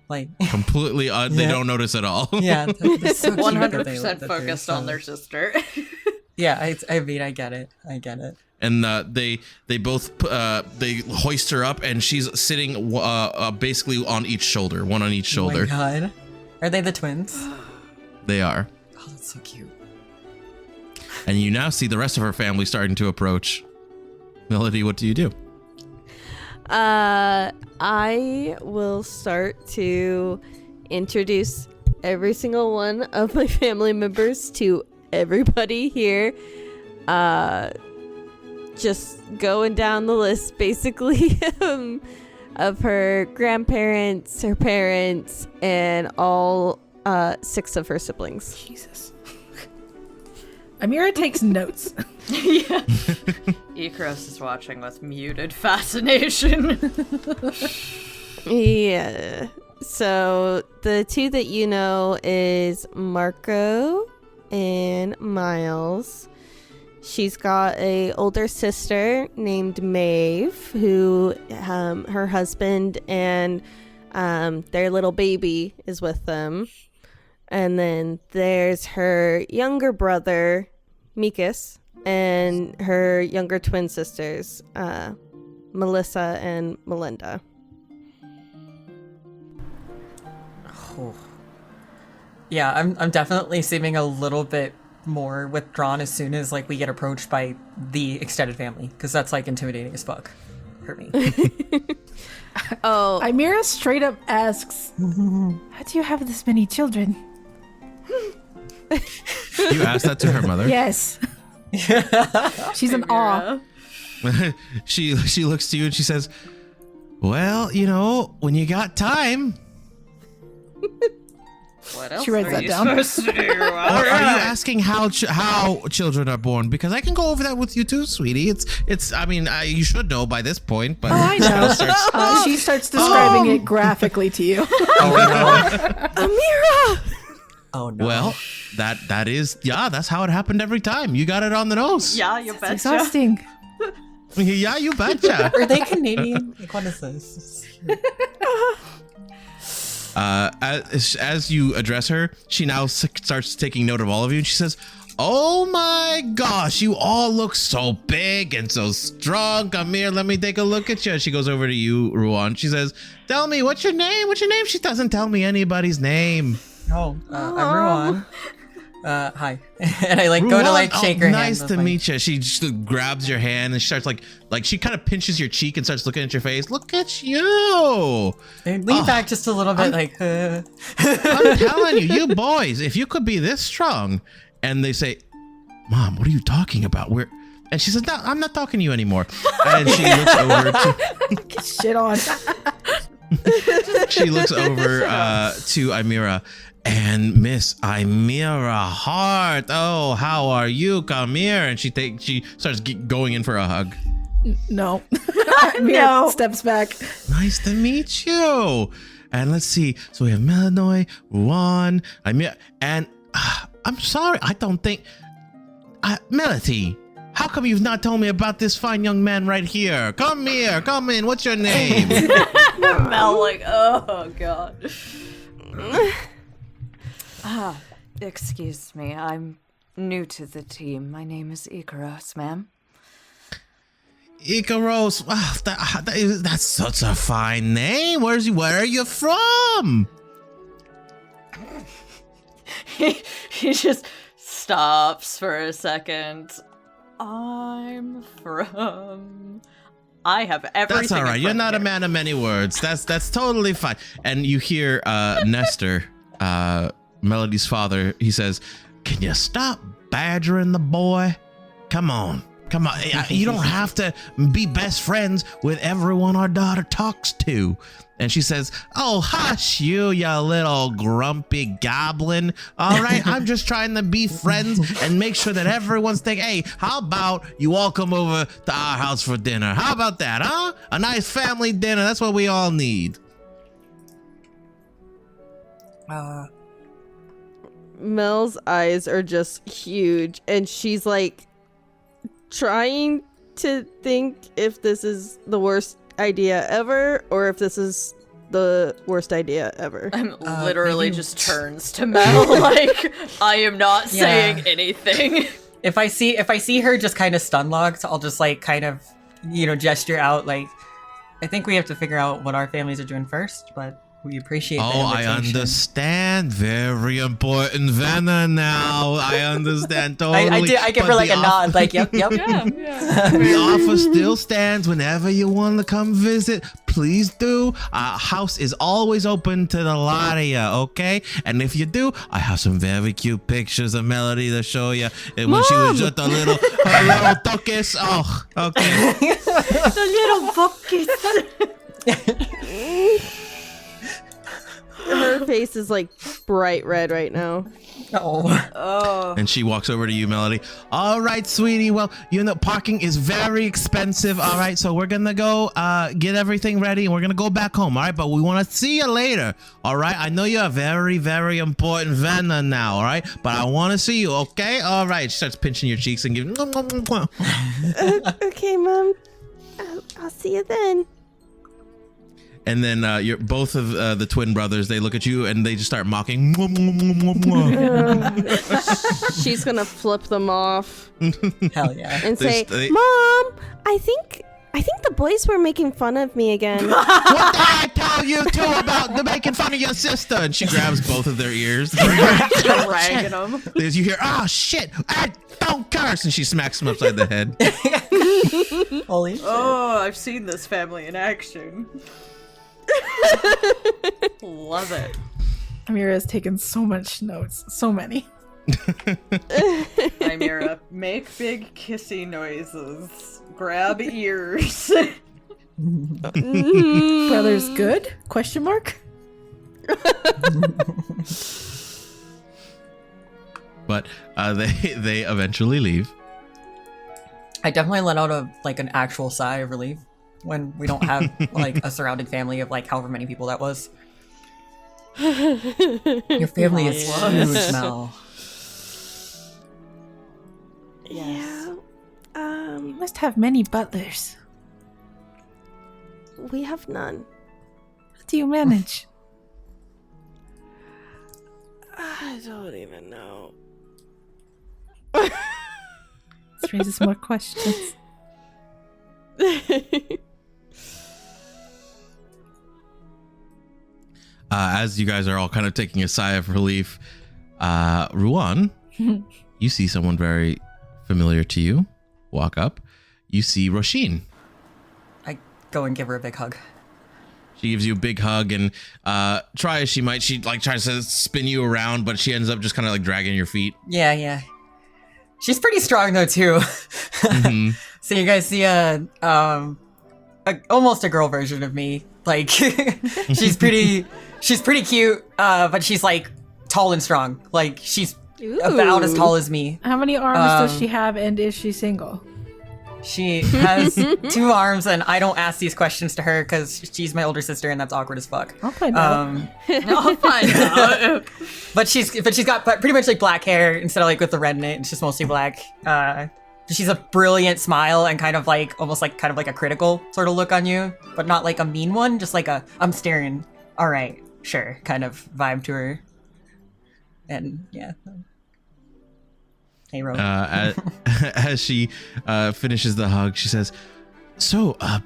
like... Completely, they don't notice at all. Yeah. They're so cute that 100% that they're focused on so- their sister. Yeah, I mean, I get it. And they both they hoist her up, and she's sitting basically on each shoulder, one on each shoulder. Oh my god. Are they the twins? They are. Oh, that's so cute. And you now see the rest of her family starting to approach. Melody, what do you do? I will start to introduce every single one of my family members to everybody here. Just going down the list, basically, of her grandparents, her parents, and all 6 of her siblings. Jesus. Amira takes notes. Yeah. Ikros is watching with muted fascination. Yeah. So the 2 that you know is Marco and Miles. She's got a older sister named Maeve, who her husband and their little baby is with them. And then there's her younger brother, Mikas, and her younger twin sisters, Melissa and Melinda. Oh. Yeah, I'm definitely seeming a little bit more withdrawn as soon as we get approached by the extended family, because that's intimidating as fuck for me. Oh, Amira straight up asks, "How do you have this many children?" You asked that to her mother? Yes. She's in awe. She looks to you and she says, "Well, when you got time." What else She writes are that you down. supposed to do? Or are you asking how children are born? Because I can go over that with you too, sweetie. It's. I mean, you should know by this point, but Oh, I know. She starts describing it graphically to you. Amira! Oh no. well, that is that's how it happened every time. You got it on the nose. Yeah, you It's betcha. exhausting. Yeah, you betcha. Are they Canadian? What is this? As you address her, she now starts taking note of all of you, and she says, "Oh my gosh, you all look so big and so strong. Come here, let me take a look at you." She goes over to you, Ruan. She says, "Tell me, what's your name? What's your name?" She doesn't tell me anybody's name. I'm Ruan. Hi. And I go Ruan, to shake her hand. nice with to my- meet you. She just grabs your hand and she starts like she kind of pinches your cheek and starts looking at your face. Look at you. I lean back just a little bit, I'm telling you, you boys, if you could be this strong. And they say, "Mom, what are you talking about? And she says, "No, I'm not talking to you anymore." And she looks over to Shit on. she looks over to Amira. "And Miss Amira Hart, oh, how are you? Come here." And she starts going in for a hug. No. Amira steps back. "Nice to meet you." And let's see. So we have Melanoy, Ruan, Amira, and I'm sorry, I don't think Melody, how come you've not told me about this fine young man right here? Come here, come in. What's your name? Mel, oh god. Excuse me, I'm new to the team. My name is Ikaros, ma'am. Ikaros, wow, that's such a fine name. Where are you from? He just stops for a second. I have everything. That's all right. in You're front not a here. man of many words. That's totally fine. And you hear Nestor, Melody's father. He says, "Can you stop badgering the boy? Come on. You don't have to be best friends with everyone our daughter talks to." And she says, "Oh, hush you little grumpy goblin. All right, I'm just trying to be friends and make sure that everyone's thinking, hey, how about you all come over to our house for dinner? How about that, huh? A nice family dinner. That's what we all need." Mel's eyes are just huge, and she's like trying to think if this is the worst idea ever or if this is the worst idea ever. I'm literally maybe- just turns to Mel like I am not saying anything. If I see her just kind of stun locked, I'll just like kind of, gesture out like, I think we have to figure out what our families are doing first, but we appreciate the Oh, I invitation. understand. Very important Venna now. I understand totally. I give her But like the a nod, like, yep. The offer still stands whenever you want to come visit. Please do. Our house is always open to the lot of you, okay? And if you do, I have some very cute pictures of Melody to show you. And when she was just a little toques. Oh, okay. The little buckets. Her face is like bright red right now. Oh. And she walks over to you, Melody. All right, sweetie. Well, parking is very expensive. All right, so we're going to go get everything ready and we're going to go back home. All right, but we want to see you later. All right, I know you're a very, very important Venna now. All right, but I want to see you. Okay. All right. She starts pinching your cheeks and giving. Okay, Mom. I'll see you then. And then you're both of the twin brothers. They look at you and they just start mocking. She's gonna flip them off Hell yeah. and say, They- "Mom, I think the boys were making fun of me again." What did I tell you two about the making fun of your sister? And she grabs both of their ears. Dragging them. As you hear, "Oh shit! Don't curse!" And she smacks him upside the head. Holy shit. Oh, I've seen this family in action. Love it. Amira has taken so much notes. So many. Chimera, make big kissy noises. Grab ears. Brothers good? Question mark? But they eventually leave. I definitely let out an actual sigh of relief when we don't have like a surrounding family of like however many people that was. Your family is huge, Mel. Yeah. You must have many butlers. We have none. How do you manage? I don't even know. This raises more questions. As you guys are all kind of taking a sigh of relief, Ruan, you see someone very familiar to you walk up. You see Roshin. I go and give her a big hug. She gives you a big hug and try as she might, she like tries to spin you around, but she ends up just kind of like dragging your feet. Yeah. She's pretty strong though too. Mhm. So you guys see almost a girl version of me. Like she's pretty cute, but she's like tall and strong. Like she's about as tall as me. How many arms does she have, and is she single? She has 2 arms, and I don't ask these questions to her because she's my older sister, and that's awkward as fuck. I'll find out. I'll find out. But she's got pretty much like black hair instead of like with the red in it. It's just mostly black. She's a brilliant smile and kind of like almost like kind of like a critical sort of look on you, but not like a mean one. Just like a I'm staring. All right, sure, kind of vibe to her. And yeah. Hey, Ro. As she finishes the hug, she says, "So, I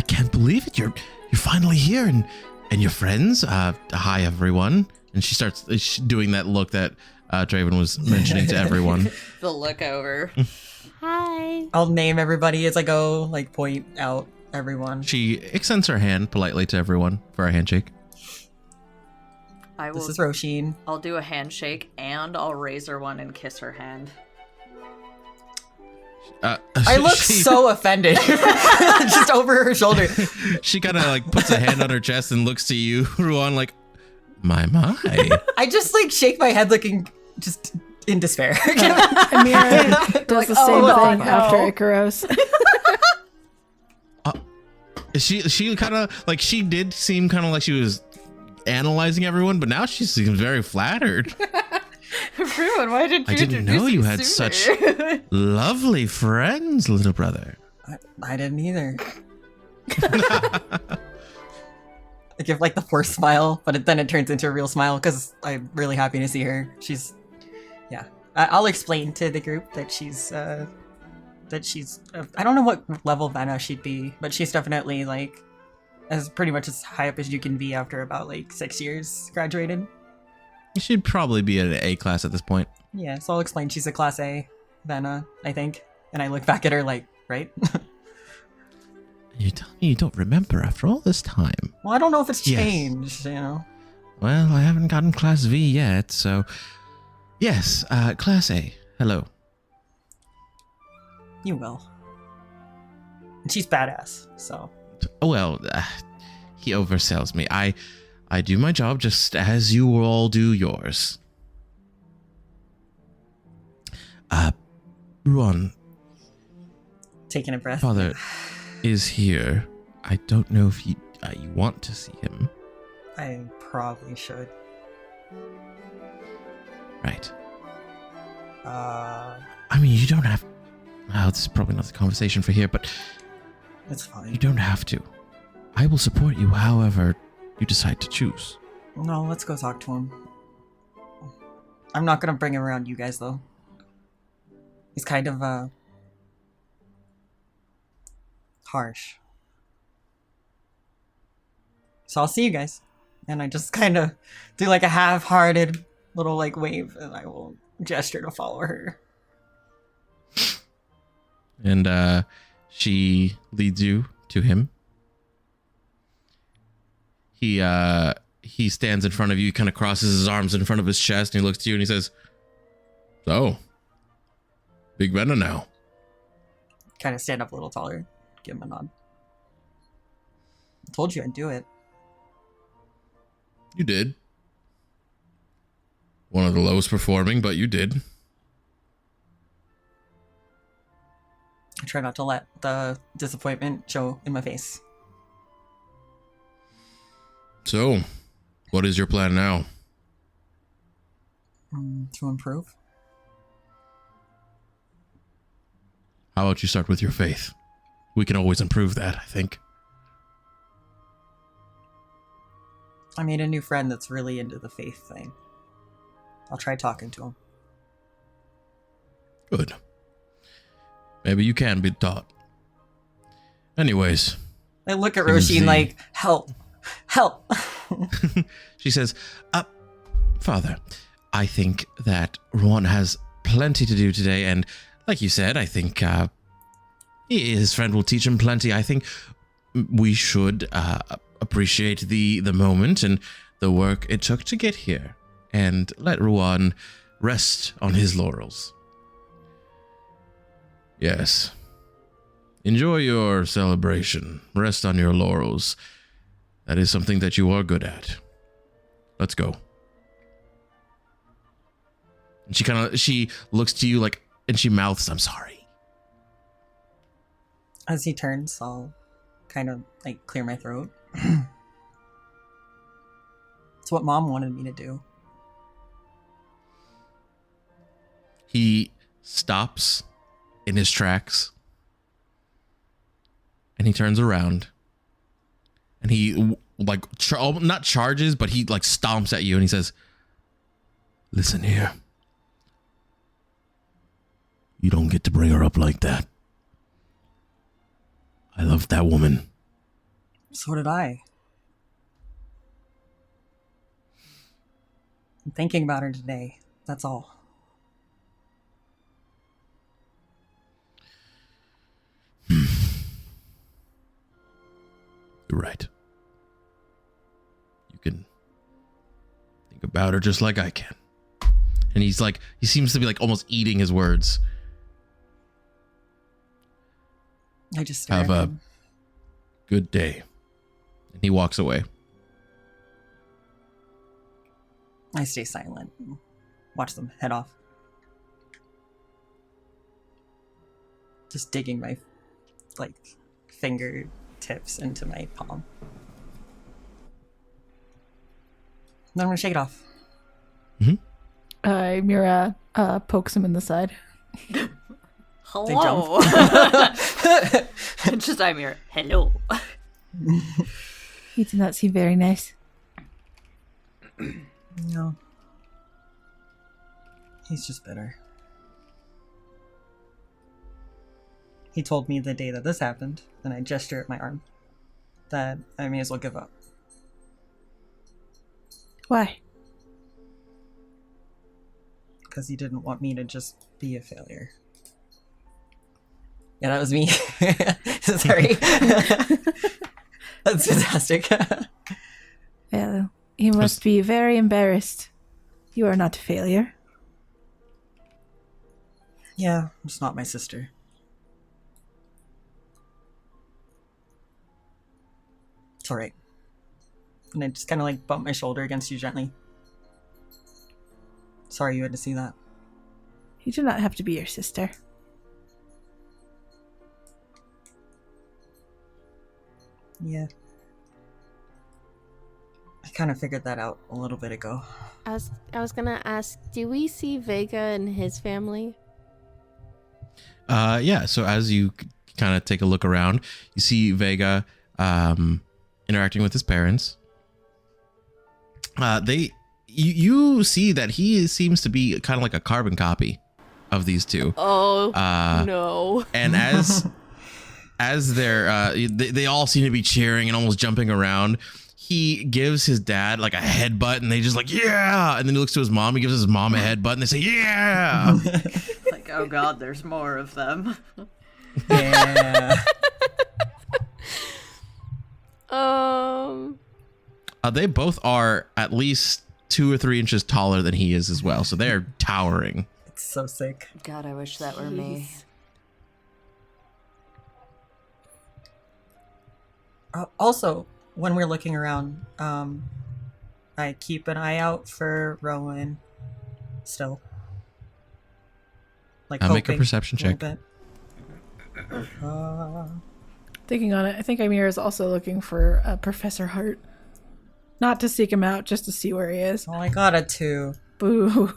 can't believe it. You're finally here, and your friends. Hi, everyone." And she starts doing that look that Draven was mentioning to everyone. The look over. Hi. I'll name everybody as I go, like point out everyone. She extends her hand politely to everyone for a handshake. This is Roshin. I'll do a handshake and I'll raise her one and kiss her hand. I look so offended. Just over her shoulder. She kind of like puts a hand on her chest and looks to you, Ruan, like, my. I just like shake my head looking just in despair. Amira does the same thing after Icaros. She kind of like, she did seem kind of like she was analyzing everyone, but now she seems very flattered. Ruan, why didn't you I didn't know you had such lovely friends, little brother. I didn't either. I give like the forced smile, but then it turns into a real smile because I'm really happy to see her. She's, yeah. I'll explain to the group that she's I don't know what level Vanna she'd be, but she's definitely like as pretty much as high up as you can be after about like 6 years graduated. You should probably be at an A class at this point. Yeah, so I'll explain she's a class A Vanna, I think. And I look back at her like, right? You tell me you don't remember after all this time. Well, I don't know if it's changed, you know. Well, I haven't gotten Class V yet, so... Yes, Class A. Hello. You will. And she's badass, so... Well, he oversells me. I do my job just as you all do yours. Ruan. Taking a breath. Father is here. I don't know if you want to see him. I probably should. Right. Uh... I mean, you don't have... Well, this is probably not the conversation for here, but... It's fine. You don't have to. I will support you however you decide to choose. No, let's go talk to him. I'm not gonna bring him around you guys, though. He's kind of, harsh. So I'll see you guys. And I just kind of do like a half-hearted little like wave, and I will gesture to follow her. And she leads you to him. He stands in front of you, kind of crosses his arms in front of his chest, and he looks to you and he says, "So, Big Venna now." Kind of stand up a little taller, give him a nod. I told you I'd do it. You did. One of the lowest performing, but you did. I try not to let the disappointment show in my face. So, what is your plan now? To improve? How about you start with your faith? We can always improve that, I think. I made a new friend that's really into the faith thing. I'll try talking to him. Good. Maybe you can be taught. Anyways. I look at Roshin like, help. Help. She says, Father, I think that Ruan has plenty to do today, and like you said, I think his friend will teach him plenty. I think we should appreciate the moment and the work it took to get here, and let Ruan rest on his laurels. Yes. Enjoy your celebration. Rest on your laurels. That is something that you are good at. Let's go. And she looks to you like, and she mouths, "I'm sorry." As he turns, I'll kind of like clear my throat. It's what Mom wanted me to do. He stops in his tracks, and he turns around, and he like not charges, but he like stomps at you, and he says, Listen here. You don't get to bring her up like that. I loved that woman. So did I. I'm thinking about her today. That's all. You're right. You can think about her just like I can. And he seems to be like almost eating his words. I just stare Have at a him. good day. And he walks away. I stay silent. And watch them head off. Just digging my fingertips into my palm. Then I'm gonna shake it off. Mira pokes him in the side. Hello. Just I'm here. Hello. He did not seem very nice. No. He's just bitter. He told me the day that this happened, and I gesture at my arm, that I may as well give up. Why? Because he didn't want me to just be a failure. Yeah, that was me. Sorry. That's fantastic. Well, you must be very embarrassed. You are not a failure. Yeah, it's not my sister. It's alright. And I just kind of bump my shoulder against you gently. Sorry you had to see that. You do not have to be your sister. Yeah. I kind of figured that out a little bit ago. I was gonna ask, do we see Vega and his family? Yeah, so as you kind of take a look around, you see Vega interacting with his parents. You see that he seems to be kind of like a carbon copy of these two. Oh, no. And as they all seem to be cheering and almost jumping around, he gives his dad like a headbutt, and they just yeah. And then he looks to his mom. He gives his mom a headbutt, and they say yeah. Like, oh god, there's more of them. Yeah. They both are at least 2 or 3 inches taller than he is as well, so they're towering. It's so sick. God, I wish that were me. Also, when we're looking around, I keep an eye out for Rowan still. Make a hoping perception a little check. bit. Thinking on it, I think Amir is also looking for Professor Hart. Not to seek him out, just to see where he is. Oh, I got a 2. Boo.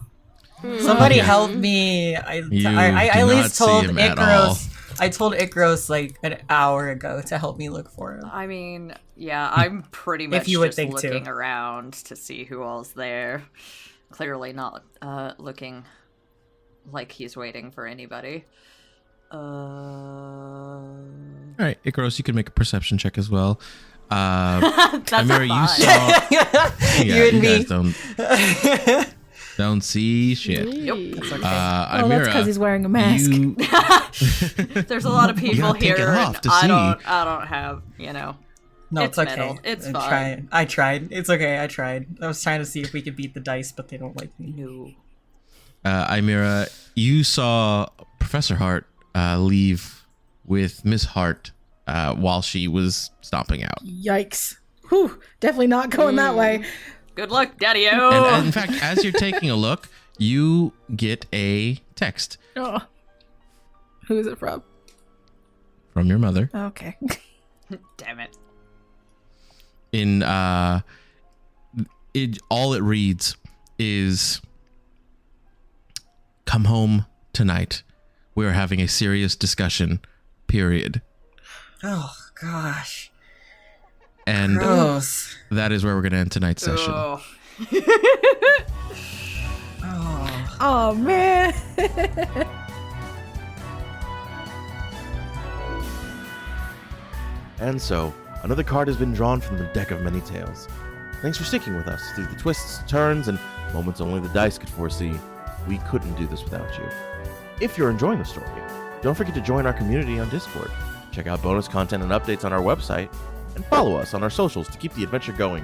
Somebody Yeah. help me. You I do at not least see told him at all. Icaros. I told Icaros an hour ago to help me look for him. I mean, yeah, I'm pretty much you would just think too. looking around to see who all's there. Clearly not looking like he's waiting for anybody. All right, Icaros, you can make a perception check as well. That's Amira, you fine. saw. You and me. Guys don't see shit. Yep. It's okay. Oh, Amira, that's because he's wearing a mask. There's a lot of people gotta take here, it off and to I see. don't have, No, it's it's okay. metal. It's I fine. I tried. It's okay. I tried. I was trying to see if we could beat the dice, but they don't like me. No. Amira, you saw Professor Hart leave with Miss Hart while she was stomping out. Yikes. Whew, definitely not going that way. Good luck, Daddy-O! And in fact, as you're taking a look, you get a text Oh. Who is it from? from your mother. Okay. Damn it. In all it reads is, "Come home tonight. We are having a serious discussion. Period." Oh gosh. And Gross. that is where we're going to end tonight's session. Oh. Oh man. And so, another card has been drawn from the deck of many tales. Thanks for sticking with us through the twists, turns, and moments only the dice could foresee. We couldn't do this without you. If you're enjoying the story, don't forget to join our community on Discord, check out bonus content and updates on our website, and follow us on our socials to keep the adventure going.